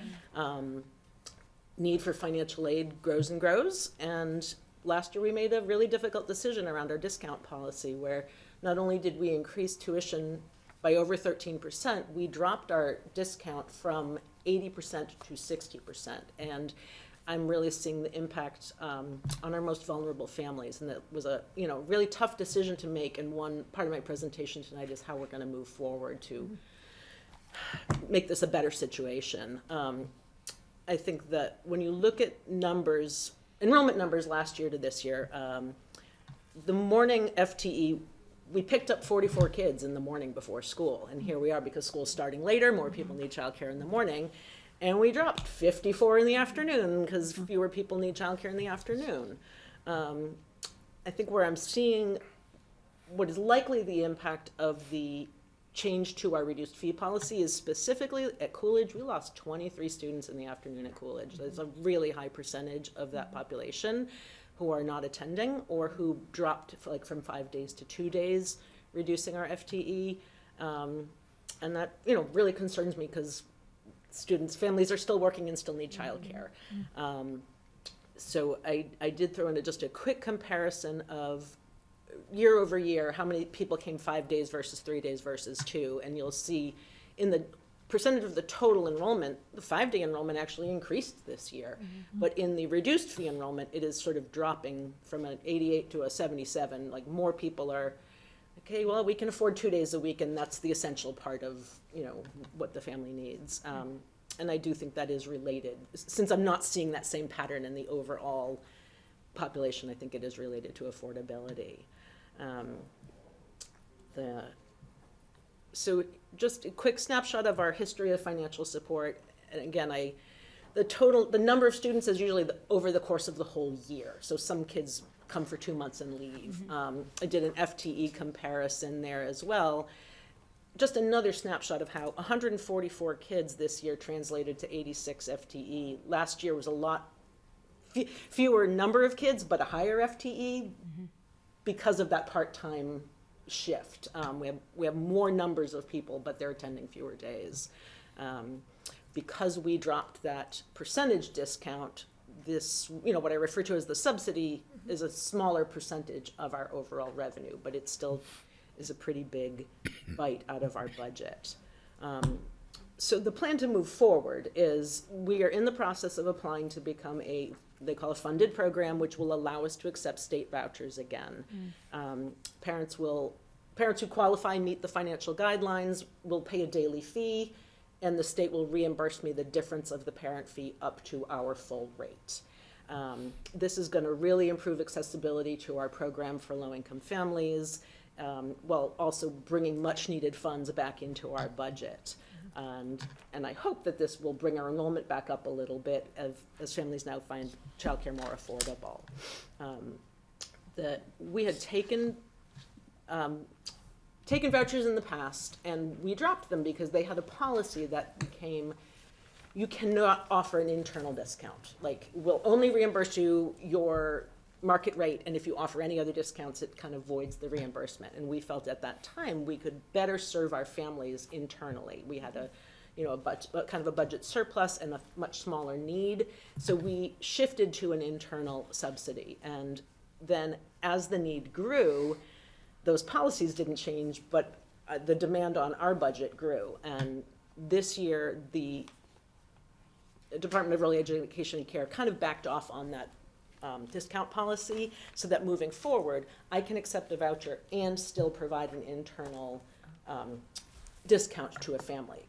Need for financial aid grows and grows, and last year we made a really difficult decision around our discount policy where not only did we increase tuition by over 13%, we dropped our discount from 80% to 60%. And I'm really seeing the impact on our most vulnerable families. And that was a really tough decision to make. And one part of my presentation tonight is how we're going to move forward to make this a better situation. I think that when you look at enrollment numbers last year to this year, the morning FTE we picked up 44 kids in the morning before school, and here we are because school's starting later, more people need childcare in the morning, and we dropped 54 in the afternoon because fewer people need childcare in the afternoon. I think where I'm seeing what is likely the impact of the change to our reduced fee policy is specifically at Coolidge. We lost 23 students in the afternoon at Coolidge. There's a really high percentage of that population who are not attending or who dropped like from 5 days to 2 days, reducing our FTE. And that, you know, really concerns me because families are still working and still need childcare. So I did throw in just a quick comparison of year over year, how many people came 5 days versus 3 days versus 2, and you'll see in the percentage of the total enrollment, the 5-day enrollment actually increased this year. But in the reduced fee enrollment, it is sort of dropping from an 88 to a 77. Like more people are, okay, well, we can afford 2 days a week, and that's the essential part of, you know, what the family needs. And I do think that is related. Since I'm not seeing that same pattern in the overall population, I think it is related to affordability. So just a quick snapshot of our history of financial support. And again, the number of students is usually over the course of the whole year. So some kids come for 2 months and leave. I did an FTE comparison there as well. Just another snapshot of how 144 kids this year translated to 86 FTE. Last year was a lot fewer number of kids, but a higher FTE because of that part-time shift. We have more numbers of people, but they're attending fewer days. Because we dropped that percentage discount, this, you know, what I refer to as the subsidy is a smaller percentage of our overall revenue, but it still is a pretty big bite out of our budget. So the plan to move forward is we are in the process of applying to become they call a funded program, which will allow us to accept state vouchers again. Parents who qualify, meet the financial guidelines, will pay a daily fee, and the state will reimburse me the difference of the parent fee up to our full rate. This is going to really improve accessibility to our program for low-income families, while also bringing much-needed funds back into our budget. And I hope that this will bring our enrollment back up a little bit as families now find childcare more affordable. We had taken vouchers in the past, and we dropped them because they had a policy that became, you cannot offer an internal discount. Like, we'll only reimburse you your market rate, and if you offer any other discounts, it kind of voids the reimbursement. And we felt at that time we could better serve our families internally. We had kind of a budget surplus and a much smaller need, so we shifted to an internal subsidy. And then as the need grew, those policies didn't change, but the demand on our budget grew. And this year, the Department of Early Education and Care kind of backed off on that discount policy, so that moving forward, I can accept a voucher and still provide an internal discount to a family.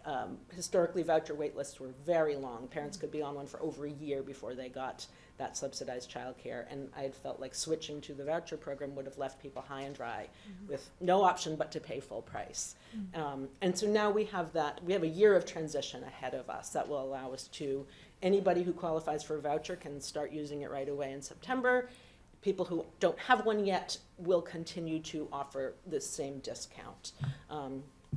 Historically, voucher wait lists were very long. Parents could be on one for over a year before they got that subsidized childcare, and I had felt like switching to the voucher program would have left people high and dry with no option but to pay full price. And so now we have a year of transition ahead of us that will allow us to, anybody who qualifies for a voucher can start using it right away in September. People who don't have one yet will continue to offer the same discount.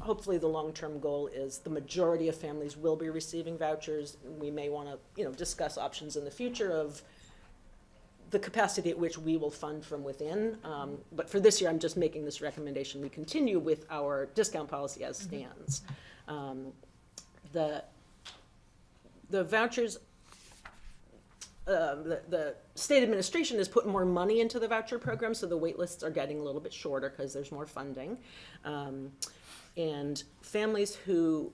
Hopefully the long-term goal is the majority of families will be receiving vouchers. We may want to, discuss options in the future of the capacity at which we will fund from within. But for this year, I'm just making this recommendation. We continue with our discount policy as stands. The vouchers, the state administration has put more money into the voucher program, so the wait lists are getting a little bit shorter because there's more funding. And families who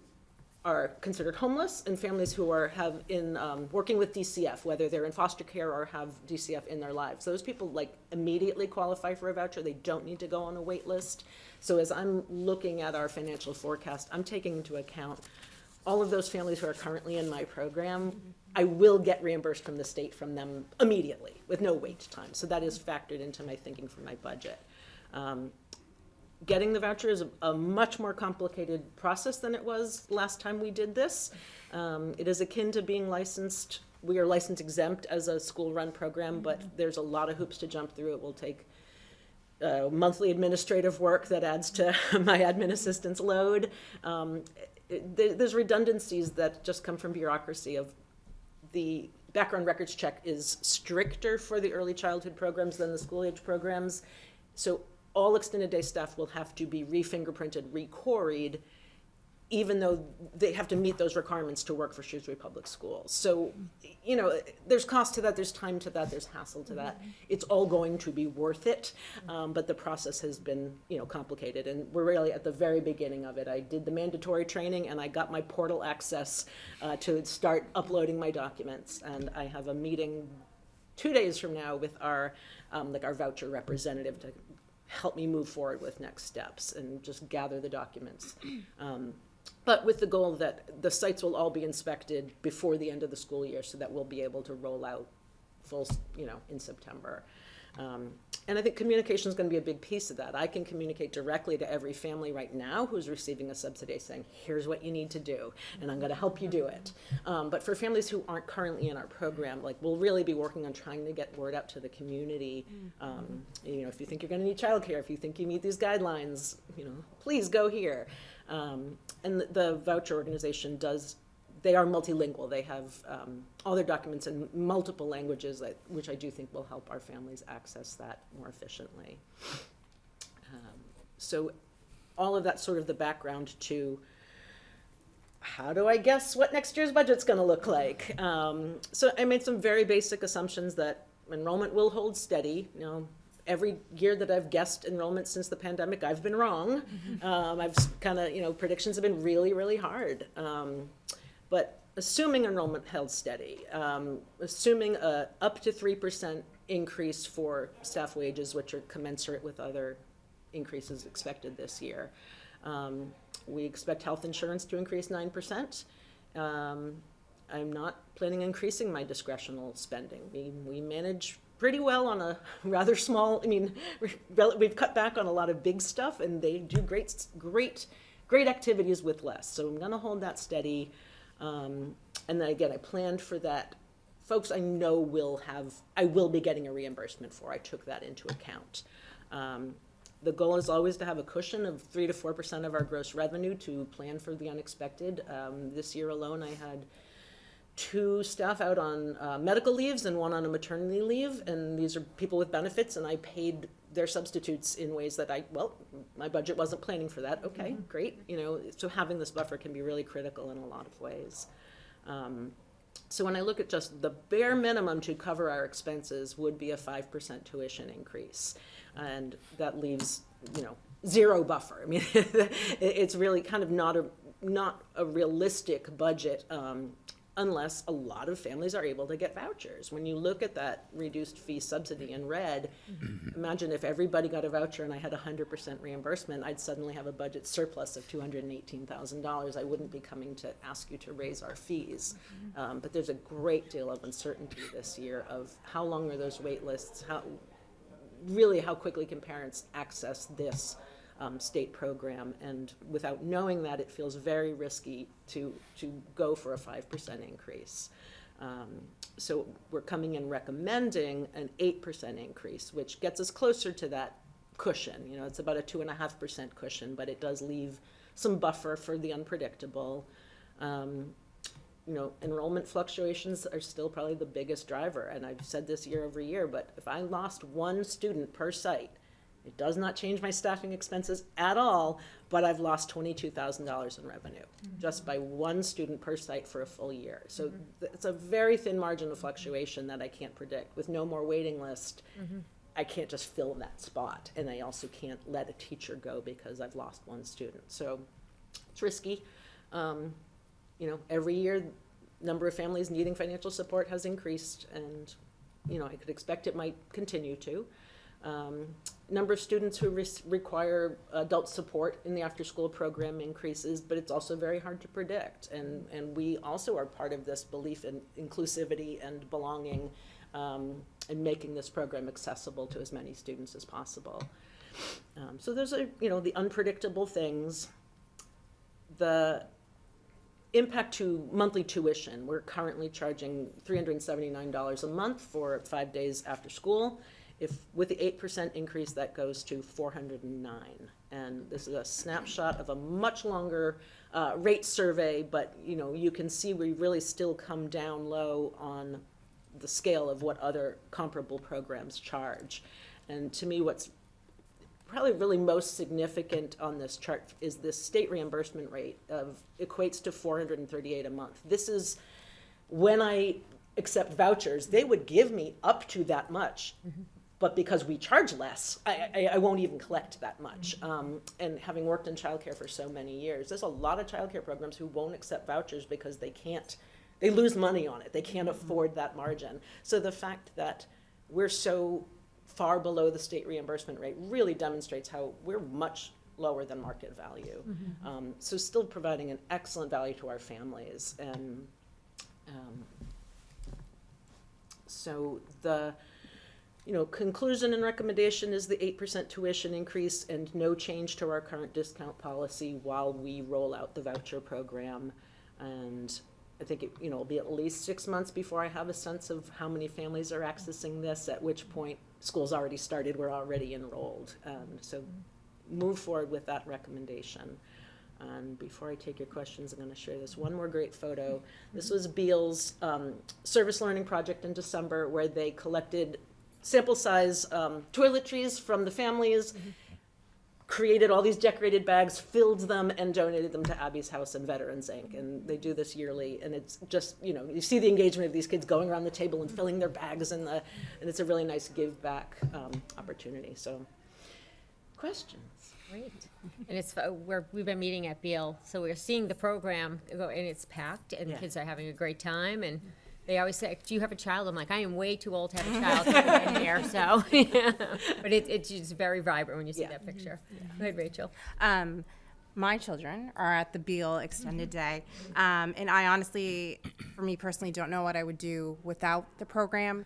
are considered homeless and families who are working with DCF, whether they're in foster care or have DCF in their lives, those people immediately qualify for a voucher. They don't need to go on a wait list. So as I'm looking at our financial forecast, I'm taking into account all of those families who are currently in my program. I will get reimbursed from the state from them immediately with no wait time. So that is factored into my thinking for my budget. getting the voucher is a much more complicated process than it was last time we did this. It is akin to being licensed. We are license exempt as a school-run program, but there's a lot of hoops to jump through. It will take monthly administrative work that adds to my admin assistant's load. There's redundancies that just come from bureaucracy of the background records check is stricter for the early childhood programs than the school-age programs. So all extended day staff will have to be re-fingerprinted, re-quarried, even though they have to meet those requirements to work for Shrewsbury Public Schools. So, you know, there's cost to that, there's time to that, there's hassle to that. It's all going to be worth it, but the process has been, you know, complicated, and we're really at the very beginning of it. I did the mandatory training, and I got my portal access to start uploading my documents, and I have a meeting 2 days from now with our, like our voucher representative to help me move forward with next steps and just gather the documents. But with the goal that the sites will all be inspected before the end of the school year so that we'll be able to roll out full, you know, in September. And I think communication is going to be a big piece of that. I can communicate directly to every family right now who's receiving a subsidy saying, here's what you need to do, and I'm going to help you do it. But for families who aren't currently in our program, like, we'll really be working on trying to get word out to the community. You know, if you think you're going to need childcare, if you think you meet these guidelines, you know, please go here. And the voucher organization they are multilingual. They have all their documents in multiple languages, which I do think will help our families access that more efficiently. So all of that's sort of the background to how do I guess what next year's budget's going to look like? So I made some very basic assumptions that enrollment will hold steady. You know, every year that I've guessed enrollment since the pandemic, I've been wrong. I've kind of, you know, predictions have been really, really hard. But assuming enrollment held steady, assuming a up to 3% increase for staff wages, which are commensurate with other increases expected this year. We expect health insurance to increase 9%. I'm not planning on increasing my discretional spending. We manage pretty well on a rather small, I mean, we've cut back on a lot of big stuff, and they do great activities with less. So I'm gonna hold that steady. And then again, I planned for that. Folks I know I will be getting a reimbursement for. I took that into account. The goal is always to have a cushion of 3 to 4% of our gross revenue to plan for the unexpected. This year alone, I had 2 staff out on medical leaves and 1 on a maternity leave, and these are people with benefits, and I paid their substitutes in ways that my budget wasn't planning for that. Okay, great. You know, so having this buffer can be really critical in a lot of ways. So when I look at just the bare minimum to cover our expenses would be a 5% tuition increase, and that leaves, you know, 0 buffer. I mean, it's really kind of not a realistic budget. Unless a lot of families are able to get vouchers. When you look at that reduced fee subsidy in red, imagine if everybody got a voucher and I had 100% reimbursement, I'd suddenly have a budget surplus of $218,000. I wouldn't be coming to ask you to raise our fees. But there's a great deal of uncertainty this year of how long are those wait lists, how quickly can parents access this state program, and without knowing that, it feels very risky to go for a 5% increase. So we're coming in recommending an 8% increase, which gets us closer to that cushion. You know, it's about a 2.5% cushion, but it does leave some buffer for the unpredictable. You know, enrollment fluctuations are still probably the biggest driver, and I've said this year over year, but if I lost 1 student per site, it does not change my staffing expenses at all, but I've lost $22,000 in revenue just by 1 student per site for a full year. So it's a very thin margin of fluctuation that I can't predict. With no more waiting list, I can't just fill that spot, and I also can't let a teacher go because I've lost 1 student. So it's risky. You know, every year, number of families needing financial support has increased, and, you know, I could expect it might continue to. Number of students who require adult support in the after-school program increases, but it's also very hard to predict. And we also are part of this belief in inclusivity and belonging, and making this program accessible to as many students as possible. So those are, the unpredictable things. The impact to monthly tuition, we're currently charging $379 a month for 5 days after school. If, with the 8% increase, that goes to $409. And this is a snapshot of a much longer rate survey, but, you can see we really still come down low on the scale of what other comparable programs charge. And to me, what's probably really most significant on this chart is this state reimbursement rate equates to $438 a month. This is when I accept vouchers, they would give me up to that much, but because we charge less, I won't even collect that much. And having worked in childcare for so many years, there's a lot of childcare programs who won't accept vouchers because they lose money on it. They can't afford that margin. So the fact that we're so far below the state reimbursement rate really demonstrates how we're much lower than market value. So still providing an excellent value to our families. And so the conclusion and recommendation is the 8% tuition increase and no change to our current discount policy while we roll out the voucher program. And I think it'll be at least 6 months before I have a sense of how many families are accessing this, at which point school's already started, we're already enrolled. So move forward with that recommendation. And before I take your questions, I'm going to share this one more great photo. This was Beal's service learning project in December, where they collected sample size toiletries from the families, created all these decorated bags, filled them, and donated them to Abby's House and Veterans Inc. And they do this yearly, and it's just, you see the engagement of these kids going around the table and filling their bags, and it's a really nice give back opportunity. So, questions? Great. And it's, we've been meeting at Beal, so we're seeing the program go, and it's packed, and the kids are having a great time, and they always say, do you have a child? I'm like, I am way too old to have a child in here, so, but it's just very vibrant when you see that picture. Go ahead, Rachel. My children are at the Beal Extended Day, and I honestly, for me personally, don't know what I would do without the program.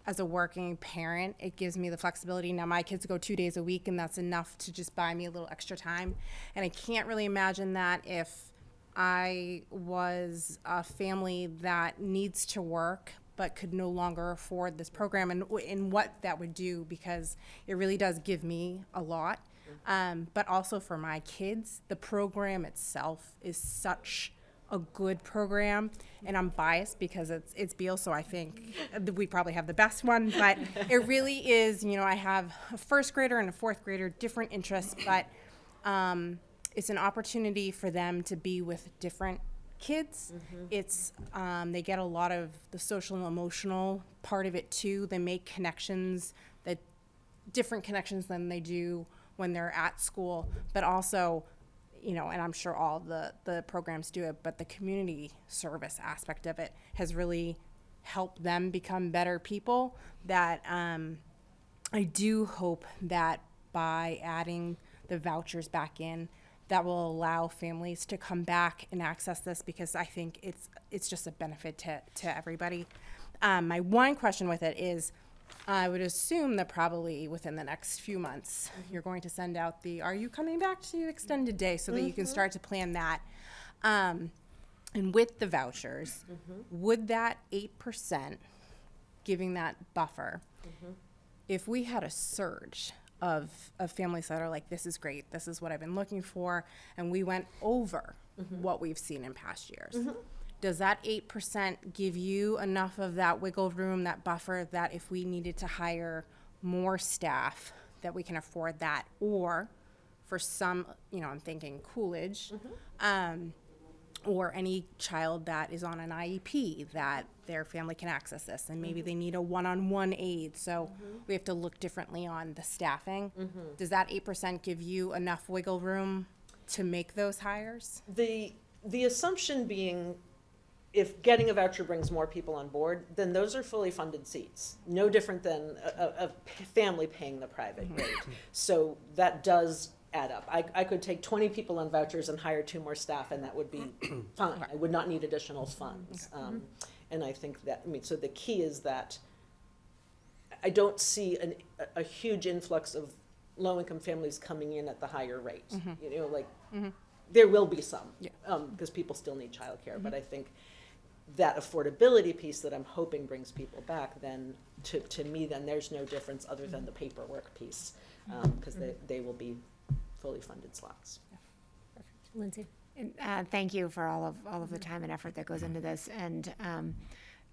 As a working parent, it gives me the flexibility. Now my kids go 2 days a week, and that's enough to just buy me a little extra time. And I can't really imagine that if I was a family that needs to work but could no longer afford this program, and what that would do, because it really does give me a lot. But also for my kids, the program itself is such a good program, and I'm biased because it's Beal, so I think we probably have the best one, but it really is, I have a first grader and a fourth grader, different interests, but it's an opportunity for them to be with different kids. It's they get a lot of the social and emotional part of it too. They make connections, that different connections than they do when they're at school, but also, and I'm sure all the programs do it, but the community service aspect of it has really helped them become better people. That I do hope that by adding the vouchers back in, that will allow families to come back and access this, because I think it's just a benefit to everybody. My one question with it is, I would assume that probably within the next few months, you're going to send out are you coming back to Extended Day, so that you can start to plan that. And with the vouchers, would that 8%, giving that buffer, if we had a surge of families that are like, this is great, this is what I've been looking for, and we went over what we've seen in past years, does that 8% give you enough of that wiggle room, that buffer, that if we needed to hire more staff, that we can afford that? Or for some, I'm thinking Coolidge, or any child that is on an IEP, that their family can access this, and maybe they need a one-on-one aid, so we have to look differently on the staffing. Does that 8% give you enough wiggle room to make those hires? The assumption being, if getting a voucher brings more people on board, then those are fully funded seats. No different than a family paying the private rate. So that does add up. I could take 20 people on vouchers and hire 2 more staff, and that would be fine. I would not need additional funds. And I think that, so the key is that I don't see a huge influx of low-income families coming in at the higher rate. You know, like, there will be some, because people still need childcare, but I think that affordability piece that I'm hoping brings people back, then, to me, then there's no difference other than the paperwork piece, because they will be fully funded slots. Lindsay? And, thank you for all of the time and effort that goes into this. And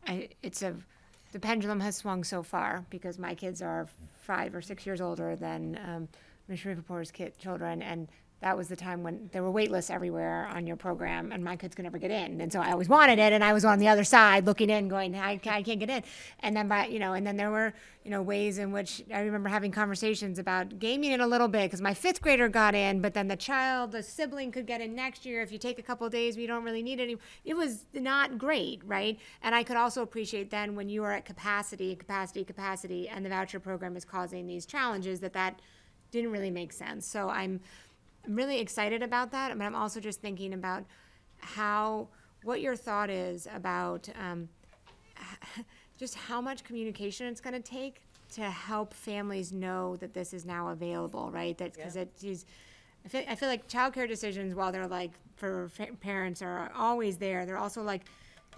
the pendulum has swung so far because my kids are 5 or 6 years older than Ms. Sharifapour's children, and that was the time when there were wait lists everywhere on your program, and my kids could never get in. And so I always wanted it, and I was on the other side looking in, going, I can't get in. And then and then there were, ways in which I remember having conversations about gaming it a little bit, because my 5th grader got in, but then the sibling could get in next year. If you take a couple of days, we don't really need it. It was not great, right? And I could also appreciate then when you are at capacity, and the voucher program is causing these challenges, that didn't really make sense. So I'm really excited about that, but I'm also just thinking about what your thought is about just how much communication it's going to take to help families know that this is now available, right? That because I feel like childcare decisions, while they're like for parents are always there, they're also like,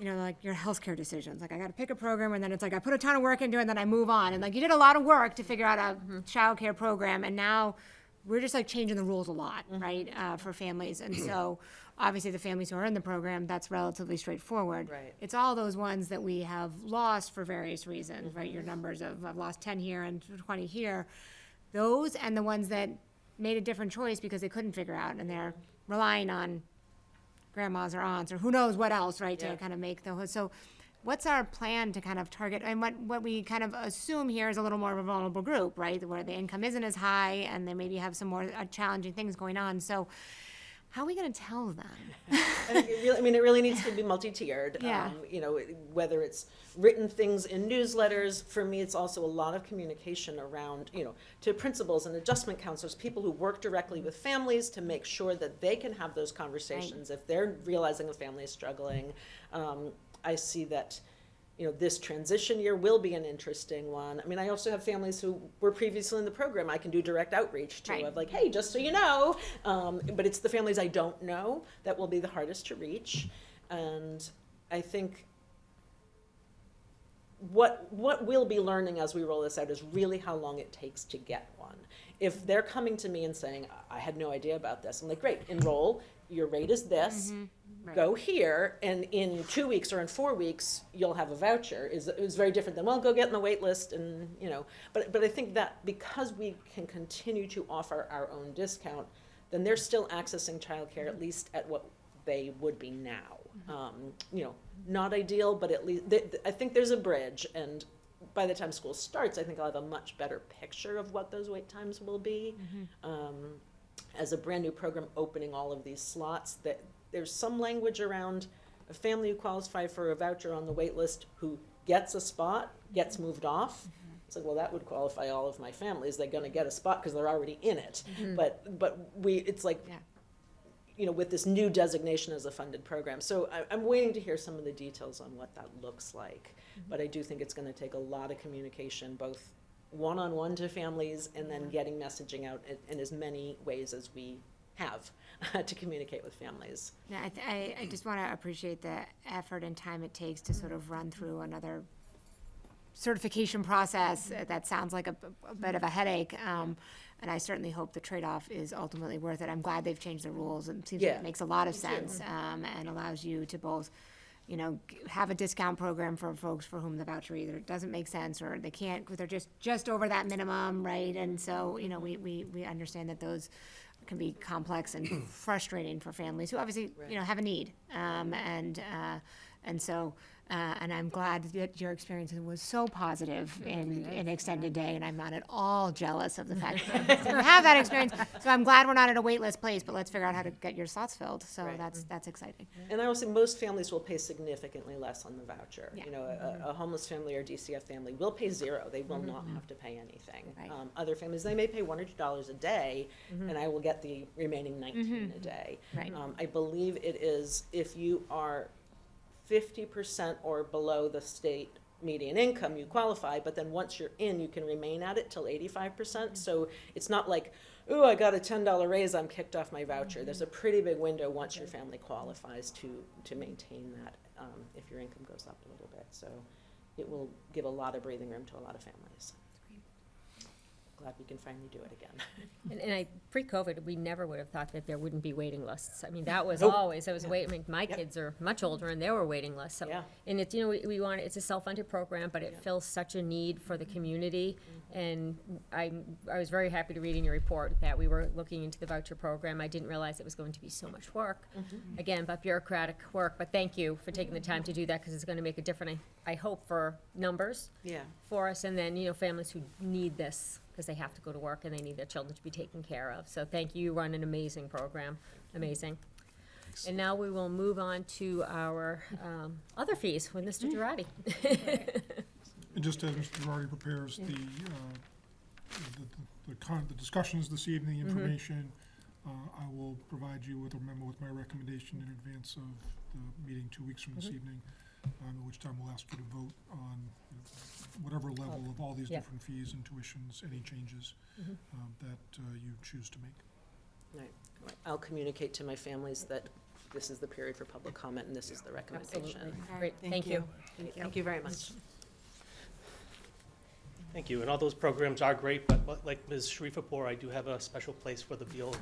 like your healthcare decisions. Like I got to pick a program, and then it's like I put a ton of work into it, and then I move on. And like you did a lot of work to figure out a childcare program, and now we're just like changing the rules a lot, right, for families. And so obviously the families who are in the program, that's relatively straightforward. Right. It's all those ones that we have lost for various reasons, right? Your numbers of I've lost 10 here and 20 here. Those and the ones that made a different choice because they couldn't figure out, and they're relying on grandmas or aunts or who knows what else, right, to kind of make those. So what's our plan to kind of target, and what we kind of assume here is a little more of a vulnerable group, right, where the income isn't as high and they maybe have some more challenging things going on. So how are we going to tell them? I think it really needs to be multi-tiered. Yeah. Whether it's written things in newsletters, for me, it's also a lot of communication around, to principals and adjustment counselors, people who work directly with families to make sure that they can have those conversations if they're realizing a family is struggling. I see that, this transition year will be an interesting one. I mean, I also have families who were previously in the program I can do direct outreach to, of like, hey, just so you know. But it's the families I don't know that will be the hardest to reach. And I think what we'll be learning as we roll this out is really how long it takes to get one. If they're coming to me and saying, I had no idea about this, I'm like, great, enroll, your rate is this, go here, and in 2 weeks or in 4 weeks, you'll have a voucher, is very different than, well, go get in the wait list, and, but I think that because we can continue to offer our own discount, then they're still accessing childcare, at least at what they would be now. Not ideal, but at least, I think there's a bridge, and by the time school starts, I think I'll have a much better picture of what those wait times will be. As a brand new program opening all of these slots, that there's some language around a family who qualifies for a voucher on the wait list who gets a spot, gets moved off. It's like, well, that would qualify all of my families. They're going to get a spot because they're already in it. But it's like, with this new designation as a funded program. So I'm waiting to hear some of the details on what that looks like. But I do think it's going to take a lot of communication, both one-on-one to families and then getting messaging out in as many ways as we have to communicate with families. Yeah, I just want to appreciate the effort and time it takes to sort of run through another certification process. That sounds like a bit of a headache. And I certainly hope the trade-off is ultimately worth it. I'm glad they've changed the rules. It seems like it makes a lot of sense, and allows you to both, have a discount program for folks for whom the voucher either doesn't make sense or they can't, they're just over that minimum, right? And so, we understand that those can be complex and frustrating for families who obviously, have a need. And so, and I'm glad that your experience was so positive in Extended Day, and I'm not at all jealous of the fact that you have that experience. So I'm glad we're not at a waitlist place, but let's figure out how to get your slots filled. So that's exciting. And I will say most families will pay significantly less on the voucher. Yeah. A homeless family or DCF family will pay zero. They will not have to pay anything. Right. Other families, they may pay $1 or $2 a day, and I will get the remaining 19 a day. Right. I believe it is if you are 50% or below the state median income, you qualify, but then once you're in, you can remain at it till 85%. So it's not like, ooh, I got a $10 raise, I'm kicked off my voucher. There's a pretty big window once your family qualifies to maintain that, if your income goes up a little bit. So it will give a lot of breathing room to a lot of families. Glad we can finally do it again. And pre-COVID, we never would have thought that there wouldn't be waiting lists. I mean, that was Nope. always, I mean, my kids are much older and there were waiting lists. So, Yeah. and it's, we want, it's a self-funded program, but it fills such a need for the community. And I was very happy to read in your report that we were looking into the voucher program. I didn't realize it was going to be so much work. Again, but bureaucratic work, but thank you for taking the time to do that, because it's gonna make a difference, I hope, for numbers Yeah. for us, and then, families who need this, because they have to go to work and they need their children to be taken care of. So thank you, you run an amazing program, amazing. And now we will move on to our other fees with Mr. Girardi. And just as Mr. Girardi prepares the discussions this evening, the information, I will provide you with a memo with my recommendation in advance of the meeting 2 weeks from this evening, at which time we'll ask you to vote on whatever level of all these Yeah. different fees and tuitions, any changes that you choose to make. Right. I'll communicate to my families that this is the period for public comment and this is the recommendation. Absolutely. Great, thank you. Thank you very much. Thank you, and all those programs are great, but like Ms. Sharifapour, I do have a special place for the Beal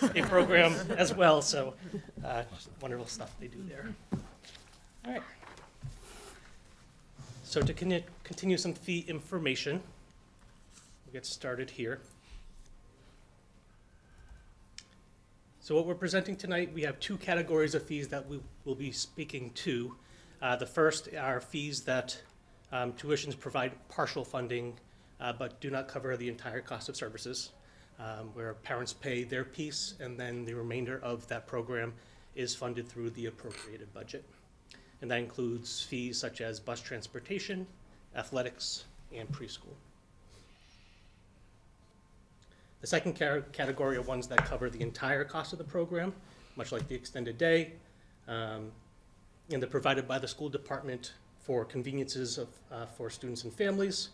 and a program as well, so just wonderful stuff they do there. All right. So to continue some fee information, we'll get started here. So what we're presenting tonight, we have two categories of fees that we will be speaking to. The first are fees that tuitions provide partial funding, but do not cover the entire cost of services, where parents pay their piece and then the remainder of that program is funded through the appropriated budget. And that includes fees such as bus transportation, athletics, and preschool. The second category are ones that cover the entire cost of the program, much like the extended day, and they're provided by the school department for conveniences for students and families.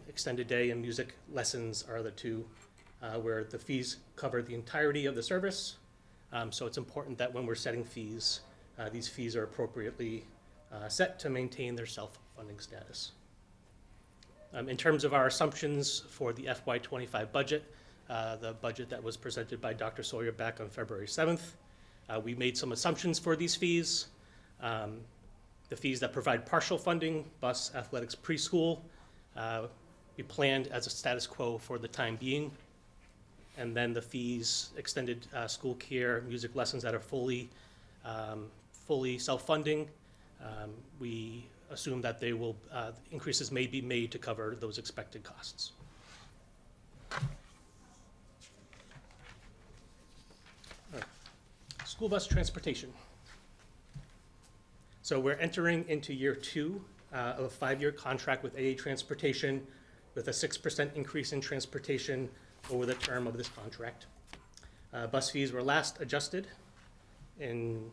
Extended day and music lessons are the two where the fees cover the entirety of the service. So it's important that when we're setting fees, these fees are appropriately set to maintain their self-funding status. In terms of our assumptions for the FY25 budget, the budget that was presented by Dr. Sawyer back on February 7th, we made some assumptions for these fees. The fees that provide partial funding, bus, athletics, preschool, we planned as a status quo for the time being. And then the fees, extended school care, music lessons that are fully self-funding, we assume that they will, increases may be made to cover those expected costs. All right. School bus transportation. So we're entering into year 2 of a 5-year contract with AA Transportation with a 6% increase in transportation over the term of this contract. Bus fees were last adjusted in,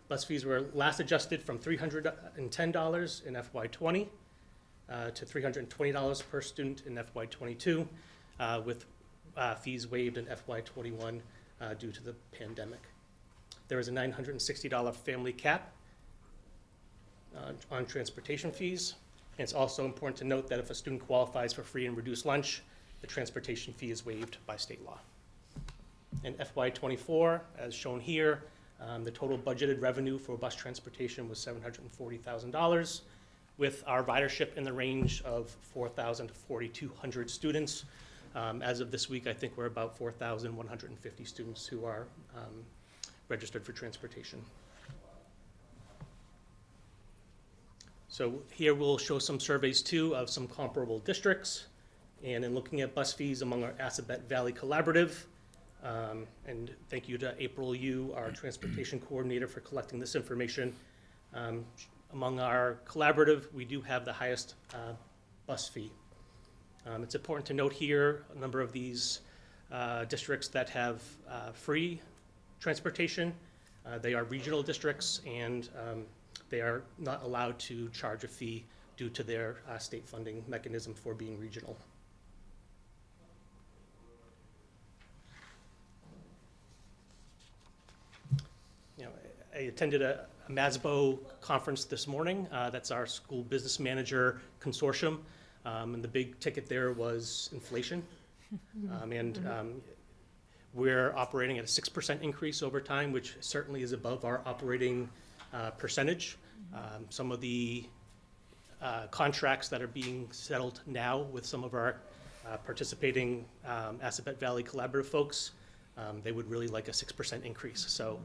bus fees were last adjusted from $310 in FY20 to $320 per student in FY22, with fees waived in FY21 due to the pandemic. There is a $960 family cap on transportation fees. And it's also important to note that if a student qualifies for free and reduced lunch, the transportation fee is waived by state law. In FY24, as shown here, the total budgeted revenue for bus transportation was $740,000, with our ridership in the range of 4,000 to 4,200 students. As of this week, I think we're about 4,150 students who are registered for transportation. So here we'll show some surveys too of some comparable districts. And in looking at bus fees among our Assabet Valley Collaborative, and thank you to April Yu, our transportation coordinator, for collecting this information. Among our collaborative, we do have the highest bus fee. It's important to note here a number of these districts that have free transportation. They are regional districts, and they are not allowed to charge a fee due to their state funding mechanism for being regional. You know, I attended a MASBO conference this morning. That's our school business manager consortium. And the big ticket there was inflation. We're operating at a 6% increase over time, which certainly is above our operating percentage. Some of the contracts that are being settled now with some of our participating Assabet Valley Collaborative folks, they would really like a 6% increase. So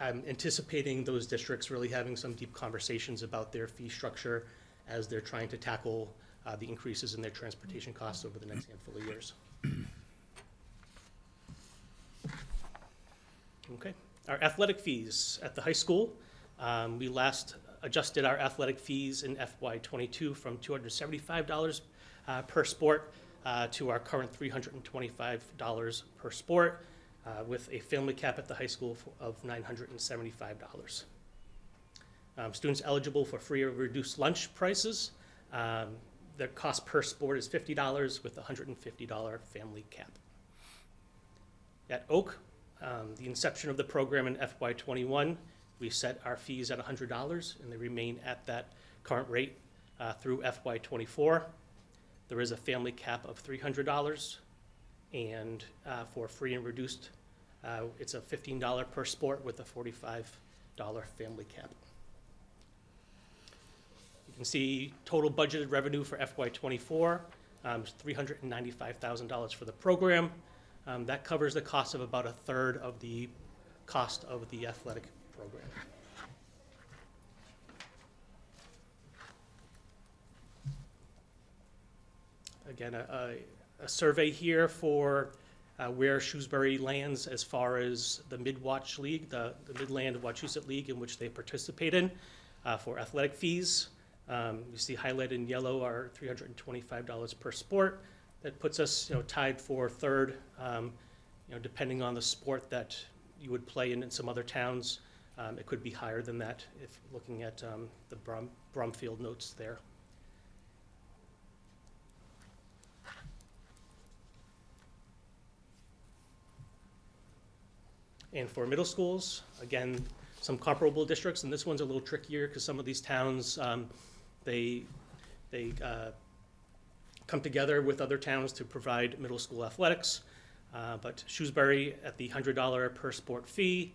I'm anticipating those districts really having some deep conversations about their fee structure as they're trying to tackle the increases in their transportation costs over the next handful of years. Okay, our athletic fees at the high school. We last adjusted our athletic fees in FY22 from $275 per sport to our current $325 per sport, with a family cap at the high school of $975. Students eligible for free or reduced lunch prices, their cost per sport is $50 with a $150 family cap. At Oak, the inception of the program in FY21, we set our fees at $100, and they remain at that current rate through FY24. There is a family cap of $300, and for free and reduced, it's a $15 per sport with a $45 family cap. You can see total budgeted revenue for FY24 is $395,000 for the program. That covers the cost of about a third of the cost of the athletic program. Again, a survey here for where Shrewsbury lands as far as the Mid-Watch League, the Midland Wachusett League, in which they participate in for athletic fees. You see highlighted in yellow are $325 per sport. That puts us, tied for third. Depending on the sport that you would play in some other towns, it could be higher than that if looking at the Brumfield notes there. And for middle schools, again, some comparable districts, and this one's a little trickier because some of these towns, they come together with other towns to provide middle school athletics. But Shrewsbury, at the $100 per sport fee,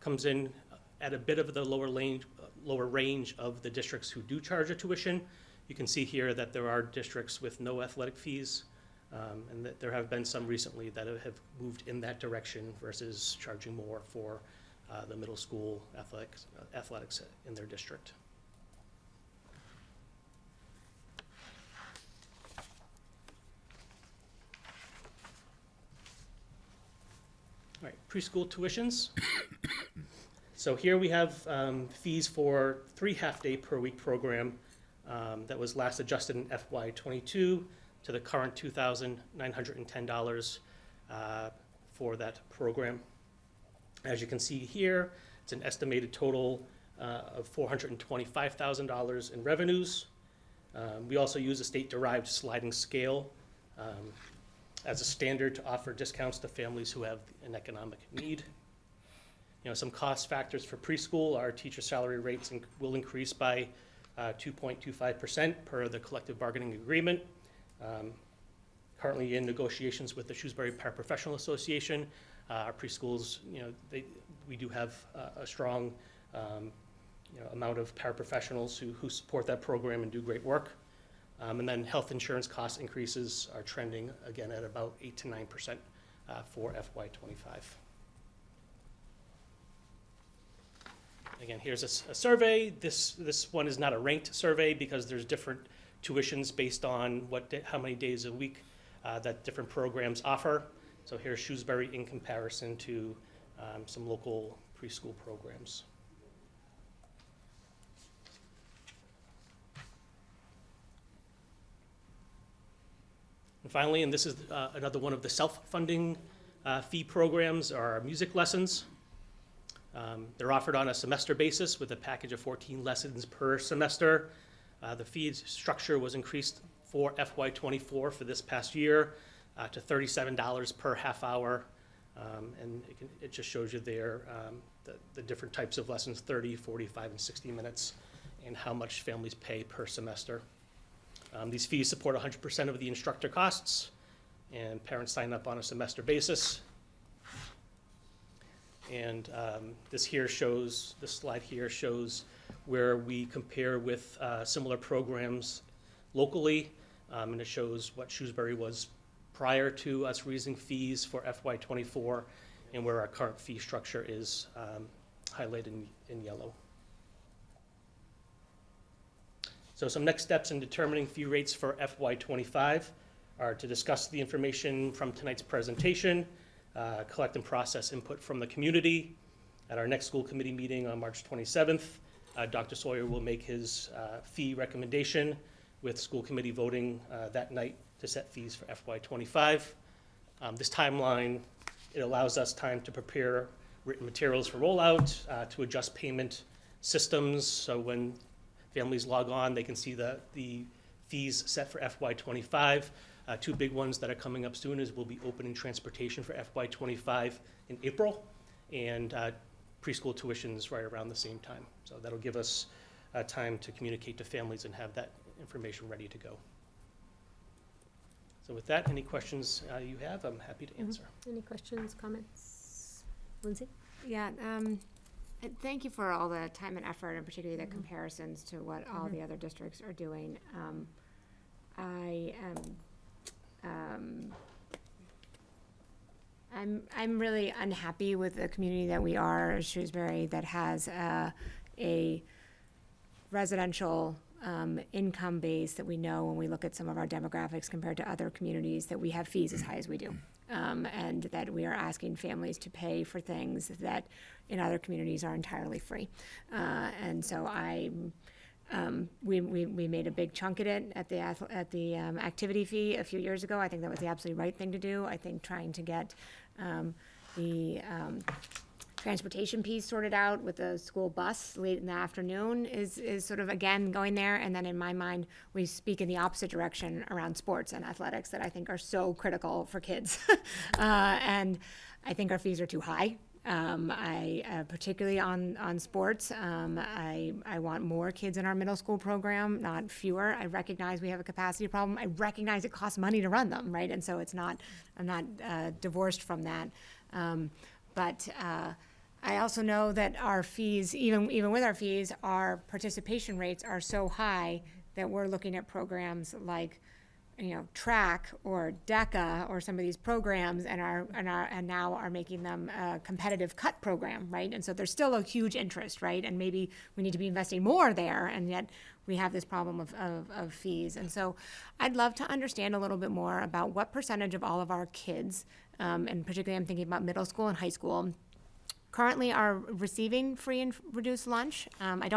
comes in at a bit of the lower range of the districts who do charge a tuition. You can see here that there are districts with no athletic fees, and that there have been some recently that have moved in that direction versus charging more for the middle school athletics in their district. All right, preschool tuitions. So here we have fees for 3 half-day per week program that was last adjusted in FY22 to the current $2,910 for that program. As you can see here, it's an estimated total of $425,000 in revenues. We also use a state-derived sliding scale as a standard to offer discounts to families who have an economic need. Some cost factors for preschool are teacher salary rates will increase by 2.25% per the collective bargaining agreement. Currently in negotiations with the Shrewsbury Paraprofessional Association, our preschools, we do have a strong amount of paraprofessionals who support that program and do great work. And then health insurance cost increases are trending again at about 8 to 9% for FY25. Again, here's a survey. This one is not a ranked survey because there's different tuitions based on how many days a week that different programs offer. So here's Shrewsbury in comparison to some local preschool programs. And finally, and this is another one of the self-funding fee programs, are music lessons. They're offered on a semester basis with a package of 14 lessons per semester. The fee structure was increased for FY24 for this past year to $37 per half hour. And it just shows you there the different types of lessons, 30, 45, and 60 minutes, and how much families pay per semester. These fees support 100% of the instructor costs, and parents sign up on a semester basis. And this slide here shows where we compare with similar programs locally, and it shows what Shrewsbury was prior to us raising fees for FY24, and where our current fee structure is highlighted in yellow. So some next steps in determining fee rates for FY25 are to discuss the information from tonight's presentation, collect and process input from the community. At our next school committee meeting on March 27th, Dr. Sawyer will make his fee recommendation with school committee voting that night to set fees for FY25. This timeline, it allows us time to prepare written materials for rollout, to adjust payment systems, so when families log on, they can see the fees set for FY25. Two big ones that are coming up soon is we'll be opening transportation for FY25 in April, and preschool tuitions right around the same time. So that'll give us time to communicate to families and have that information ready to go. So with that, any questions you have, I'm happy to answer. Any questions, comments? Lindsay? Yeah, thank you for all the time and effort, and particularly the comparisons to what all the other districts are doing. I'm really unhappy with the community that we are, Shrewsbury, that has a residential income base that we know when we look at some of our demographics compared to other communities that we have fees as high as we do. And that we are asking families to pay for things that in other communities are entirely free. And so we made a big chunk at it at the activity fee a few years ago. I think that was the absolutely right thing to do. I think trying to get the transportation piece sorted out with the school bus late in the afternoon is sort of, again, going there. And then in my mind, we speak in the opposite direction around sports and athletics that I think are so critical for kids. And I think our fees are too high. Particularly on sports, I want more kids in our middle school program, not fewer. I recognize we have a capacity problem. I recognize it costs money to run them, right? And so I'm not divorced from that. But I also know that our fees, even with our fees, our participation rates are so high that we're looking at programs like, track or DECA or some of these programs and now are making them a competitive cut program, right? And so there's still a huge interest, right? And maybe we need to be investing more there, and yet we have this problem of fees. And so I'd love to understand a little bit more about what percentage of all of our kids, and particularly I'm thinking about middle school and high school, currently are receiving free and reduced lunch. I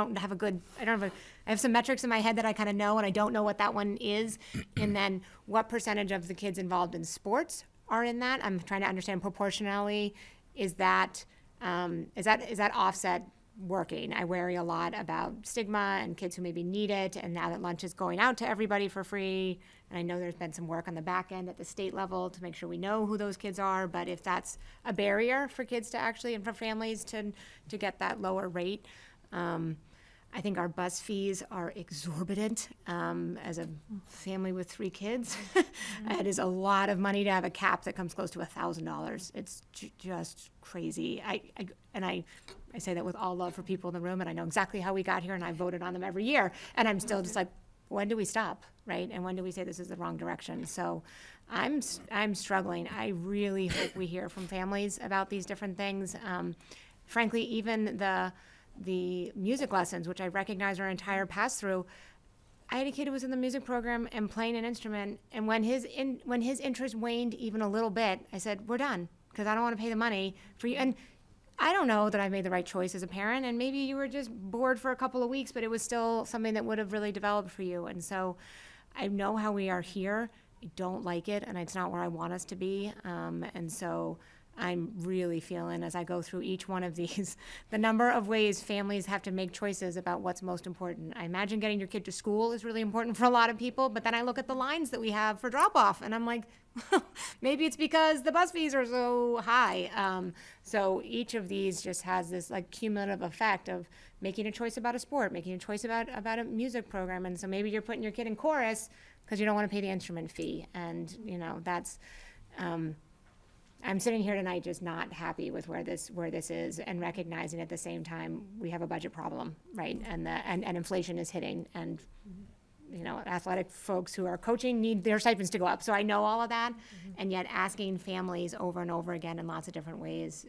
have some metrics in my head that I kind of know, and I don't know what that one is. And then what percentage of the kids involved in sports are in that? I'm trying to understand proportionally. Is that offset working? I worry a lot about stigma and kids who maybe need it, and now that lunch is going out to everybody for free, and I know there's been some work on the back end at the state level to make sure we know who those kids are, but if that's a barrier for kids to actually, and for families to get that lower rate, I think our bus fees are exorbitant. As a family with 3 kids, it is a lot of money to have a cap that comes close to $1,000. It's just crazy. I say that with all love for people in the room, and I know exactly how we got here, and I voted on them every year. And I'm still just like, when do we stop, right? And when do we say this is the wrong direction? So I'm struggling. I really hope we hear from families about these different things. Frankly, even the music lessons, which I recognize are entire pass-through. I had a kid who was in the music program and playing an instrument, and when his interest waned even a little bit, I said, we're done, because I don't want to pay the money for you. And I don't know that I made the right choice as a parent, and maybe you were just bored for a couple of weeks, but it was still something that would have really developed for you. And so I know how we are here. I don't like it, and it's not where I want us to be. And so I'm really feeling as I go through each one of these, the number of ways families have to make choices about what's most important. I imagine getting your kid to school is really important for a lot of people, but then I look at the lines that we have for drop-off, and I'm like, maybe it's because the bus fees are so high. So each of these just has this like cumulative effect of making a choice about a sport, making a choice about a music program, and so maybe you're putting your kid in chorus because you don't want to pay the instrument fee, and that's. I'm sitting here tonight just not happy with where this is, and recognizing at the same time we have a budget problem, right? And inflation is hitting, and athletic folks who are coaching need their stipends to go up. So I know all of that, and yet asking families over and over again in lots of different ways.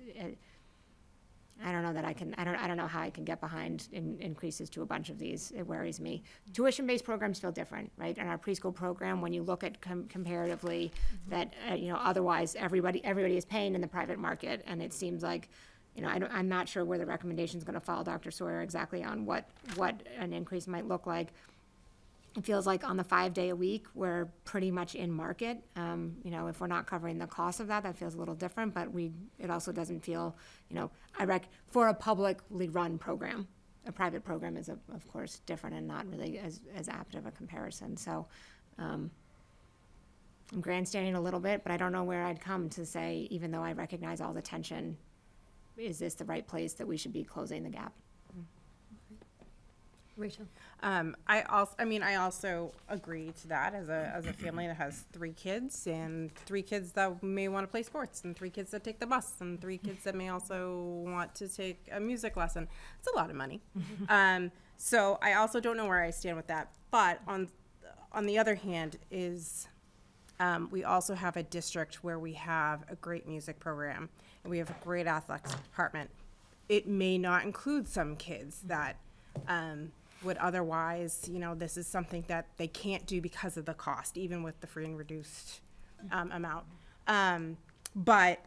I don't know that I can. I don't know how I can get behind increases to a bunch of these. It worries me. Tuition-based programs feel different, right? In our preschool program, when you look at comparatively, that otherwise everybody is paying in the private market, and it seems like, I'm not sure where the recommendation is going to fall, Dr. Sawyer, exactly on what an increase might look like. It feels like on the 5-day a week, we're pretty much in market. If we're not covering the cost of that feels a little different, but it also doesn't feel, for a publicly run program. A private program is, of course, different and not really as apt of a comparison. So I'm grandstanding a little bit, but I don't know where I'd come to say, even though I recognize all the tension, is this the right place that we should be closing the gap? Rachel? I also agree to that as a family that has 3 kids, and 3 kids that may want to play sports, and 3 kids that take the bus, and 3 kids that may also want to take a music lesson. It's a lot of money. So I also don't know where I stand with that. But on the other hand is we also have a district where we have a great music program, and we have a great athletics department. It may not include some kids that would otherwise, this is something that they can't do because of the cost, even with the free and reduced amount. But,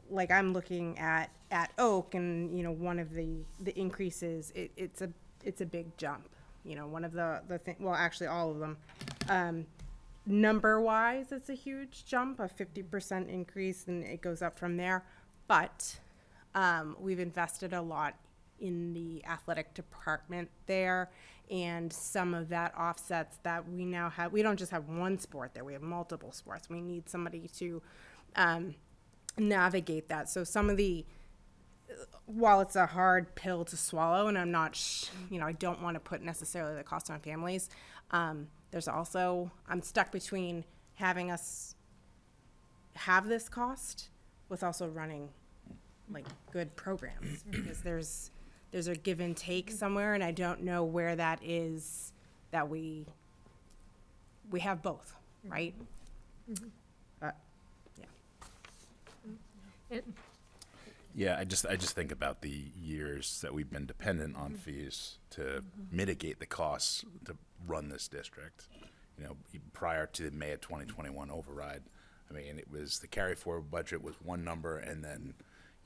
like I'm looking at Oak, and, one of the increases, it's a big jump. One of well, actually all of them. Number-wise, it's a huge jump, a 50% increase, and it goes up from there. But we've invested a lot in the athletic department there, and some of that offsets that we now have. We don't just have one sport there, we have multiple sports. We need somebody to navigate that. So some of the, while it's a hard pill to swallow, and I'm not, I don't want to put necessarily the cost on families, there's also, I'm stuck between having us have this cost with also running like good programs, because there's a give and take somewhere, and I don't know where that is, that we have both, right? Yeah. Yeah, I just think about the years that we've been dependent on fees to mitigate the costs to run this district. Prior to the May of 2021 override, it was the carry forward budget was one number, and then,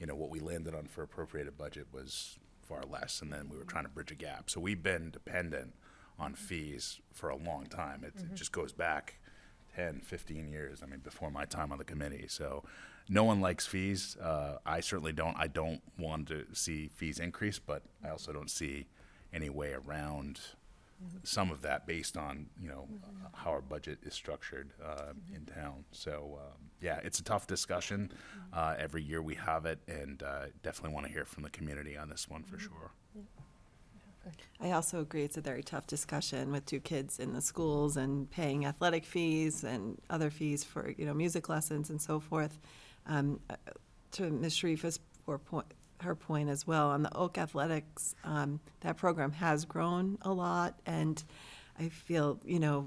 what we landed on for appropriated budget was far less, and then we were trying to bridge a gap. So we've been dependent on fees for a long time. It just goes back 10, 15 years, before my time on the committee. So no one likes fees. I certainly don't. I don't want to see fees increase, but I also don't see any way around some of that based on, how our budget is structured in town. So, yeah, it's a tough discussion. Every year we have it, and definitely want to hear from the community on this one for sure. I also agree it's a very tough discussion with 2 kids in the schools and paying athletic fees and other fees for, music lessons and so forth. To Ms. Sharifa's her point as well, on the Oak Athletics, that program has grown a lot, and I feel,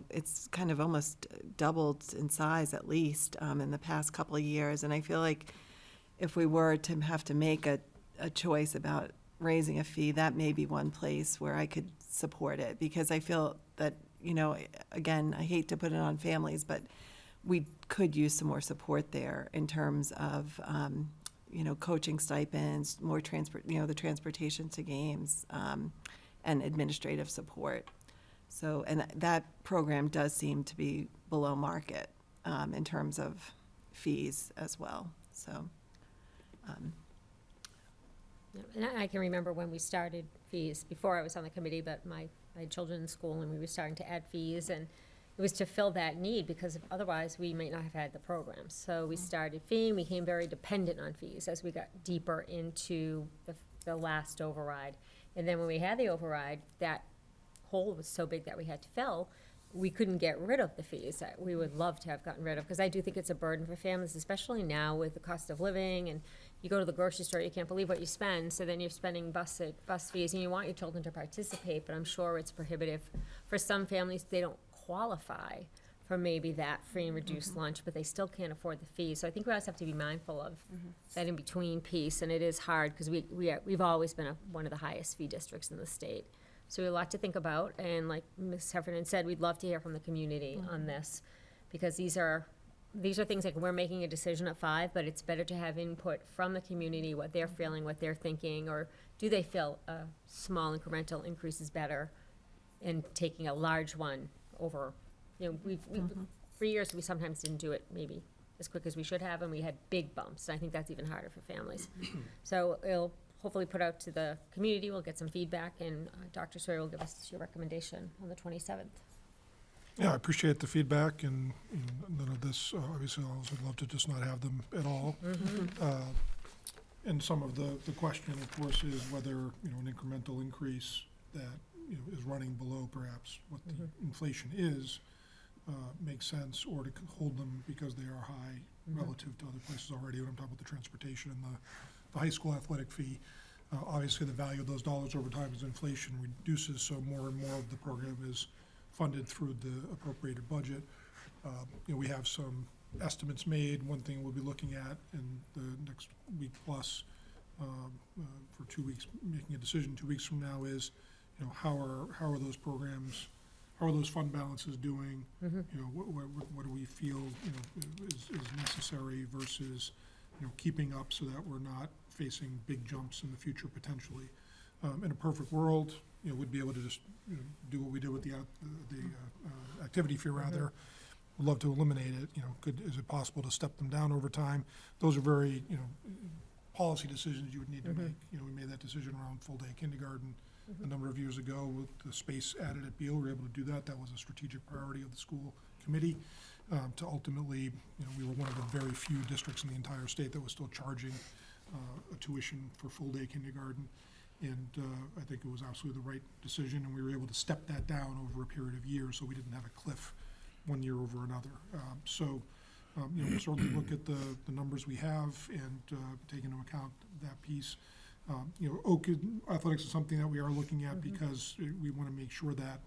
it's kind of almost doubled in size at least in the past couple of years. And I feel like if we were to have to make a choice about raising a fee, that may be one place where I could support it, because I feel that, again, I hate to put it on families, but we could use some more support there in terms of, coaching stipends, more the transportation to games, and administrative support. So, and that program does seem to be below market in terms of fees as well. So, And I can remember when we started fees, before I was on the committee, but my children in school, and we were starting to add fees, and it was to fill that need, because otherwise we might not have had the programs. So we started feeing, we became very dependent on fees as we got deeper into the last override. And then when we had the override, that hole was so big that we had to fill, we couldn't get rid of the fees that we would love to have gotten rid of, because I do think it's a burden for families, especially now with the cost of living, and you go to the grocery store, you can't believe what you spend, so then you're spending bus fees, and you want your children to participate, but I'm sure it's prohibitive. For some families, they don't qualify for maybe that free and reduced lunch, but they still can't afford the fee. So I think we always have to be mindful of that in-between piece, and it is hard, because we've always been one of the highest fee districts in the state. So we have a lot to think about, and like Ms. Heffernan said, we'd love to hear from the community on this, because these are things like, we're making a decision at 5, but it's better to have input from the community, what they're feeling, what they're thinking, or do they feel a small incremental increase is better, and taking a large one over, for years, we sometimes didn't do it maybe as quick as we should have, and we had big bumps, and I think that's even harder for families. So it'll hopefully put out to the community, we'll get some feedback, and Dr. Sawyer will give us your recommendation on the 27th. Yeah, I appreciate the feedback, and none of this, obviously, I would love to just not have them at all. And some of the question, of course, is whether, an incremental increase that, is running below perhaps what the inflation is, makes sense, or to hold them because they are high relative to other places already. When I'm talking about the transportation and the high school athletic fee, obviously the value of those dollars over time as inflation reduces, so more and more of the program is funded through the appropriated budget. We have some estimates made. One thing we'll be looking at in the next week plus, for 2 weeks, making a decision 2 weeks from now, is, how are those programs, how are those fund balances doing? What do we feel, is necessary versus, keeping up so that we're not facing big jumps in the future potentially. In a perfect world, we'd be able to just, do what we did with the activity fee rather. Would love to eliminate it, is it possible to step them down over time? Those are very, policy decisions you would need to make. We made that decision around full-day kindergarten a number of years ago with the space added at Beal. We were able to do that. That was a strategic priority of the school committee. To ultimately, we were one of the very few districts in the entire state that was still charging a tuition for full-day kindergarten. And I think it was absolutely the right decision, and we were able to step that down over a period of years, so we didn't have a cliff one year over another. We'll certainly look at the numbers we have and take into account that piece. Oak athletics is something that we are looking at because we want to make sure that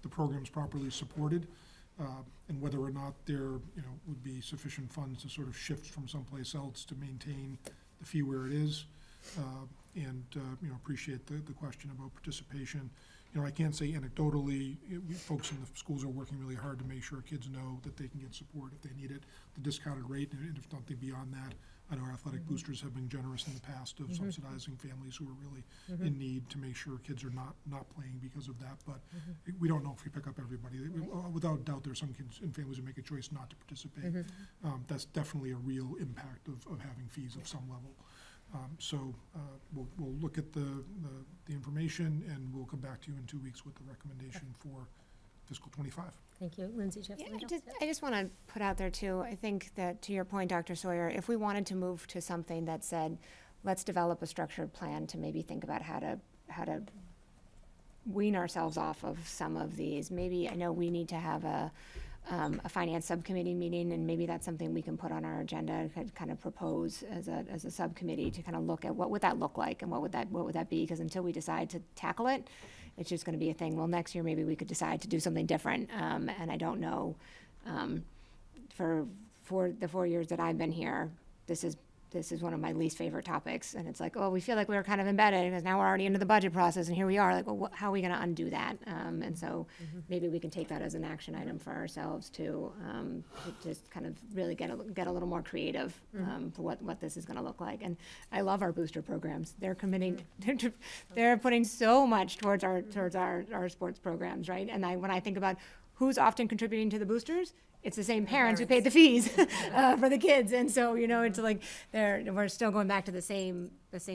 the program's properly supported, and whether or not there, would be sufficient funds to sort of shift from someplace else to maintain the fee where it is. Appreciate the question about participation. I can't say anecdotally, folks in the schools are working really hard to make sure kids know that they can get support if they need it. The discounted rate, and if nothing beyond that, I know athletic boosters have been generous in the past of subsidizing families who are really in need to make sure kids are not playing because of that. But we don't know if we pick up everybody. Without doubt, there are some kids and families who make a choice not to participate. That's definitely a real impact of having fees of some level. We'll look at the information, and we'll come back to you in 2 weeks with the recommendation for fiscal '25. Thank you. Lindsay, do you have Yeah, something else? I just want to put out there too, I think that, to your point, Dr. Sawyer, if we wanted to move to something that said, let's develop a structured plan to maybe think about how to wean ourselves off of some of these, maybe, I know we need to have a finance subcommittee meeting, and maybe that's something we can put on our agenda, kind of propose as a subcommittee to kind of look at what would that look like, and what would that be, because until we decide to tackle it, it's just going to be a thing. Well, next year maybe we could decide to do something different, and I don't know. For the 4 years that I've been here, this is one of my least favorite topics, and it's like, oh, we feel like we were kind of embedded because now we're already into the budget process, and here we are, like, well, how are we going to undo that? And so maybe we can take that as an action item for ourselves to just kind of really get a little more creative for what this is going to look like. And I love our booster programs. They're committing, they're putting so much towards our sports programs, right? And when I think about who's often contributing to the boosters? It's the same parents who paid the fees for the kids, and so it's like we're still going back to the same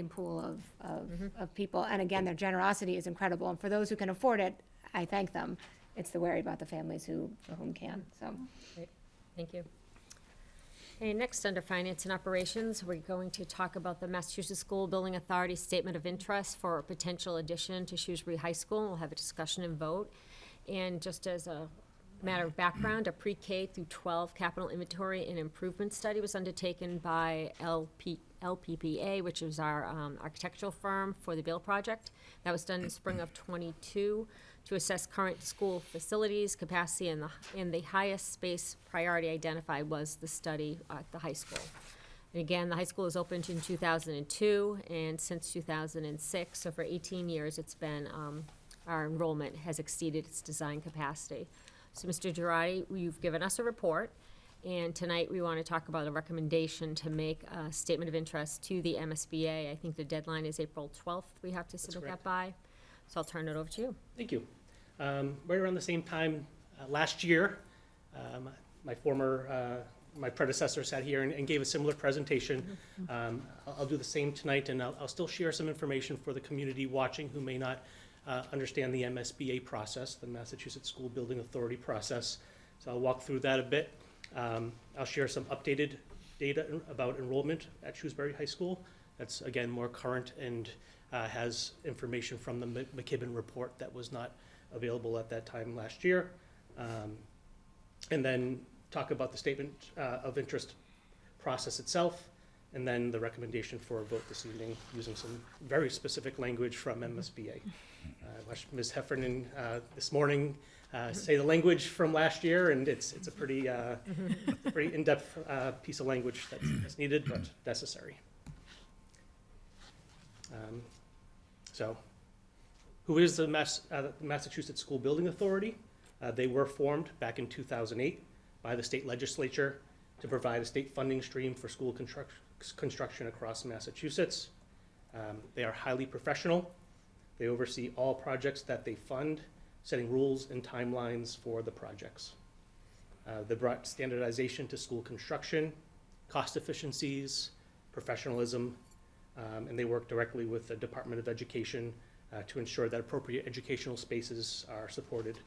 pool of people. And again, their generosity is incredible. And for those who can afford it, I thank them. It's the worry about the families for whom can. So, Great, thank you. Okay, next, under Finance and Operations, we're going to talk about the Massachusetts School Building Authority Statement of Interest for a potential addition to Shrewsbury High School. We'll have a discussion and vote. And just as a matter of background, a pre-K through 12 capital inventory and improvement study was undertaken by LPPA, which is our architectural firm for the Beal project. That was done in spring of '22 to assess current school facilities, capacity, and the highest space priority identified was the study at the high school. And again, the high school was opened in 2002, and since 2006, so for 18 years, it's been, our enrollment has exceeded its design capacity. So, Mr. Girardi, you've given us a report, and tonight we want to talk about a recommendation to make a statement of interest to the MSBA. I think the deadline is April 12th we have to submit that by. So I'll turn it over to you. Thank you. Right around the same time last year, my predecessor sat here and gave a similar presentation. I'll do the same tonight, and I'll still share some information for the community watching who may not understand the MSBA process, the Massachusetts School Building Authority process. So I'll walk through that a bit. I'll share some updated data about enrollment at Shrewsbury High School. That's, again, more current and has information from the McKibben report that was not available at that time last year. And then talk about the statement of interest process itself, and then the recommendation for a vote this evening using some very specific language from MSBA. I watched Ms. Heffernan this morning say the language from last year, and it's a pretty pretty in-depth piece of language that's needed but necessary. So, who is the Massachusetts School Building Authority? They were formed back in 2008 by the state legislature to provide a state funding stream for school construction across Massachusetts. They are highly professional. They oversee all projects that they fund, setting rules and timelines for the projects. They brought standardization to school construction, cost efficiencies, professionalism, and they work directly with the Department of Education to ensure that appropriate educational spaces are supported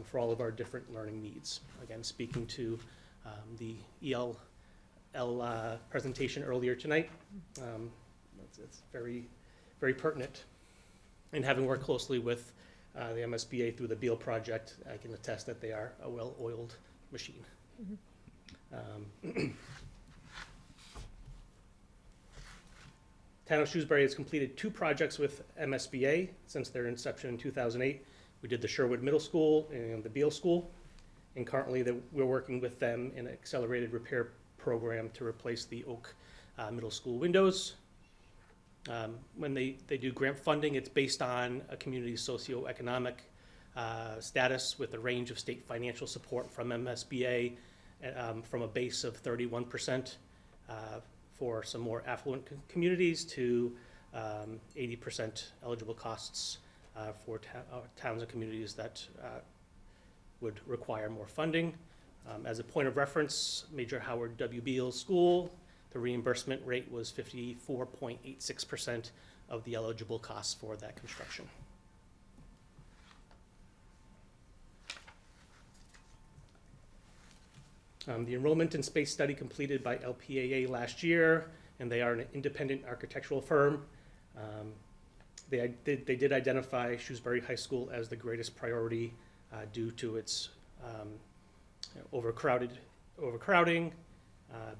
for all of our different learning needs. Again, speaking to the EL presentation earlier tonight, it's very, very pertinent. And having worked closely with the MSBA through the Beal project, I can attest that they are a well-oiled machine. Town of Shrewsbury has completed 2 projects with MSBA since their inception in 2008. We did the Sherwood Middle School and the Beal School, and currently we're working with them in an accelerated repair program to replace the Oak Middle School windows. When they do grant funding, it's based on a community's socioeconomic status with a range of state financial support from MSBA from a base of 31% for some more affluent communities to 80% eligible costs for towns and communities that would require more funding. As a point of reference, Major Howard W. Beal School, the reimbursement rate was 54.86% of the eligible costs for that construction. The enrollment and space study completed by LPAA last year, and they are an independent architectural firm. They did identify Shrewsbury High School as the greatest priority due to its overcrowding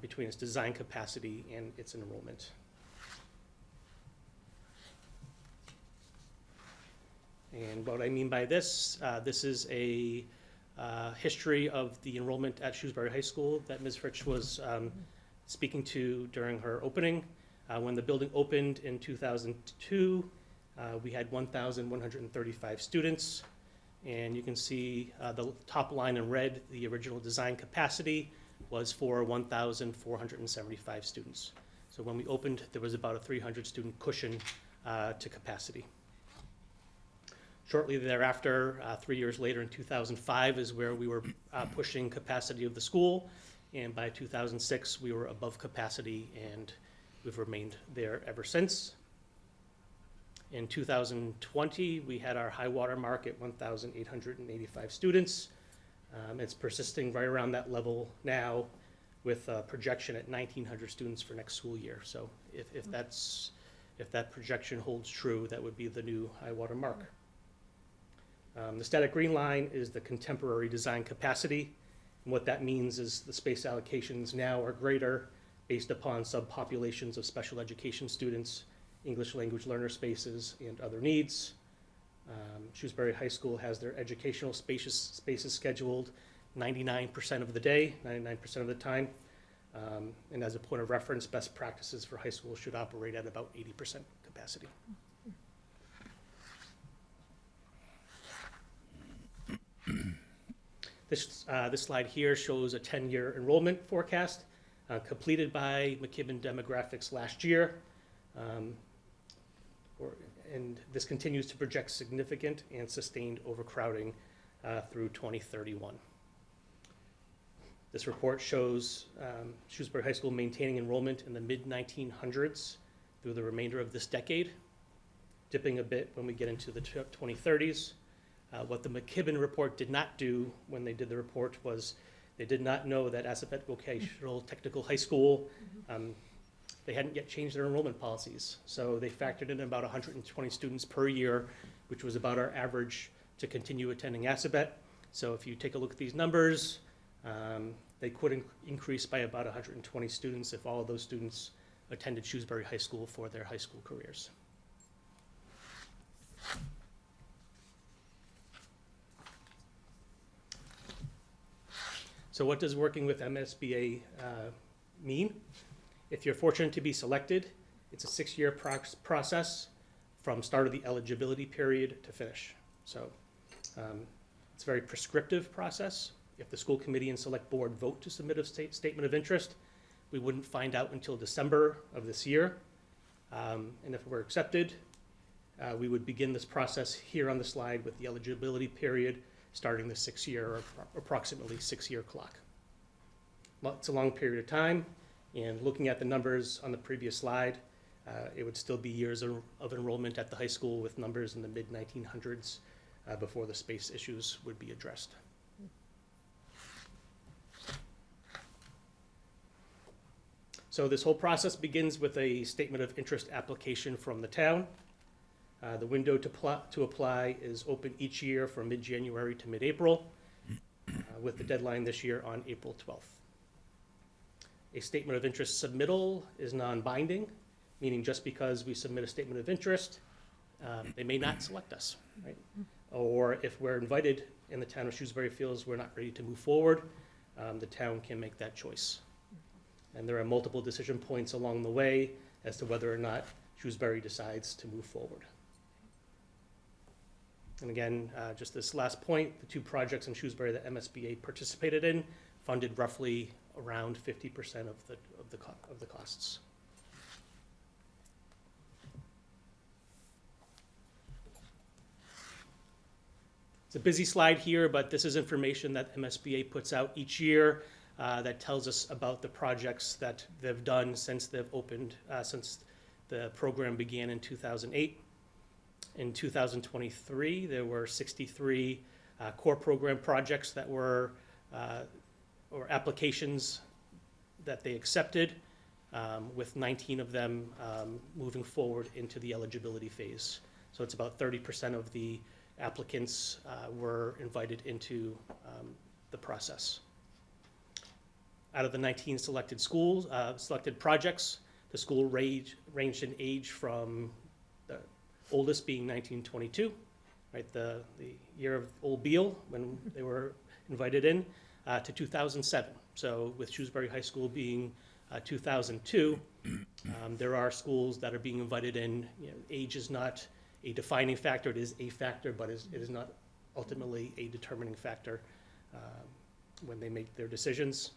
between its design capacity and its enrollment. And what I mean by this, this is a history of the enrollment at Shrewsbury High School that Ms. Fritsch was speaking to during her opening. When the building opened in 2002, we had 1,135 students. And you can see the top line in red, the original design capacity was for 1,475 students. So when we opened, there was about a 300 student cushion to capacity. Shortly thereafter, 3 years later in 2005 is where we were pushing capacity of the school. And by 2006, we were above capacity, and we've remained there ever since. In 2020, we had our high water mark at 1,885 students. It's persisting right around that level now, with a projection at 1,900 students for next school year. So if that projection holds true, that would be the new high water mark. The static green line is the contemporary design capacity. And what that means is the space allocations now are greater based upon subpopulations of special education students, English language learner spaces, and other needs. Shrewsbury High School has their educational spaces scheduled 99% of the day, 99% of the time. And as a point of reference, best practices for high schools should operate at about 80% capacity. This slide here shows a 10-year enrollment forecast completed by McKibben Demographics last year. And this continues to project significant and sustained overcrowding through 2031. This report shows Shrewsbury High School maintaining enrollment in the mid-1900s through the remainder of this decade, dipping a bit when we get into the 2030s. What the McKibben report did not do when they did the report was they did not know that Assabet Vocational Technical High School, they hadn't yet changed their enrollment policies. So they factored in about 120 students per year, which was about our average to continue attending Assabet. So if you take a look at these numbers, they could increase by about 120 students if all of those students attended Shrewsbury High School for their high school careers. So what does working with MSBA mean? If you're fortunate to be selected, it's a 6-year process from start of the eligibility period to finish. So it's a very prescriptive process. If the school committee and select board vote to submit a statement of interest, we wouldn't find out until December of this year. And if we're accepted, we would begin this process here on the slide with the eligibility period starting the 6-year or approximately 6-year clock. It's a long period of time, and looking at the numbers on the previous slide, it would still be years of enrollment at the high school with numbers in the mid-1900s before the space issues would be addressed. So this whole process begins with a statement of interest application from the town. The window to apply is open each year from mid-January to mid-April, with the deadline this year on April 12th. A statement of interest submittal is non-binding, meaning just because we submit a statement of interest, they may not select us, right? Or if we're invited and the town of Shrewsbury feels we're not ready to move forward, the town can make that choice. And there are multiple decision points along the way as to whether or not Shrewsbury decides to move forward. And again, just this last point, the 2 projects in Shrewsbury that MSBA participated in funded roughly around 50% of the costs. It's a busy slide here, but this is information that MSBA puts out each year that tells us about the projects that they've done since they've opened, since the program began in 2008. In 2023, there were 63 core program projects that were, or applications that they accepted, with 19 of them moving forward into the eligibility phase. So it's about 30% of the applicants were invited into the process. Out of the 19 selected schools, selected projects, the school ranged in age from the oldest being 1922, right, the year of Old Beale when they were invited in, to 2007. So with Shrewsbury High School being 2002, there are schools that are being invited in. You know, age is not a defining factor. It is a factor, but it is not ultimately a determining factor when they make their decisions.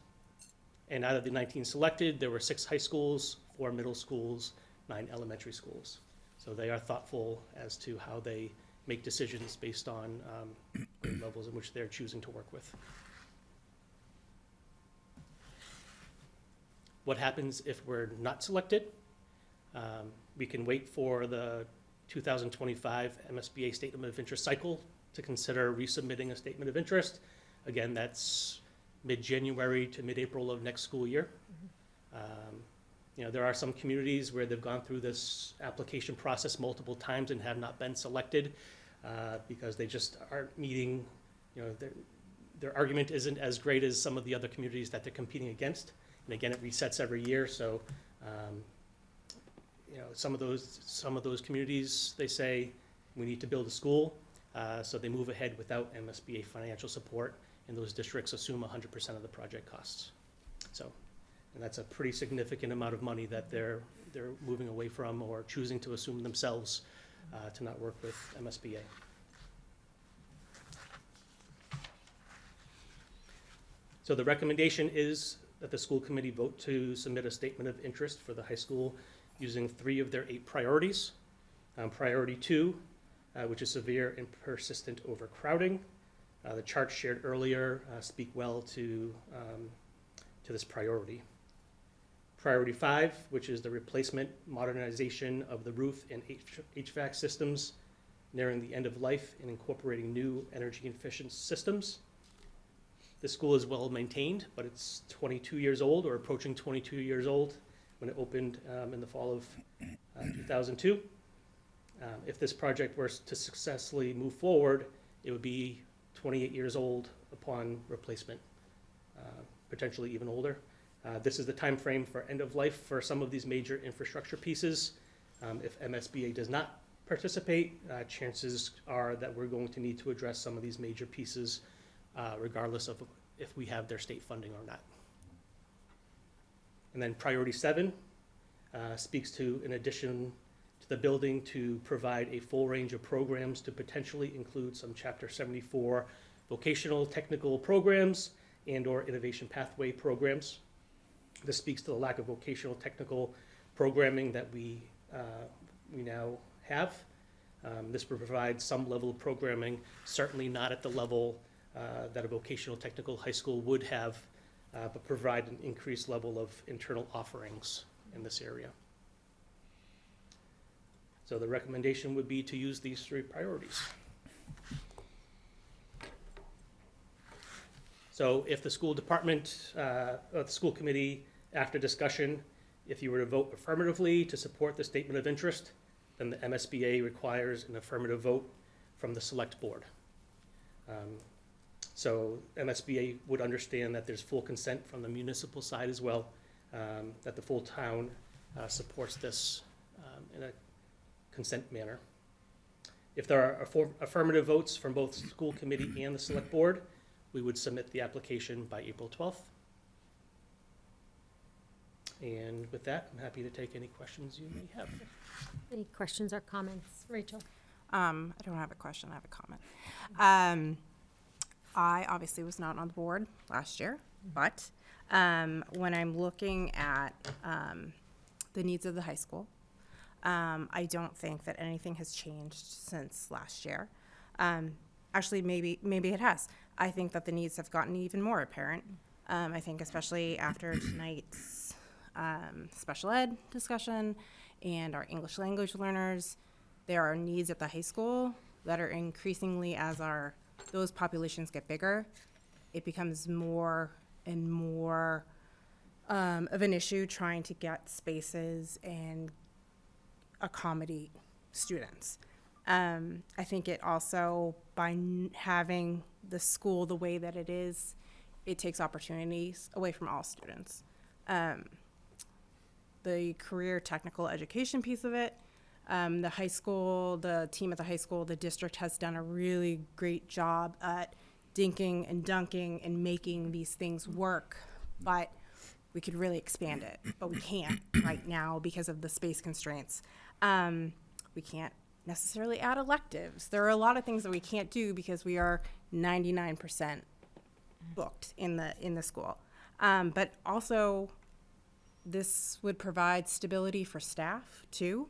And out of the 19 selected, there were 6 high schools, 4 middle schools, 9 elementary schools. So they are thoughtful as to how they make decisions based on grade levels in which they're choosing to work with. What happens if we're not selected? We can wait for the 2025 MSBA Statement of Interest cycle to consider resubmitting a statement of interest. Again, that's mid-January to mid-April of next school year. You know, there are some communities where they've gone through this application process multiple times and have not been selected because they just aren't meeting, you know, their argument isn't as great as some of the other communities that they're competing against. And again, it resets every year, so you know, some of those communities, they say we need to build a school, so they move ahead without MSBA financial support, and those districts assume 100% of the project costs. So, and that's a pretty significant amount of money that they're moving away from or choosing to assume themselves to not work with MSBA. So the recommendation is that the school committee vote to submit a statement of interest for the high school using 3 of their 8 priorities. Priority 2, which is severe and persistent overcrowding. The charts shared earlier speak well to this priority. Priority 5, which is the replacement, modernization of the roof and HVAC systems, nearing the end of life and incorporating new energy efficient systems. The school is well maintained, but it's 22 years old or approaching 22 years old when it opened in the fall of 2002. If this project were to successfully move forward, it would be 28 years old upon replacement, potentially even older. This is the time frame for end of life for some of these major infrastructure pieces. If MSBA does not participate, chances are that we're going to need to address some of these major pieces regardless of if we have their state funding or not. And then priority 7 speaks to, in addition to the building, to provide a full range of programs to potentially include some Chapter 74 vocational technical programs and or innovation pathway programs. This speaks to the lack of vocational technical programming that we now have. This will provide some level of programming, certainly not at the level that a vocational technical high school would have, but provide an increased level of internal offerings in this area. So the recommendation would be to use these 3 priorities. So if the school department, or the school committee, after discussion, if you were to vote affirmatively to support the statement of interest, then the MSBA requires an affirmative vote from the select board. So MSBA would understand that there's full consent from the municipal side as well, that the full town supports this in a consent manner. If there are affirmative votes from both the school committee and the select board, we would submit the application by April 12th. And with that, I'm happy to take any questions you may have. Any questions or comments? Rachel? I don't have a question, I have a comment. I obviously was not on the board last year, but when I'm looking at the needs of the high school, I don't think that anything has changed since last year. Actually, maybe it has. I think that the needs have gotten even more apparent. I think especially after tonight's special ed discussion and our English language learners, there are needs at the high school that are increasingly, as those populations get bigger, it becomes more and more of an issue trying to get spaces and accommodate students. I think it also, by having the school the way that it is, it takes opportunities away from all students. The career technical education piece of it, the high school, the team at the high school, the district has done a really great job at dinking and dunking and making these things work, but we could really expand it, but we can't right now because of the space constraints. We can't necessarily add electives. There are a lot of things that we can't do because we are 99% booked in the school. But also this would provide stability for staff too.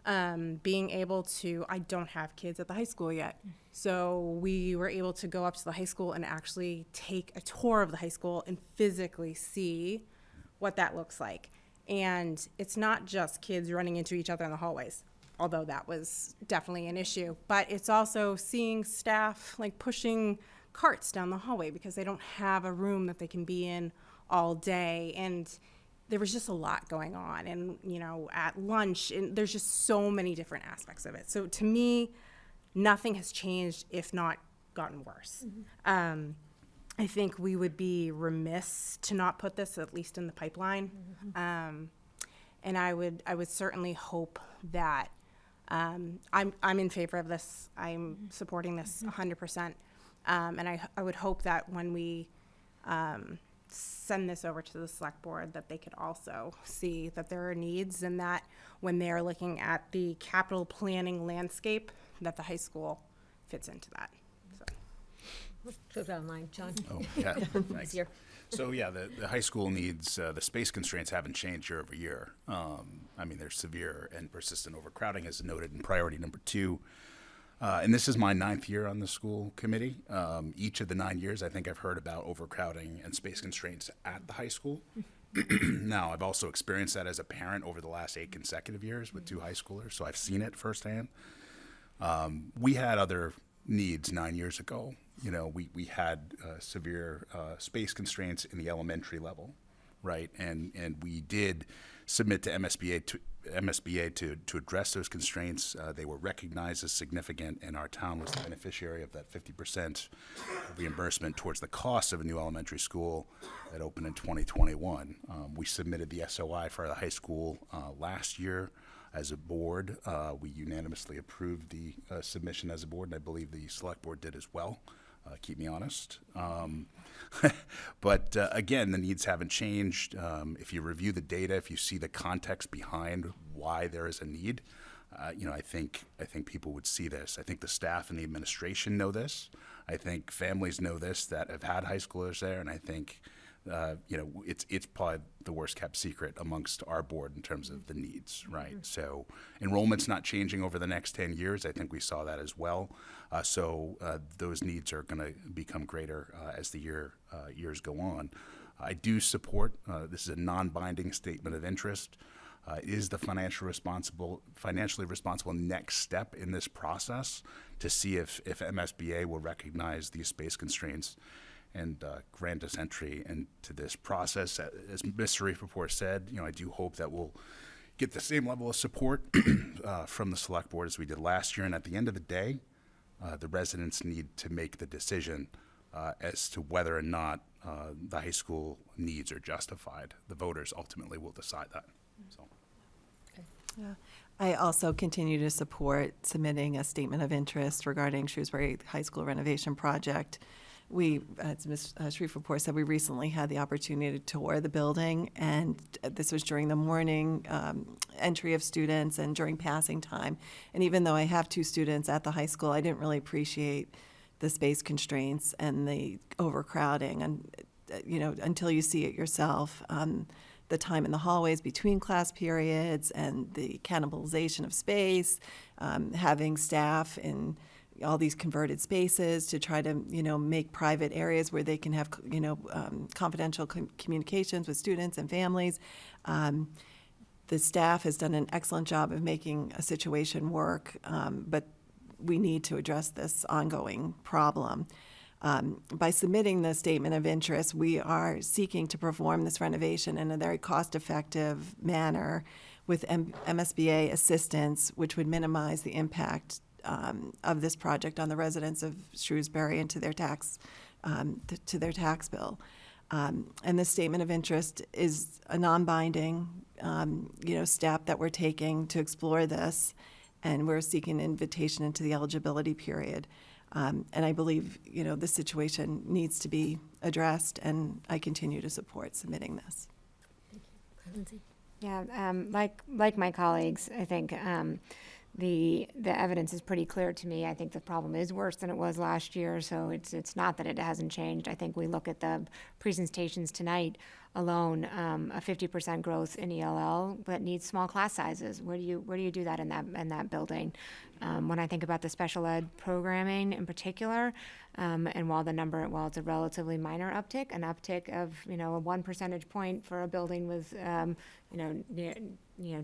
Being able to, I don't have kids at the high school yet, so we were able to go up to the high school and actually take a tour of the high school and physically see what that looks like. And it's not just kids running into each other in the hallways, although that was definitely an issue, but it's also seeing staff like pushing carts down the hallway because they don't have a room that they can be in all day. And there was just a lot going on. And, you know, at lunch, and there's just so many different aspects of it. So to me, nothing has changed, if not gotten worse. I think we would be remiss to not put this at least in the pipeline. And I would certainly hope that I'm in favor of this. I'm supporting this 100%. And I would hope that when we send this over to the select board, that they could also see that there are needs, and that when they're looking at the capital planning landscape, that the high school fits into that. So. Go down line, John. Oh, yeah, thanks. Easier. So, yeah, the high school needs, the space constraints haven't changed year over year. I mean, there's severe and persistent overcrowding, as noted in priority number 2. And this is my 9th year on the school committee. Each of the 9 years, I think I've heard about overcrowding and space constraints at the high school. Now, I've also experienced that as a parent over the last 8 consecutive years with 2 high schoolers, so I've seen it firsthand. We had other needs 9 years ago. You know, we had severe space constraints in the elementary level, right? And we did submit to MSBA to address those constraints. They were recognized as significant, and our town was the beneficiary of that 50% reimbursement towards the cost of a new elementary school that opened in 2021. We submitted the SOI for the high school last year as a board. We unanimously approved the submission as a board, and I believe the select board did as well. Keep me honest. But again, the needs haven't changed. If you review the data, if you see the context behind why there is a need, you know, I think people would see this. I think the staff and the administration know this. I think families know this that have had high schoolers there, and I think you know, it's probably the worst kept secret amongst our board in terms of the needs, right? So enrollment's not changing over the next 10 years. I think we saw that as well. So those needs are going to become greater as the years go on. I do support, this is a non-binding statement of interest. It is the financially responsible next step in this process to see if MSBA will recognize these space constraints and grant us entry into this process. As Mr. Rappaport said, you know, I do hope that we'll get the same level of support from the select board as we did last year. And at the end of the day, the residents need to make the decision as to whether or not the high school needs are justified. The voters ultimately will decide that. So. Yeah. I also continue to support submitting a statement of interest regarding Shrewsbury High School renovation project. We, as Ms. Rappaport said, we recently had the opportunity to tour the building, and this was during the morning entry of students and during passing time. And even though I have 2 students at the high school, I didn't really appreciate the space constraints and the overcrowding, and you know, until you see it yourself. The time in the hallways between class periods and the cannibalization of space, having staff in all these converted spaces to try to, you know, make private areas where they can have, you know, confidential communications with students and families. The staff has done an excellent job of making a situation work, but we need to address this ongoing problem. By submitting the statement of interest, we are seeking to perform this renovation in a very cost-effective manner with MSBA assistance, which would minimize the impact of this project on the residents of Shrewsbury and to their tax bill. And this statement of interest is a non-binding, you know, step that we're taking to explore this, and we're seeking an invitation into the eligibility period. And I believe, you know, this situation needs to be addressed, and I continue to support submitting this. Lindsay? Yeah, like my colleagues, I think the evidence is pretty clear to me. I think the problem is worse than it was last year, so it's not that it hasn't changed. I think we look at the presentations tonight alone, a 50% growth in ELL, but needs small class sizes. Where do you do that in that building? When I think about the special ed programming in particular, and while it's a relatively minor uptick, an uptick of a 1 percentage point for a building with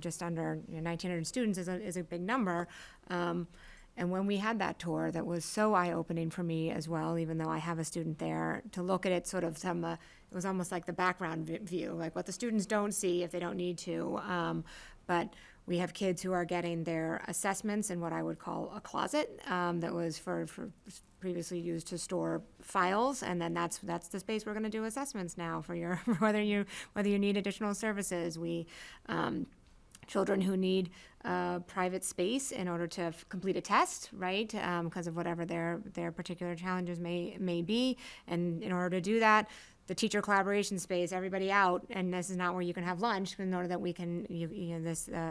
just under 1,900 students is a big number. And when we had that tour, that was so eye-opening for me as well, even though I have a student there, to look at it sort of it was almost like the background view, like what the students don't see if they don't need to. But we have kids who are getting their assessments in what I would call a closet that was for previously used to store files, and then that's the space we're going to do assessments now for your whether you need additional services. Children who need private space in order to complete a test, right? Because of whatever their particular challenges may be, and in order to do that, the teacher collaboration space, everybody out, and this is not where you can have lunch in order that we can,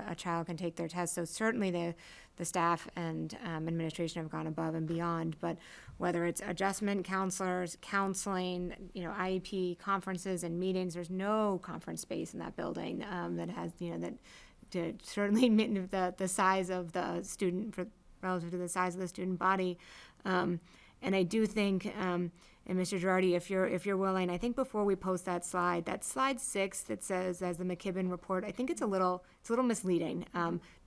a child can take their test. So certainly the staff and administration have gone above and beyond, but whether it's adjustment counselors, counseling, IEP conferences and meetings, there's no conference space in that building that has, to certainly the size of the student relative to the size of the student body. And I do think, and Mr. Girardi, if you're willing, I think before we post that slide 6 that says as the McKibben report, I think it's a little misleading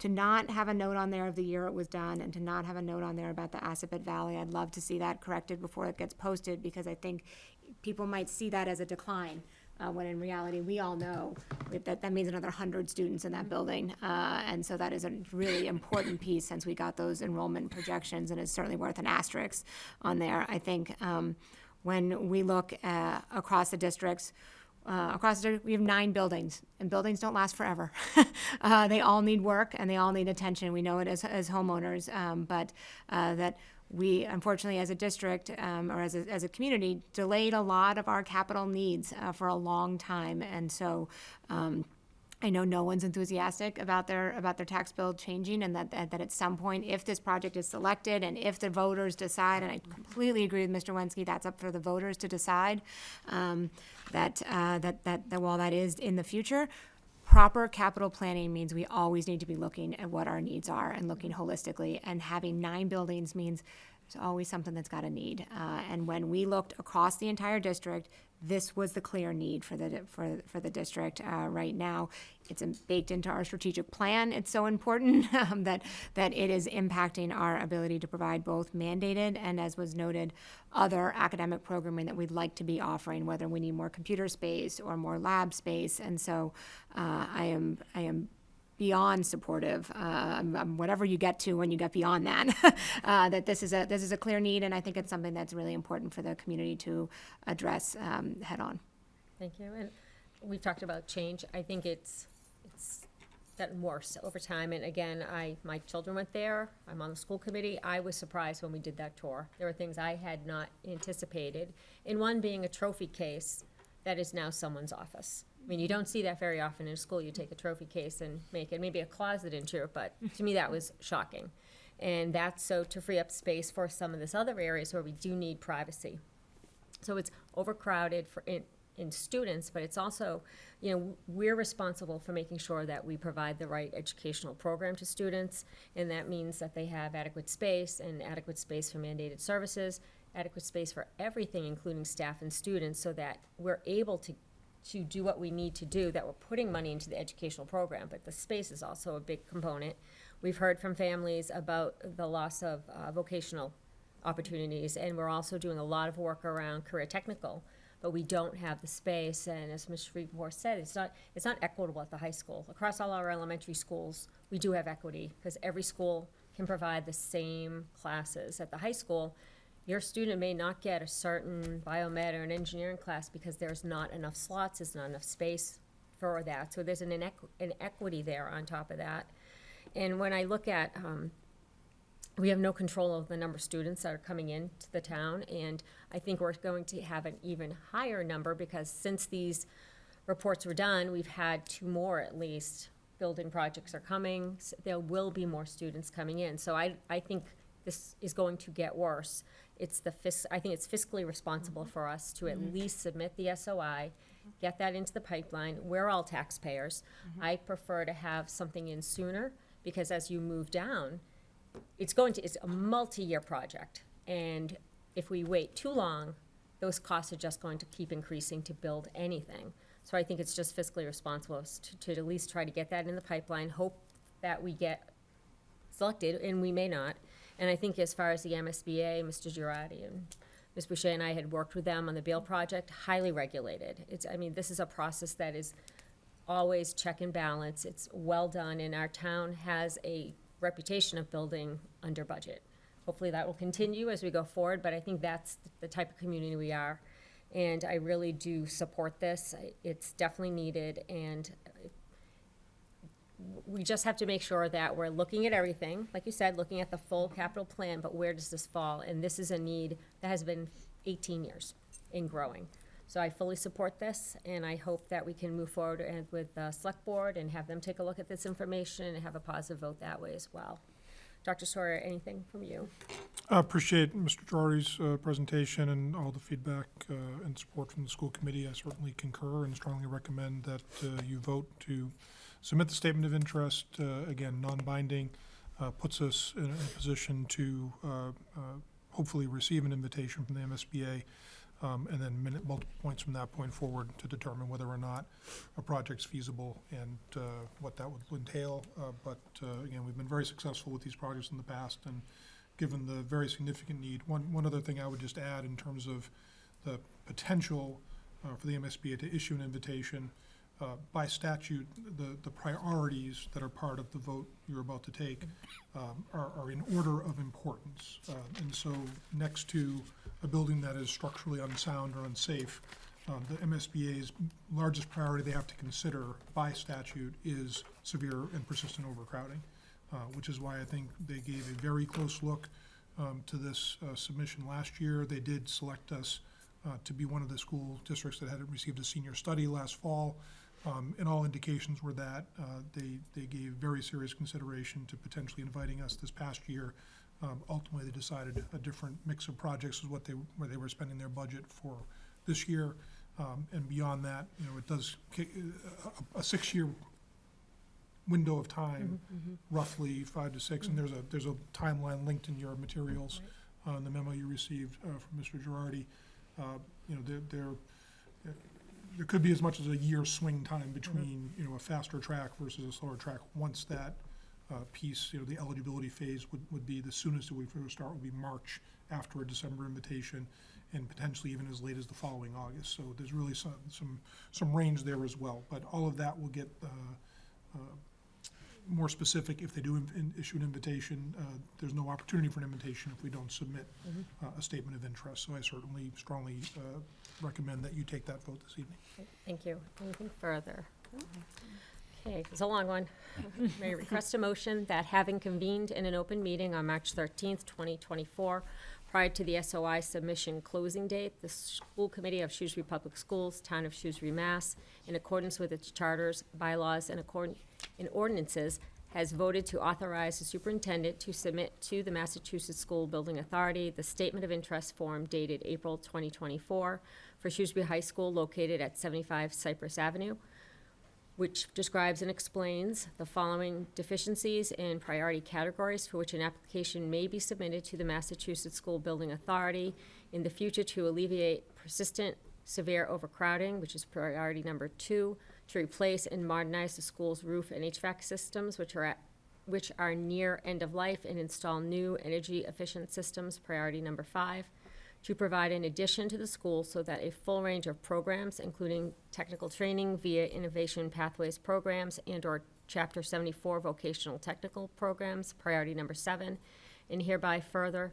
to not have a note on there of the year it was done and to not have a note on there about the Assabet Valley. I'd love to see that corrected before it gets posted, because I think people might see that as a decline. When in reality, we all know that means another 100 students in that building. And so that is a really important piece since we got those enrollment projections, and it's certainly worth an asterisk on there. I think when we look across the districts, we have 9 buildings, and buildings don't last forever. They all need work, and they all need attention. We know it as homeowners, but that we, unfortunately, as a district or as a community, delayed a lot of our capital needs for a long time. And so I know no one's enthusiastic about their tax bill changing, and that at some point, if this project is selected and if the voters decide, and I completely agree with Mr. Wensky, that's up for the voters to decide, that while that is in the future, proper capital planning means we always need to be looking at what our needs are and looking holistically, and having 9 buildings means there's always something that's got a need. And when we looked across the entire district, this was the clear need for the district right now. It's baked into our strategic plan. It's so important that it is impacting our ability to provide both mandated and, as was noted, other academic programming that we'd like to be offering, whether we need more computer space or more lab space. And so I am beyond supportive, whatever you get to when you get beyond that, that this is a clear need, and I think it's something that's really important for the community to address head on. Thank you. And we've talked about change. I think it's gotten worse over time. And again, my children went there. I'm on the school committee. I was surprised when we did that tour. There were things I had not anticipated. And one being a trophy case that is now someone's office. I mean, you don't see that very often in a school. You take a trophy case and make it maybe a closet into it, but to me that was shocking. And that's so to free up space for some of this other areas where we do need privacy. So it's overcrowded in students, but it's also, we're responsible for making sure that we provide the right educational program to students, and that means that they have adequate space and adequate space for mandated services, adequate space for everything, including staff and students, so that we're able to do what we need to do, that we're putting money into the educational program, but the space is also a big component. We've heard from families about the loss of vocational opportunities, and we're also doing a lot of work around career technical, but we don't have the space. And as Ms. Shreveport said, it's not equitable at the high school. Across all our elementary schools, we do have equity, because every school can provide the same classes. At the high school, your student may not get a certain biomed or an engineering class because there's not enough slots, there's not enough space for that. So there's an inequity there on top of that. And when I look at, we have no control of the number of students that are coming into the town, and I think we're going to have an even higher number, because since these reports were done, we've had 2 more at least building projects are coming, there will be more students coming in. So I think this is going to get worse. I think it's fiscally responsible for us to at least submit the SOI, get that into the pipeline. We're all taxpayers. I prefer to have something in sooner, because as you move down, it's a multi-year project. And if we wait too long, those costs are just going to keep increasing to build anything. So I think it's just fiscally responsible to at least try to get that in the pipeline, hope that we get selected, and we may not. And I think as far as the MSBA, Mr. Girardi and Ms. Boucher and I had worked with them on the Beal project, highly regulated. This is a process that is always check and balance. It's well done, and our town has a reputation of building under budget. Hopefully that will continue as we go forward, but I think that's the type of community we are. And I really do support this. It's definitely needed, and we just have to make sure that we're looking at everything, like you said, looking at the full capital plan, but where does this fall? And this is a need that has been 18 years in growing. So I fully support this, and I hope that we can move forward with the select board and have them take a look at this information and have a positive vote that way as well. Dr. Sawyer, anything from you? I appreciate Mr. Girardi's presentation and all the feedback and support from the school committee. I certainly concur and strongly recommend that you vote to submit the statement of interest. Again, non-binding, puts us in a position to hopefully receive an invitation from the MSBA, and then multiple points from that point forward to determine whether or not a project's feasible and what that would entail. But again, we've been very successful with these projects in the past, and given the very significant need. One other thing I would just add in terms of the potential for the MSBA to issue an invitation, by statute, the priorities that are part of the vote you're about to take are in order of importance. And so next to a building that is structurally unsound or unsafe, the MSBA's largest priority they have to consider by statute is severe and persistent overcrowding, which is why I think they gave a very close look to this submission last year. They did select us to be one of the school districts that had received a senior study last fall. And all indications were that they gave very serious consideration to potentially inviting us this past year. Ultimately, they decided a different mix of projects is where they were spending their budget for this year. And beyond that, it does a 6-year window of time, roughly 5 to 6, and there's a timeline linked in your materials on the memo you received from Mr. Girardi. There could be as much as a year swing time between a faster track versus a slower track. Once that piece, the eligibility phase would be the soonest that we would start would be March after a December invitation, and potentially even as late as the following August. So there's really some range there as well. But all of that will get more specific if they do issue an invitation. There's no opportunity for an invitation if we don't submit a statement of interest. So I certainly strongly recommend that you take that vote this evening. Thank you. Anything further? Okay, it's a long one. May I request a motion that having convened in an open meeting on March 13th, 2024, prior to the SOI submission closing date, the School Committee of Shrewsbury Public Schools, Town of Shrewsbury, Mass., in accordance with its charters, bylaws, and ordinances, has voted to authorize the superintendent to submit to the Massachusetts School Building Authority the statement of interest form dated April 2024 for Shrewsbury High School located at 75 Cypress Avenue, which describes and explains the following deficiencies and priority categories for which an application may be submitted to the Massachusetts School Building Authority in the future to alleviate persistent severe overcrowding, which is priority number 2, to replace and modernize the school's roof and HVAC systems, which are near end of life, and install new energy efficient systems, priority number 5, to provide an addition to the school so that a full range of programs, including technical training via Innovation Pathways programs and/or Chapter 74 vocational technical programs, priority number 7, and hereby further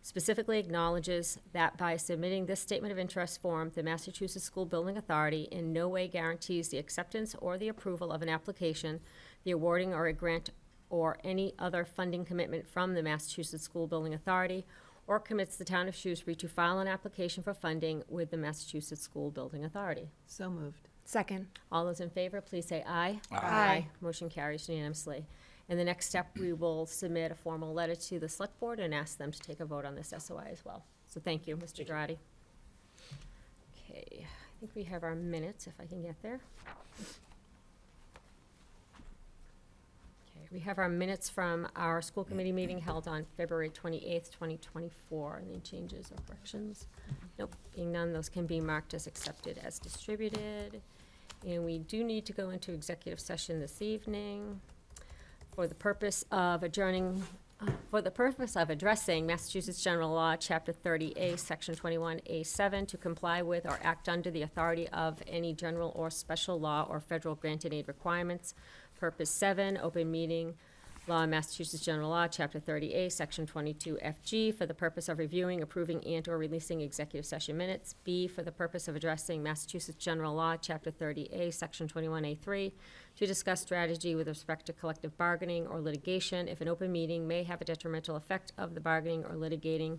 specifically acknowledges that by submitting this statement of interest form, the Massachusetts School Building Authority in no way guarantees the acceptance or the approval of an application, the awarding or a grant or any other funding commitment from the Massachusetts School Building Authority, or commits the town of Shrewsbury to file an application for funding with the Massachusetts School Building Authority. So moved. Second. All those in favor, please say aye. Aye. Motion carries unanimously. And the next step, we will submit a formal letter to the select board and ask them to take a vote on this SOI as well. So thank you, Mr. Girardi. Okay, I think we have our minutes, if I can get there. Okay, we have our minutes from our school committee meeting held on February 28th, 2024. Any changes or corrections? Nope, being none, those can be marked as accepted as distributed. And we do need to go into executive session this evening for the purpose of addressing Massachusetts General Law, Chapter 30A, Section 21A7, to comply with or act under the authority of any general or special law or federal granted aid requirements. Purpose 7, open meeting law, Massachusetts General Law, Chapter 30A, Section 22FG, for the purpose of reviewing, approving, and/or releasing executive session minutes. B, for the purpose of addressing Massachusetts General Law, Chapter 30A, Section 21A3, to discuss strategy with respect to collective bargaining or litigation if an open meeting may have a detrimental effect of the bargaining or litigating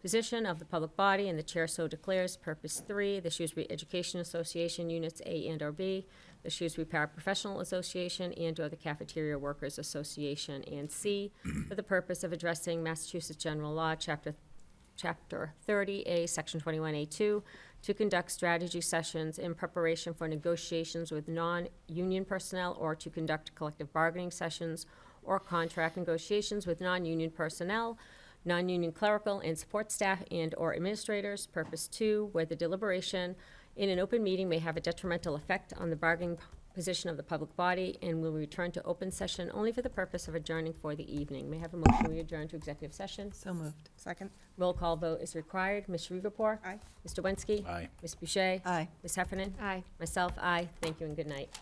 position of the public body, and the chair so declares. Purpose 3, the Shrewsbury Education Association, Units A and/or B, the Shrewsbury Paraprofessional Association, and/or the Cafeteria Workers Association, and C, for the purpose of addressing Massachusetts General Law, Chapter 30A, Section 21A2, to conduct strategy sessions in preparation for negotiations with non-union personnel or to conduct collective bargaining sessions or contract negotiations with non-union personnel, non-union clerical and support staff and/or administrators. Purpose 2, where the deliberation in an open meeting may have a detrimental effect on the bargaining position of the public body, and will return to open session only for the purpose of adjourning for the evening. May I have a motion we adjourn to executive session? So moved. Second. Roll call vote is required. Ms. Rivapur? Aye. Mr. Wensky? Aye. Ms. Boucher? Aye. Ms. Heffernan? Aye. Myself, aye. Thank you and good night.